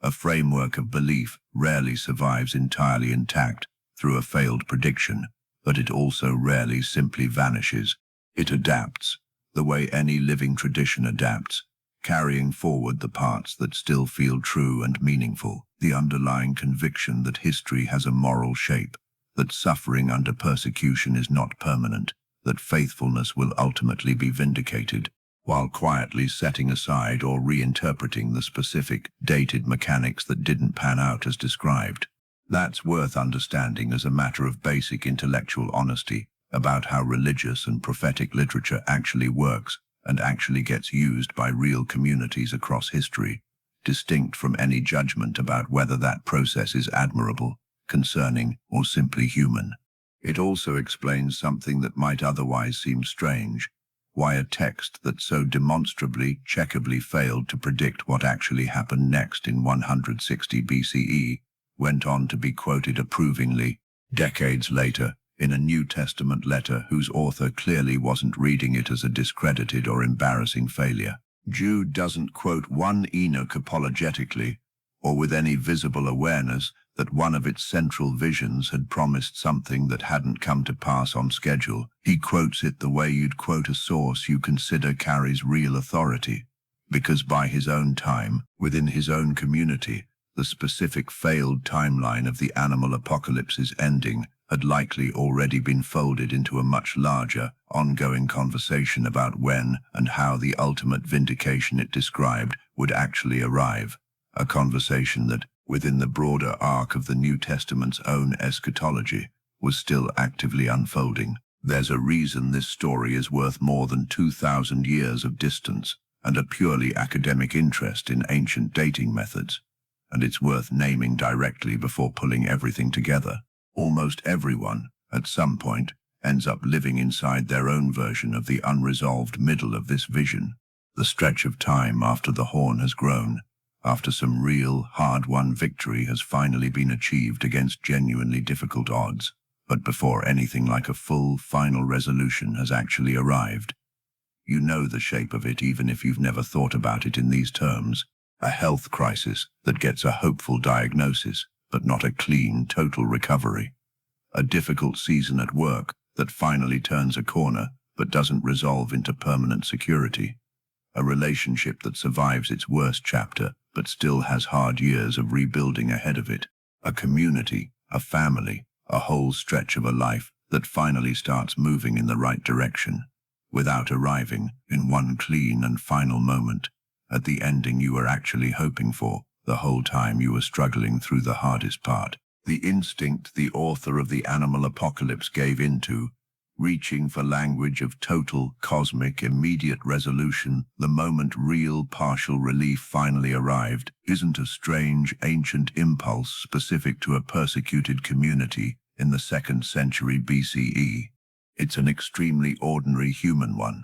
A framework of belief rarely survives entirely intact through a failed prediction, but it also rarely simply vanishes. It adapts, the way any living tradition adapts, carrying forward the parts that still feel true and meaningful, the underlying conviction that history has a moral shape, that suffering under persecution is not permanent, that faithfulness will ultimately be vindicated, while quietly setting aside or reinterpreting the specific, dated mechanics that didn't pan out as described. That's worth understanding as a matter of basic intellectual honesty about how religious and prophetic literature actually works and actually gets used by real communities across history, distinct from any judgment about whether that process is admirable, concerning, or simply human. It also explains something that might otherwise seem strange: why a text that so demonstrably, checkably failed to predict what actually happened next in 160 BCE went on to be quoted approvingly, decades later, in a New Testament letter whose author clearly wasn't reading it as a discredited or embarrassing failure. Jude doesn't quote 1 Enoch apologetically, or with any visible awareness that one of its central visions had promised something that hadn't come to pass on schedule. He quotes it the way you'd quote a source you consider carries real authority, because by his own time, within his own community, the specific failed timeline of the animal apocalypse's ending had likely already been folded into a much larger, ongoing conversation about when and how the ultimate vindication it described would actually arrive, a conversation that, within the broader arc of the New Testament's own eschatology, was still actively unfolding. There's a reason this story is worth more than 2,000 years of distance and a purely academic interest in ancient dating methods, and it's worth naming directly before pulling everything together. Almost everyone, at some point, ends up living inside their own version of the unresolved middle of this vision, the stretch of time after the horn has grown, after some real, hard-won victory has finally been achieved against genuinely difficult odds, but before anything like a full, final resolution has actually arrived. You know the shape of it even if you've never thought about it in these terms: a health crisis that gets a hopeful diagnosis, but not a clean, total recovery. A difficult season at work that finally turns a corner, but doesn't resolve into permanent security. a relationship that survives its worst chapter but still has hard years of rebuilding ahead of it, a community, a family, a whole stretch of a life that finally starts moving in the right direction, without arriving in one clean and final moment, at the ending you were actually hoping for, the whole time you were struggling through the hardest part. The instinct the author of the Animal Apocalypse gave into, reaching for language of total, cosmic, immediate resolution the moment real partial relief finally arrived, isn't a strange, ancient impulse specific to a persecuted community in the 2nd century BCE. It's an extremely ordinary human one.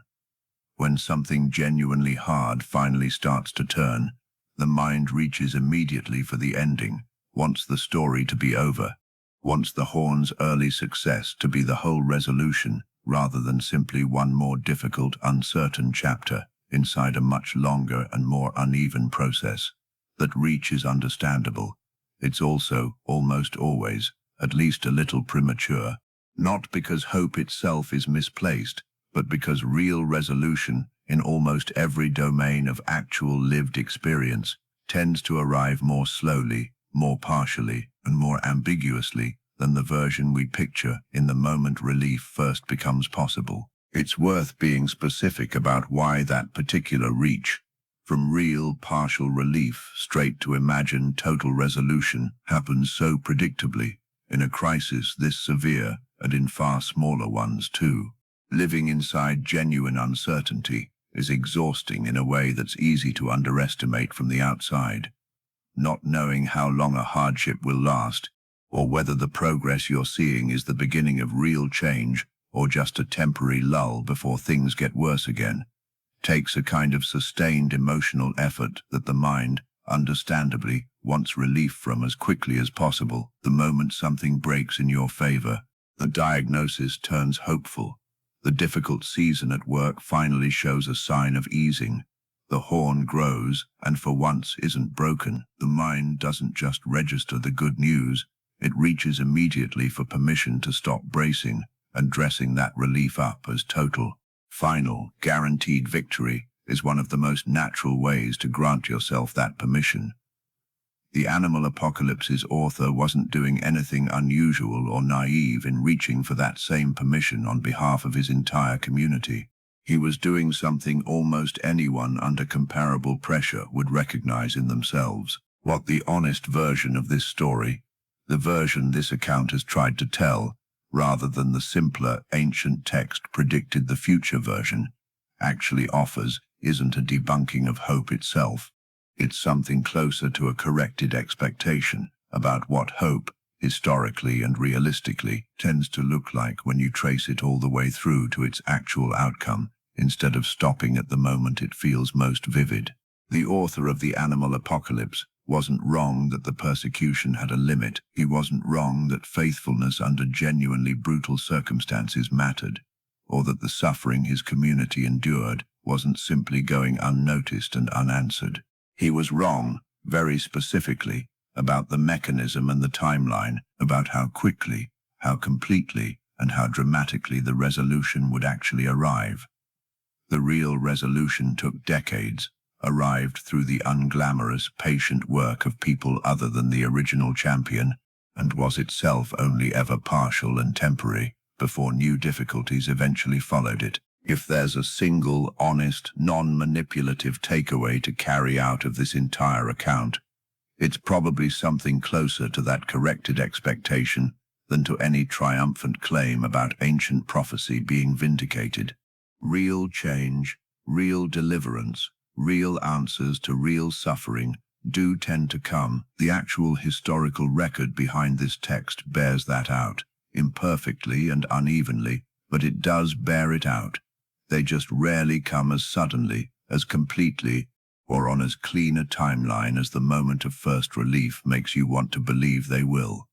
When something genuinely hard finally starts to turn, the mind reaches immediately for the ending, wants the story to be over, wants the Horn's early success to be the whole resolution, rather than simply one more difficult, uncertain chapter inside a much longer and more uneven process. That reach is understandable. It's also, almost always, at least a little premature, not because hope itself is misplaced, but because real resolution, in almost every domain of actual lived experience, tends to arrive more slowly, more partially, and more ambiguously than the version we picture in the moment relief first becomes possible. It's worth being specific about why that particular reach, from real partial relief straight to imagined total resolution, happens so predictably in a crisis this severe and in far smaller ones too. Living inside genuine uncertainty is exhausting in a way that's easy to underestimate from the outside. Not knowing how long a hardship will last, or whether the progress you're seeing is the beginning of real change or just a temporary lull before things get worse again, takes a kind of sustained emotional effort that the mind, understandably, wants relief from as quickly as possible. The moment something breaks in your favor, the diagnosis turns hopeful. The difficult season at work finally shows a sign of easing. The horn grows, and for once isn't broken. The mind doesn't just register the good news, it reaches immediately for permission to stop bracing and dressing that relief up as total, final, guaranteed victory is one of the most natural ways to grant yourself that permission. The Animal Apocalypse's author wasn't doing anything unusual or naive in reaching for that same permission on behalf of his entire community. He was doing something almost anyone under comparable pressure would recognize in themselves. What the honest version of this story, the version this account has tried to tell, rather than the simpler, ancient text predicted the future version, actually offers isn't a debunking of hope itself. It's something closer to a corrected expectation about what hope, historically and realistically, tends to look like when you trace it all the way through to its actual outcome, instead of stopping at the moment it feels most vivid. The author of the Animal Apocalypse wasn't wrong that the persecution had a limit. He wasn't wrong that faithfulness under genuinely brutal circumstances mattered, or that the suffering his community endured wasn't simply going unnoticed and unanswered. He was wrong, very specifically, about the mechanism and the timeline, about how quickly, how completely, and how dramatically the resolution would actually arrive. The real resolution took decades, arrived through the unglamorous, patient work of people other than the original champion, and was itself only ever partial and temporary, before new difficulties eventually followed it. If there's a single, honest, non-manipulative takeaway to carry out of this entire account, it's probably something closer to that corrected expectation than to any triumphant claim about ancient prophecy being vindicated. Real change, real deliverance, real answers to real suffering do tend to come. The actual historical record behind this text bears that out, imperfectly and unevenly, but it does bear it out. They just rarely come as suddenly, as completely, or on as clean a timeline as the moment of first relief makes you want to believe they will.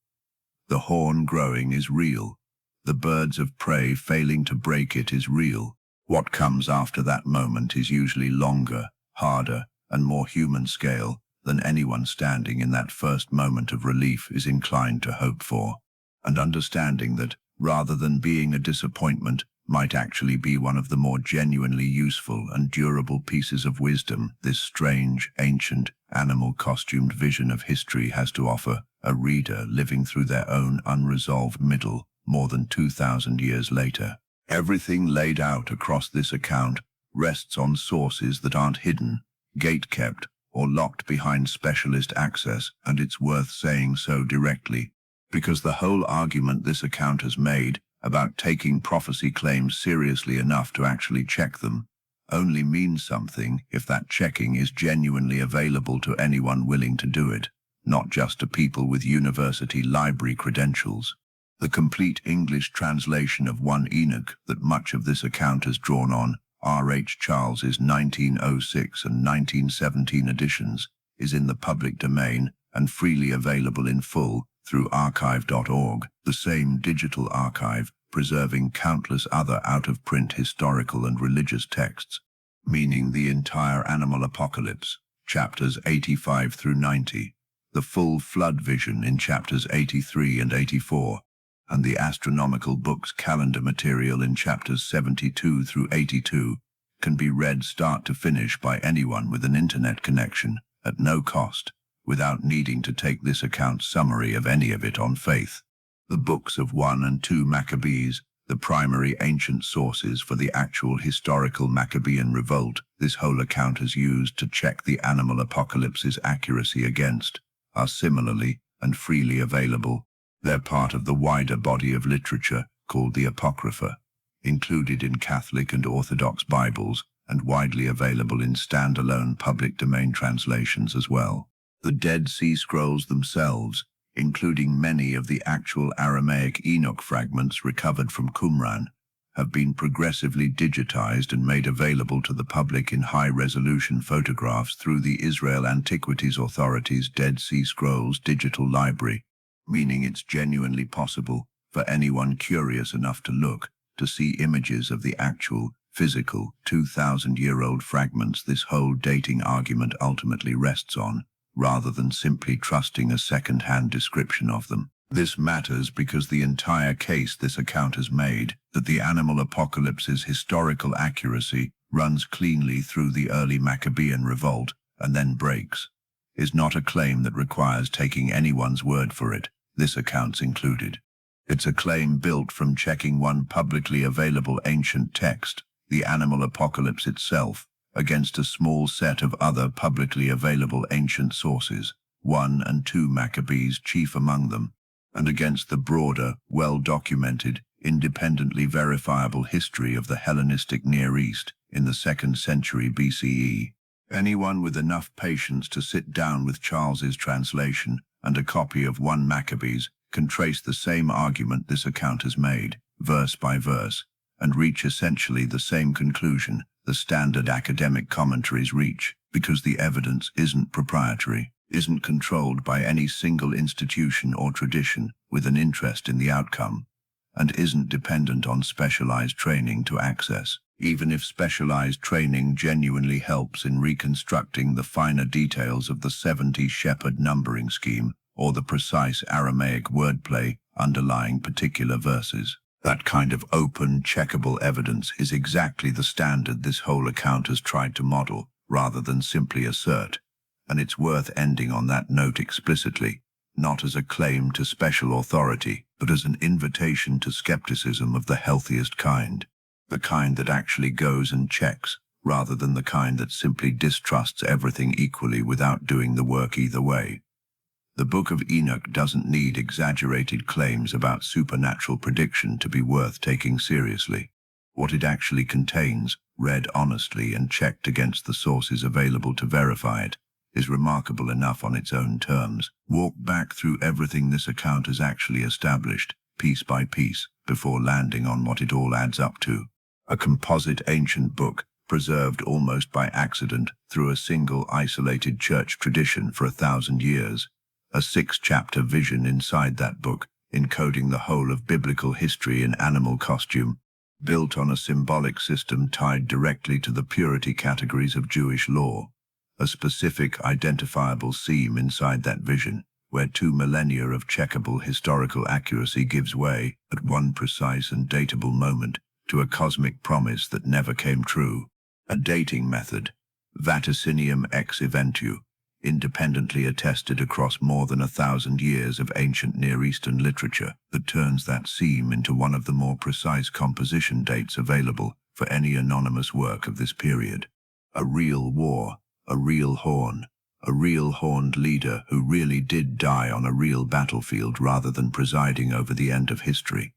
The horn growing is real. The birds of prey failing to break it is real. What comes after that moment is usually longer, harder, and more human scale than anyone standing in that first moment of relief is inclined to hope for. And understanding that, rather than being a disappointment, might actually be one of the more genuinely useful and durable pieces of wisdom this strange, ancient, animal-costumed vision of history has to offer a reader living through their own unresolved middle more than 2,000 years later. Everything laid out across this account rests on sources that aren't hidden, gate-kept, or locked behind specialist access, and it's worth saying so directly, because the whole argument this account has made about taking prophecy claims seriously enough to actually check them only means something if that checking is genuinely available to anyone willing to do it, not just to people with university library credentials. The complete English translation of 1 Enoch that much of this account has drawn on, R.H. Charles's 1906 and 1917 editions, is in the public domain and freely available in full through archive.org, the same digital archive preserving countless other out-of-print historical and religious texts, meaning the entire animal apocalypse, chapters 85 through 90, the full flood vision in chapters 83 and 84, and the astronomical book's calendar material in chapters 72 through 82 can be read start to finish by anyone with an internet connection at no cost, without needing to take this account's summary of any of it on faith. The books of 1 and 2 Maccabees, the primary ancient sources for the actual historical Maccabean revolt this whole account has used to check the animal apocalypse's accuracy against, are similarly and freely available. They're part of the wider body of literature called the Apocrypha, included in Catholic and Orthodox Bibles and widely available in standalone public domain translations as well. The Dead Sea Scrolls themselves, including many of the actual Aramaic Enoch fragments recovered from Qumran, have been progressively digitized and made available to the public in high-resolution photographs through the Israel Antiquities Authority's Dead Sea Scrolls digital library, meaning it's genuinely possible for anyone curious enough to look to see images of the actual, physical, 2,000-year-old fragments this whole dating argument ultimately rests on, rather than simply trusting a second-hand description of them. This matters because the entire case this account has made, that the animal apocalypse's historical accuracy runs cleanly through the early Maccabean revolt and then breaks, is not a claim that requires taking anyone's word for it, this account's included. It's a claim built from checking one publicly available ancient text, the animal apocalypse itself, against a small set of other publicly available ancient sources, 1 and 2 Maccabees chief among them, and against the broader, well-documented, independently verifiable history of the Hellenistic Near East in the 2nd century BCE. Anyone with enough patience to sit down with Charles's translation and a copy of 1 Maccabees can trace the same argument this account has made, verse by verse, and reach essentially the same conclusion the standard academic commentaries reach, because the evidence isn't proprietary, isn't controlled by any single institution or tradition with an interest in the outcome, and isn't dependent on specialized training to access, even if specialized training genuinely helps in reconstructing the finer details of the 70 shepherd numbering scheme or the precise Aramaic wordplay underlying particular verses. That kind of open, checkable evidence is exactly the standard this whole account has tried to model, rather than simply assert, and it's worth ending on that note explicitly, not as a claim to special authority, but as an invitation to skepticism of the healthiest kind, the kind that actually goes and checks, rather than the kind that simply distrusts everything equally without doing the work either way. The Book of Enoch doesn't need exaggerated claims about supernatural prediction to be worth taking seriously. What it actually contains, read honestly and checked against the sources available to verify it, is remarkable enough on its own terms. Walk back through everything this account has actually established, piece by piece, before landing on what it all adds up to. A composite ancient book, preserved almost by accident through a single isolated church tradition for 1,000 years. A 6-chapter vision inside that book, encoding the whole of biblical history in animal costume, built on a symbolic system tied directly to the purity categories of Jewish law. A specific identifiable seam inside that vision, where 2 millennia of checkable historical accuracy gives way, at one precise and datable moment, to a cosmic promise that never came true. A dating method, vaticinium ex eventu, independently attested across more than 1,000 years of ancient Near Eastern literature, that turns that seam into one of the more precise composition dates available for any anonymous work of this period. A real war, a real horn, a real horned leader who really did die on a real battlefield rather than presiding over the end of history.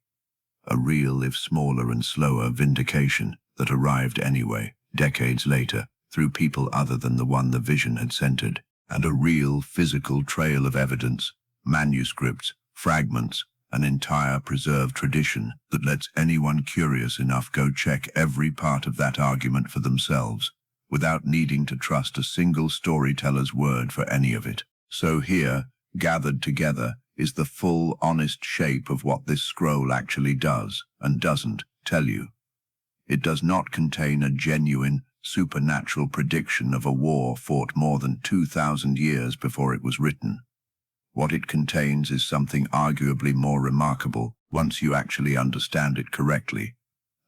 A real, if smaller and slower, vindication that arrived anyway, decades later, through people other than the one the vision had centered. And a real physical trail of evidence, manuscripts, fragments, an entire preserved tradition that lets anyone curious enough go check every part of that argument for themselves, without needing to trust a single storyteller's word for any of it. So here, gathered together, is the full, honest shape of what this scroll actually does and doesn't tell you. It does not contain a genuine, supernatural prediction of a war fought more than 2,000 years before it was written. What it contains is something arguably more remarkable once you actually understand it correctly.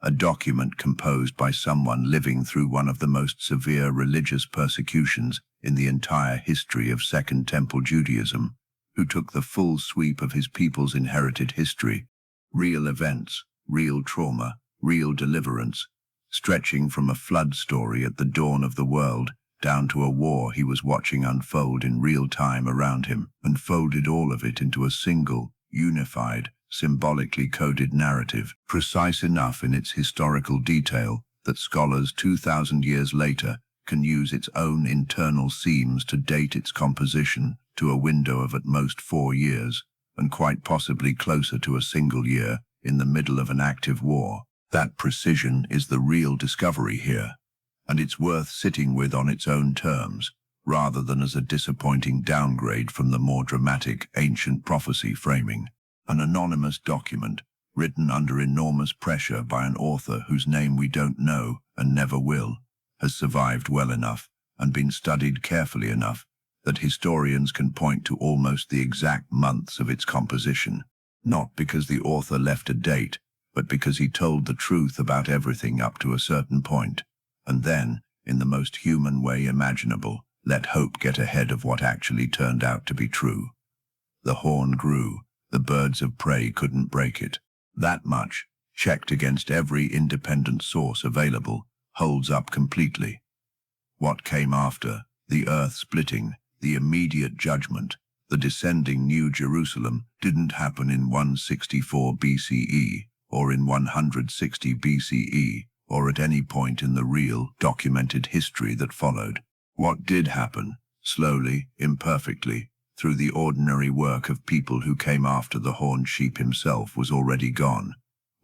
A document composed by someone living through one of the most severe religious persecutions in the entire history of Second Temple Judaism, who took the full sweep of his people's inherited history, real events, real trauma, real deliverance, stretching from a flood story at the dawn of the world down to a war he was watching unfold in real time around him, and folded all of it into a single, unified, symbolically coded narrative, precise enough in its historical detail that scholars 2,000 years later can use its own internal seams to date its composition to a window of at most 4 years, and quite possibly closer to a single year in the middle of an active war. That precision is the real discovery here, and it's worth sitting with on its own terms, rather than as a disappointing downgrade from the more dramatic ancient prophecy framing. An anonymous document, written under enormous pressure by an author whose name we don't know and never will, has survived well enough and been studied carefully enough that historians can point to almost the exact months of its composition, not because the author left a date, but because he told the truth about everything up to a certain point, and then, in the most human way imaginable, let hope get ahead of what actually turned out to be true. The horn grew, the birds of prey couldn't break it. That much, checked against every independent source available, holds up completely. What came after, the earth splitting, the immediate judgment, the descending New Jerusalem, didn't happen in 164 BCE, or in 160 BCE, or at any point in the real, documented history that followed. What did happen, slowly, imperfectly, through the ordinary work of people who came after the horned sheep himself was already gone,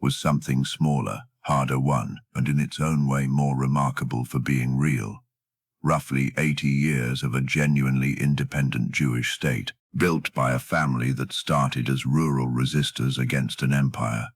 was something smaller, harder won, and in its own way more remarkable for being real. Roughly 80 years of a genuinely independent Jewish state, built by a family that started as rural resistors against an empire,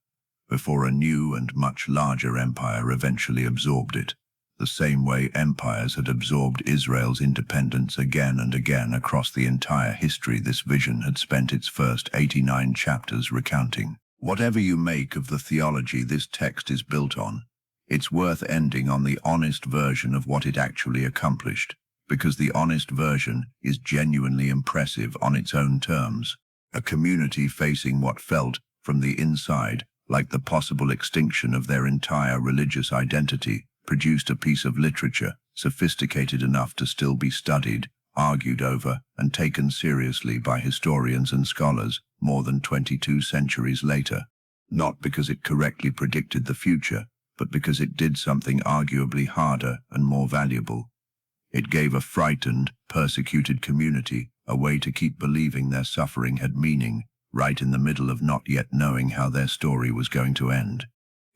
before a new and much larger empire eventually absorbed it, the same way empires had absorbed Israel's independence again and again across the entire history this vision had spent its first 89 chapters recounting. Whatever you make of the theology this text is built on, it's worth ending on the honest version of what it actually accomplished, because the honest version is genuinely impressive on its own terms. A community facing what felt, from the inside, like the possible extinction of their entire religious identity, produced a piece of literature sophisticated enough to still be studied, argued over, and taken seriously by historians and scholars more than 22 centuries later. Not because it correctly predicted the future, but because it did something arguably harder and more valuable. It gave a frightened, persecuted community a way to keep believing their suffering had meaning, right in the middle of not yet knowing how their story was going to end.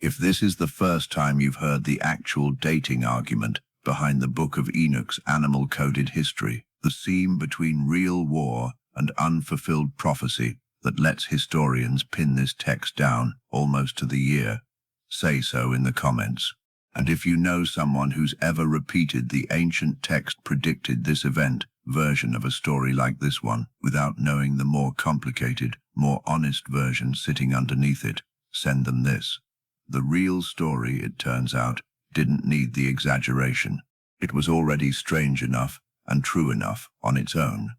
If this is the first time you've heard the actual dating argument behind the Book of Enoch's animal-coded history, the seam between real war and unfulfilled prophecy that lets historians pin this text down almost to the year, say so in the comments. And if you know someone who's ever repeated the ancient text predicted this event version of a story like this one without knowing the more complicated, more honest version sitting underneath it, send them this. The real story, it turns out, didn't need the exaggeration. It was already strange enough and true enough on its own.